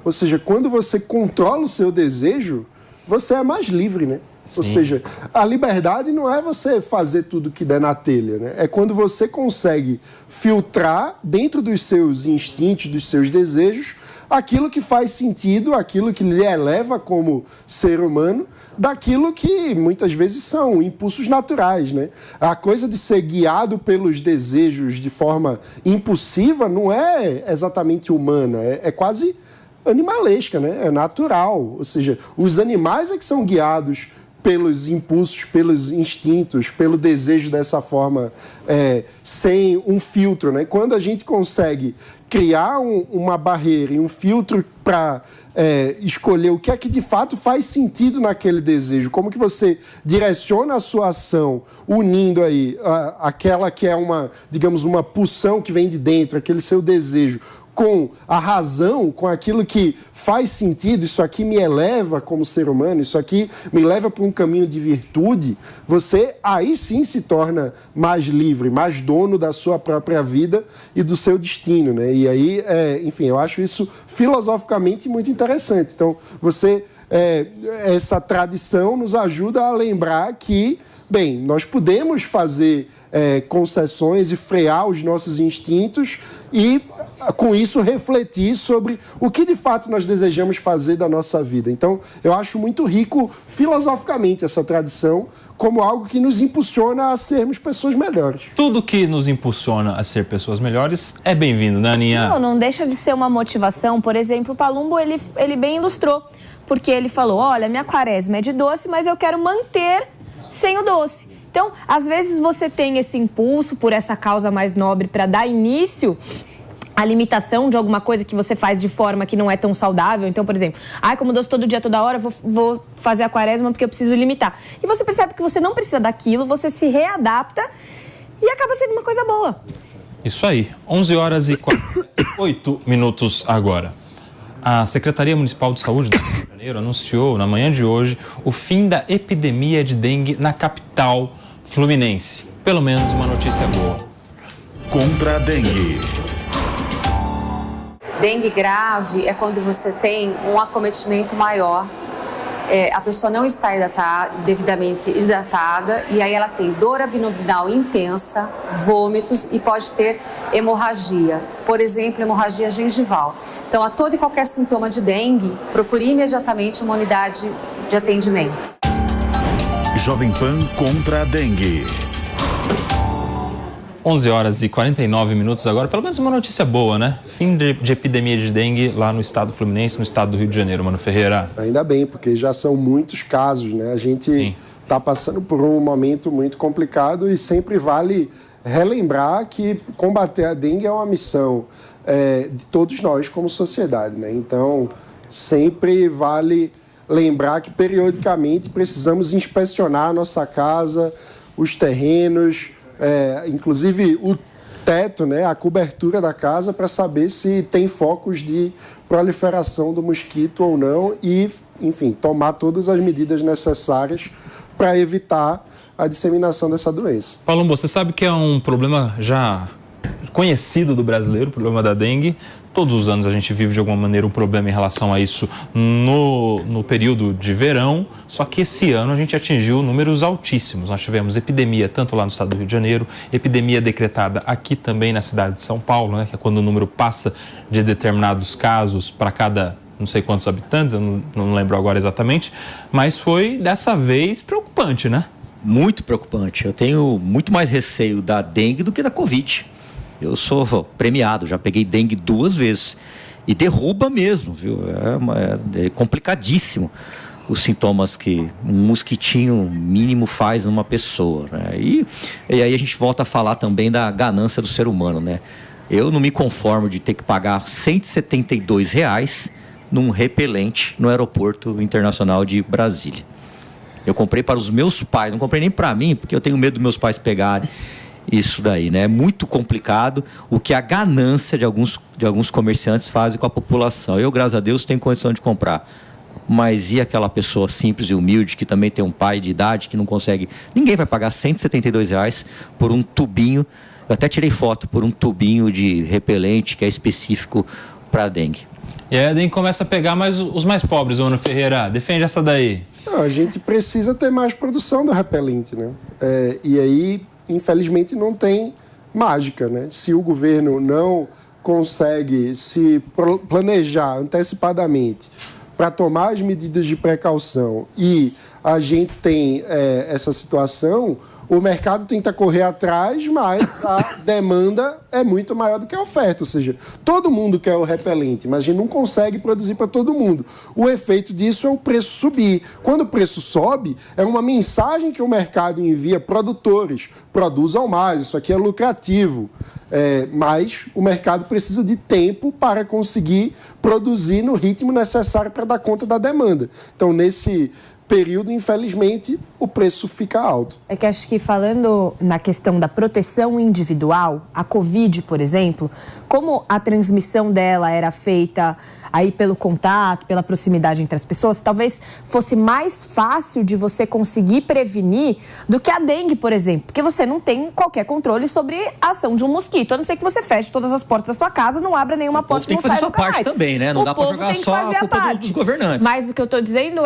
Ou seja, quando você controla o seu desejo, você é mais livre, né? Sim. Ou seja, a liberdade não é você fazer tudo que der na telha, né? É quando você consegue filtrar dentro dos seus instintos, dos seus desejos, aquilo que faz sentido, aquilo que lhe eleva como ser humano, daquilo que muitas vezes são impulsos naturais, né? A coisa de ser guiado pelos desejos de forma impulsiva não é exatamente humana, é quase animalesca, né? É natural. Ou seja, os animais é que são guiados pelos impulsos, pelos instintos, pelo desejo dessa forma, sem um filtro, né? Quando a gente consegue criar uma barreira e um filtro para escolher o que é que de fato faz sentido naquele desejo, como que você direciona a sua ação, unindo aí aquela que é digamos, uma pulsão que vem de dentro, aquele seu desejo, com a razão, com aquilo que faz sentido, isso aqui me eleva como ser humano, isso aqui me leva para um caminho de virtude, você aí sim se torna mais livre, mais dono da sua própria vida e do seu destino, né? E aí, enfim, eu acho isso filosoficamente muito interessante. Então, essa tradição nos ajuda a lembrar que, bem, nós podemos fazer concessões e frear os nossos instintos e, com isso, refletir sobre o que de fato nós desejamos fazer da nossa vida. Então, eu acho muito rico filosoficamente essa tradição como algo que nos impulsiona a sermos pessoas melhores. Tudo que nos impulsiona a ser pessoas melhores é bem-vindo, né, Aninha? Não deixa de ser uma motivação. Por exemplo, o Palumbo, ele bem ilustrou, porque ele falou, olha, minha quaresma é de doce, mas eu quero manter sem o doce. Então, às vezes você tem esse impulso por essa causa mais nobre para dar início a limitação de alguma coisa que você faz de forma que não é tão saudável. Então, por exemplo, como doce todo dia, toda hora, vou fazer a quaresma porque eu preciso limitar. E você percebe que você não precisa daquilo, você se readapta e acaba sendo uma coisa boa. Isso aí, 11 horas e 48 minutos agora. A Secretaria Municipal de Saúde do Rio de Janeiro anunciou na manhã de hoje o fim da epidemia de dengue na capital fluminense. Pelo menos uma notícia boa. Contra a dengue. Dengue grave é quando você tem um acometimento maior, a pessoa não está devidamente hidratada e aí ela tem dor abdominal intensa, vômitos e pode ter hemorragia, por exemplo, hemorragia gengival. Então, a todo e qualquer sintoma de dengue, procure imediatamente uma unidade de atendimento. Jovem Pan contra a dengue. 11 horas e 49 minutos agora, pelo menos uma notícia boa, né? Fim de epidemia de dengue lá no estado fluminense, no estado do Rio de Janeiro, Mano Ferreira. Ainda bem, porque já são muitos casos, né? A gente está passando por um momento muito complicado e sempre vale relembrar que combater a dengue é uma missão de todos nós como sociedade, né? Então, sempre vale lembrar que periodicamente precisamos inspecionar a nossa casa, os terrenos, inclusive o teto, né, a cobertura da casa, para saber se tem focos de proliferação do mosquito ou não e, enfim, tomar todas as medidas necessárias para evitar a disseminação dessa doença. Palumbo, você sabe que é um problema já conhecido do brasileiro, o problema da dengue. Todos os anos a gente vive de alguma maneira um problema em relação a isso no período de verão, só que esse ano a gente atingiu números altíssimos. Nós tivemos epidemia tanto lá no estado do Rio de Janeiro, epidemia decretada aqui também na cidade de São Paulo, né, que é quando o número passa de determinados casos para cada não sei quantos habitantes, eu não lembro agora exatamente, mas foi dessa vez preocupante, né? Muito preocupante. Eu tenho muito mais receio da dengue do que da Covid. Eu sou premiado, já peguei dengue 2 vezes. E derruba mesmo, viu? É complicadíssimo os sintomas que um mosquitinho mínimo faz numa pessoa, né? E aí a gente volta a falar também da ganância do ser humano, né? Eu não me conformo de ter que pagar R$ 172 num repelente no aeroporto internacional de Brasília. Eu comprei para os meus pais, não comprei nem para mim, porque eu tenho medo dos meus pais pegarem isso daí, né? É muito complicado o que a ganância de alguns comerciantes fazem com a população. Eu, graças a Deus, tenho condição de comprar. Mas e aquela pessoa simples e humilde que também tem um pai de idade que não consegue... Ninguém vai pagar R$ 172 por um tubinho. Eu até tirei foto por um tubinho de repelente que é específico para dengue. E aí a dengue começa a pegar mais os mais pobres, Mano Ferreira. Defende essa daí. Não, a gente precisa ter mais produção do repelente, né? E aí... Infelizmente não tem mágica, né? Se o governo não consegue se planejar antecipadamente para tomar as medidas de precaução e a gente tem essa situação, o mercado tenta correr atrás, mas a demanda é muito maior do que a oferta. Ou seja, todo mundo quer o repelente, mas a gente não consegue produzir para todo mundo. O efeito disso é o preço subir. Quando o preço sobe, é uma mensagem que o mercado envia: produtores, produzam mais, isso aqui é lucrativo. Mas o mercado precisa de tempo para conseguir produzir no ritmo necessário para dar conta da demanda. Então, nesse período, infelizmente, o preço fica alto. É que acho que, falando na questão da proteção individual, a Covid, por exemplo, como a transmissão dela era feita aí pelo contato, pela proximidade entre as pessoas, talvez fosse mais fácil de você conseguir prevenir do que a dengue, por exemplo, porque você não tem qualquer controle sobre a ação de um mosquito, a não ser que você feche todas as portas da sua casa, não abra nenhuma porta, tem que fazer sua parte também, né? Não dá para jogar só a culpa dos governantes. Mas o que eu estou dizendo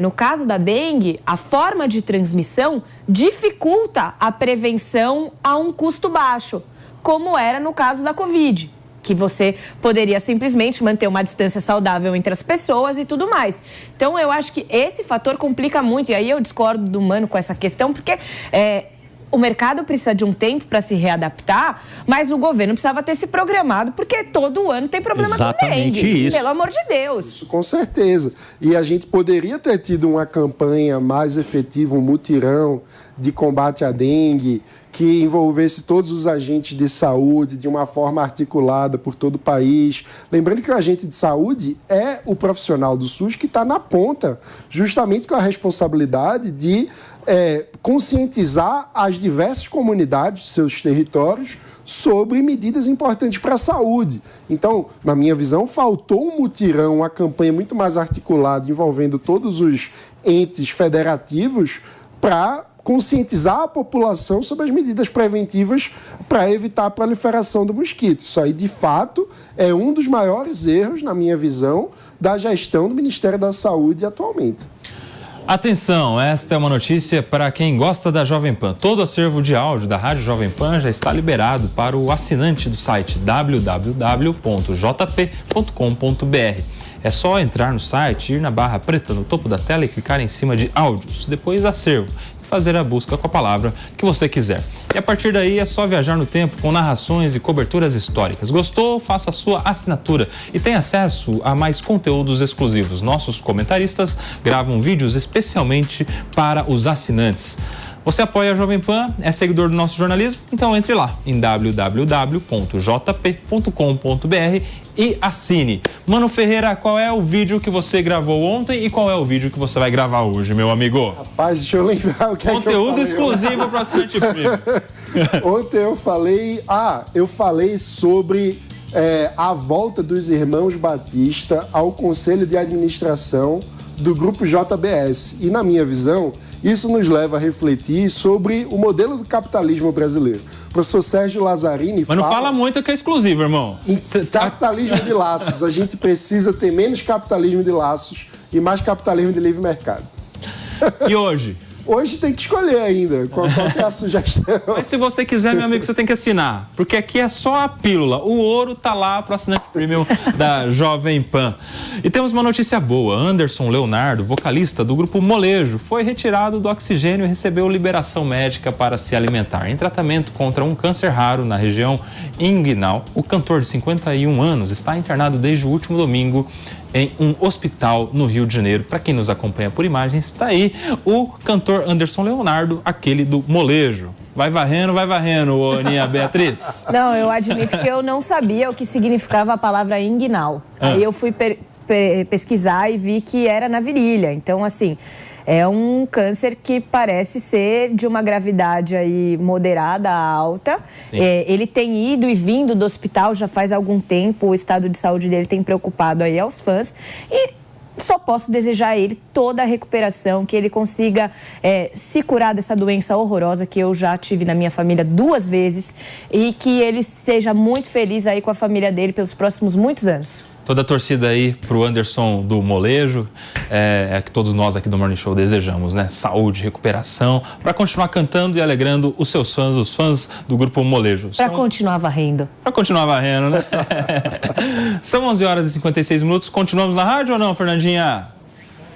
no caso da dengue, a forma de transmissão dificulta a prevenção a um custo baixo, como era no caso da Covid, que você poderia simplesmente manter uma distância saudável entre as pessoas e tudo mais. Então, eu acho que esse fator complica muito, e aí eu discordo do Mano com essa questão, porque o mercado precisa de um tempo para se readaptar, mas o governo precisava ter se programado, porque todo ano tem problema com dengue. Isso. Pelo amor de Deus. Isso, com certeza. E a gente poderia ter tido uma campanha mais efetiva, um mutirão de combate à dengue, que envolvesse todos os agentes de saúde de uma forma articulada por todo o país. Lembrando que o agente de saúde é o profissional do SUS que está na ponta, justamente com a responsabilidade de conscientizar as diversas comunidades de seus territórios sobre medidas importantes para a saúde. Então, na minha visão, faltou um mutirão, uma campanha muito mais articulada envolvendo todos os entes federativos para conscientizar a população sobre as medidas preventivas para evitar a proliferação do mosquito. Isso aí, de fato, é um dos maiores erros, na minha visão, da gestão do Ministério da Saúde atualmente. Atenção, esta é uma notícia para quem gosta da Jovem Pan. Todo o acervo de áudio da Rádio Jovem Pan já está liberado para o assinante do site www.jp.com.br. É só entrar no site, ir na barra preta no topo da tela e clicar em cima de áudios, depois acervo, e fazer a busca com a palavra que você quiser. E a partir daí é só viajar no tempo com narrações e coberturas históricas. Gostou? Faça a sua assinatura e tenha acesso a mais conteúdos exclusivos. Nossos comentaristas gravam vídeos especialmente para os assinantes. Você apoia a Jovem Pan, é seguidor do nosso jornalismo? Então entre lá em www.jp.com.br e assine. Mano Ferreira, qual é o vídeo que você gravou ontem e qual é o vídeo que você vai gravar hoje, meu amigo? Rapaz, deixa eu lembrar o que Conteúdo exclusivo para assinante premium. Ontem eu falei sobre a volta dos irmãos Batista ao Conselho de Administração do Grupo JBS. E, na minha visão, isso nos leva a refletir sobre o modelo do capitalismo brasileiro. O professor Sérgio Lazzarini Mas não fala muito que é exclusivo, irmão. Capitalismo de laços. A gente precisa ter menos capitalismo de laços e mais capitalismo de livre mercado. E hoje? Hoje tem que escolher ainda qual que é a sugestão. Mas se você quiser, meu amigo, você tem que assinar. Porque aqui é só a pílula. O ouro tá lá para o assinante premium da Jovem Pan. E temos uma notícia boa. Anderson Leonardo, vocalista do grupo Molejo, foi retirado do oxigênio e recebeu liberação médica para se alimentar. Em tratamento contra um câncer raro na região inguinal, o cantor de 51 anos está internado desde o último domingo em um hospital no Rio de Janeiro. Para quem nos acompanha por imagens, está aí o cantor Anderson Leonardo, aquele do Molejo. Vai varrendo, ô Aninha Beatriz. Não, eu admito que eu não sabia o que significava a palavra inguinal. Aí eu fui pesquisar e vi que era na virilha. Então, assim, é um câncer que parece ser de uma gravidade aí moderada a alta. Ele tem ido e vindo do hospital já faz algum tempo. O estado de saúde dele tem preocupado aí aos fãs. E só posso desejar a ele toda a recuperação, que ele consiga se curar dessa doença horrorosa que eu já tive na minha família 2 vezes e que ele seja muito feliz aí com a família dele pelos próximos muitos anos. Toda a torcida aí pro Anderson do Molejo, é que todos nós aqui do Morning Show desejamos, né? Saúde, recuperação, para continuar cantando e alegrando os seus fãs, os fãs do grupo Molejo. Para continuar varrendo. Para continuar varrendo, né? São 11h56, continuamos na rádio ou não, Fernandinha?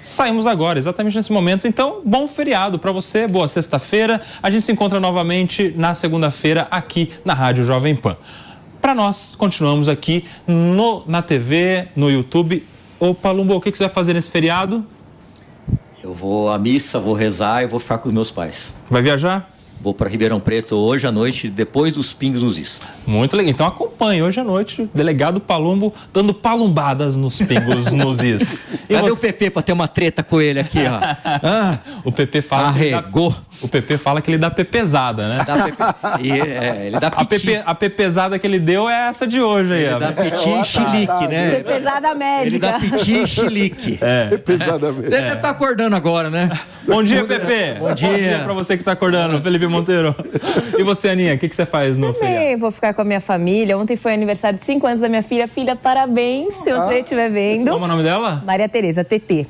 Saímos agora, exatamente nesse momento. Então, bom feriado para você, boa sexta-feira. A gente se encontra novamente na segunda-feira aqui na Rádio Jovem Pan. Para nós, continuamos aqui na TV, no YouTube. Ô, Palumbo, o que você vai fazer nesse feriado? Eu vou à missa, vou rezar e vou ficar com os meus pais. Vai viajar? Vou para Ribeirão Preto hoje à noite, depois dos pingos nos is. Muito legal. Então acompanhe hoje à noite o delegado Palumbo dando palumbadas nos pingos nos is. Cadê o PP para ter uma treta com ele aqui, ó? O PP fala o PP fala que ele dá pepezada, né? Ele dá piti. A pepezada que ele deu é essa de hoje aí. Ele dá piti e chilique, né? Pepezada médica. Ele dá piti e chilique. Pepezada médica. Ele deve estar acordando agora, né? Bom dia, Pepe. Bom dia para você que está acordando, Felipe Monteiro. E você, Aninha, o que você faz no feriado? Também vou ficar com a minha família. Ontem foi aniversário de 5 anos da minha filha. Filha, parabéns, se você estiver vendo. Como é o nome dela? Maria Tereza, TT.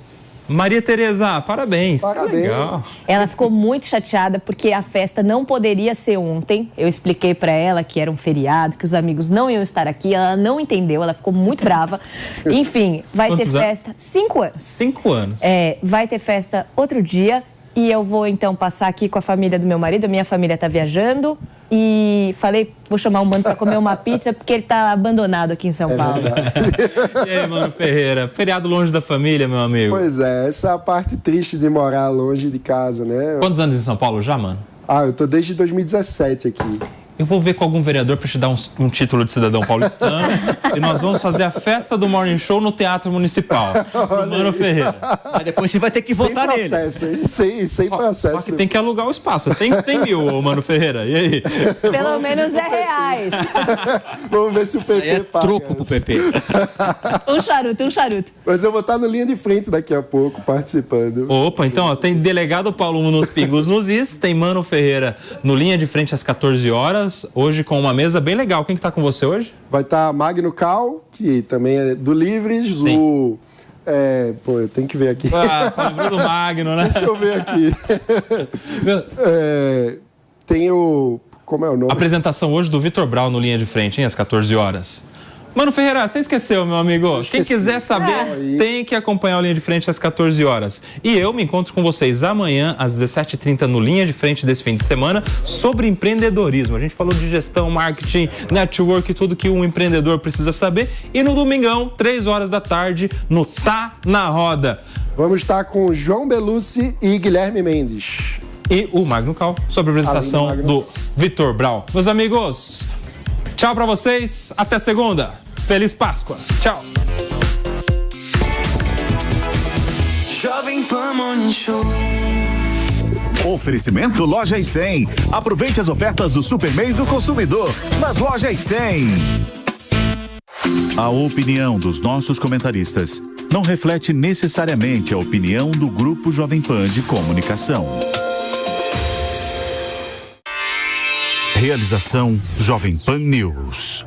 Maria Tereza, parabéns. Parabéns. Legal. Ela ficou muito chateada porque a festa não poderia ser ontem. Eu expliquei pra ela que era um feriado, que os amigos não iam estar aqui. Ela não entendeu, ela ficou muito brava. Enfim, vai Quantos ter anos? festa. 5 anos. 5 anos. Vai ter festa outro dia. E eu vou, então, passar aqui com a família do meu marido. A minha família tá viajando. E falei, vou chamar um bando pra comer uma pizza, porque ele tá abandonado aqui em São Paulo. E aí, Mano Ferreira? Feriado longe da família, meu amigo? Pois é, essa é a parte triste de morar longe de casa, né? Quantos anos em São Paulo já, mano? Eu tô desde 2017 aqui. Eu vou ver com algum vereador para te dar um título de cidadão paulistano e nós vamos fazer a festa do Morning Show no Teatro Municipal, do Mano Ferreira. Mas depois você vai ter que votar nele. Sem processo. Só que tem que alugar o espaço. 100 mil, Mano Ferreira. E aí? Pelo menos R$10. Vamos ver se o PP paga. Troco pro PP. Um charuto. Mas eu vou estar no Linha de Frente daqui a pouco, participando. Opa, então ó, tem delegado Paulo nos Pingos nos Is, tem Mano Ferreira no Linha de Frente às 14 horas. Hoje com uma mesa bem legal. Quem que tá com você hoje? Vai estar Magno Cal, que também é do Livres, Sim. eu tenho que ver aqui. Só lembrou do Magno, né? Deixa eu ver aqui. Tem o... Como é o nome? Apresentação hoje do Vitor Brau no Linha de Frente, hein, às 14 horas. Mano Ferreira, você esqueceu, meu amigo? Quem quiser saber, tem que acompanhar o Linha de Frente às 14 horas. E eu me encontro com vocês amanhã, às 17h30, no Linha de Frente desse fim de semana, sobre empreendedorismo. A gente falou de gestão, marketing, network, tudo que um empreendedor precisa saber. E no domingão, 3 horas da tarde, no Tá na Roda. Vamos estar com João Belucci e Guilherme Mendes. E o Magno Cal, sobre a apresentação do Vitor Brau. Meus amigos, tchau pra vocês, até segunda. Feliz Páscoa. Tchau. Jovem Pan Morning Show. Oferecimento Lojas 100. Aproveite as ofertas do Super Mês do Consumidor nas Lojas 100. A opinião dos nossos comentaristas não reflete necessariamente a opinião do Grupo Jovem Pan de Comunicação. Realização Jovem Pan News.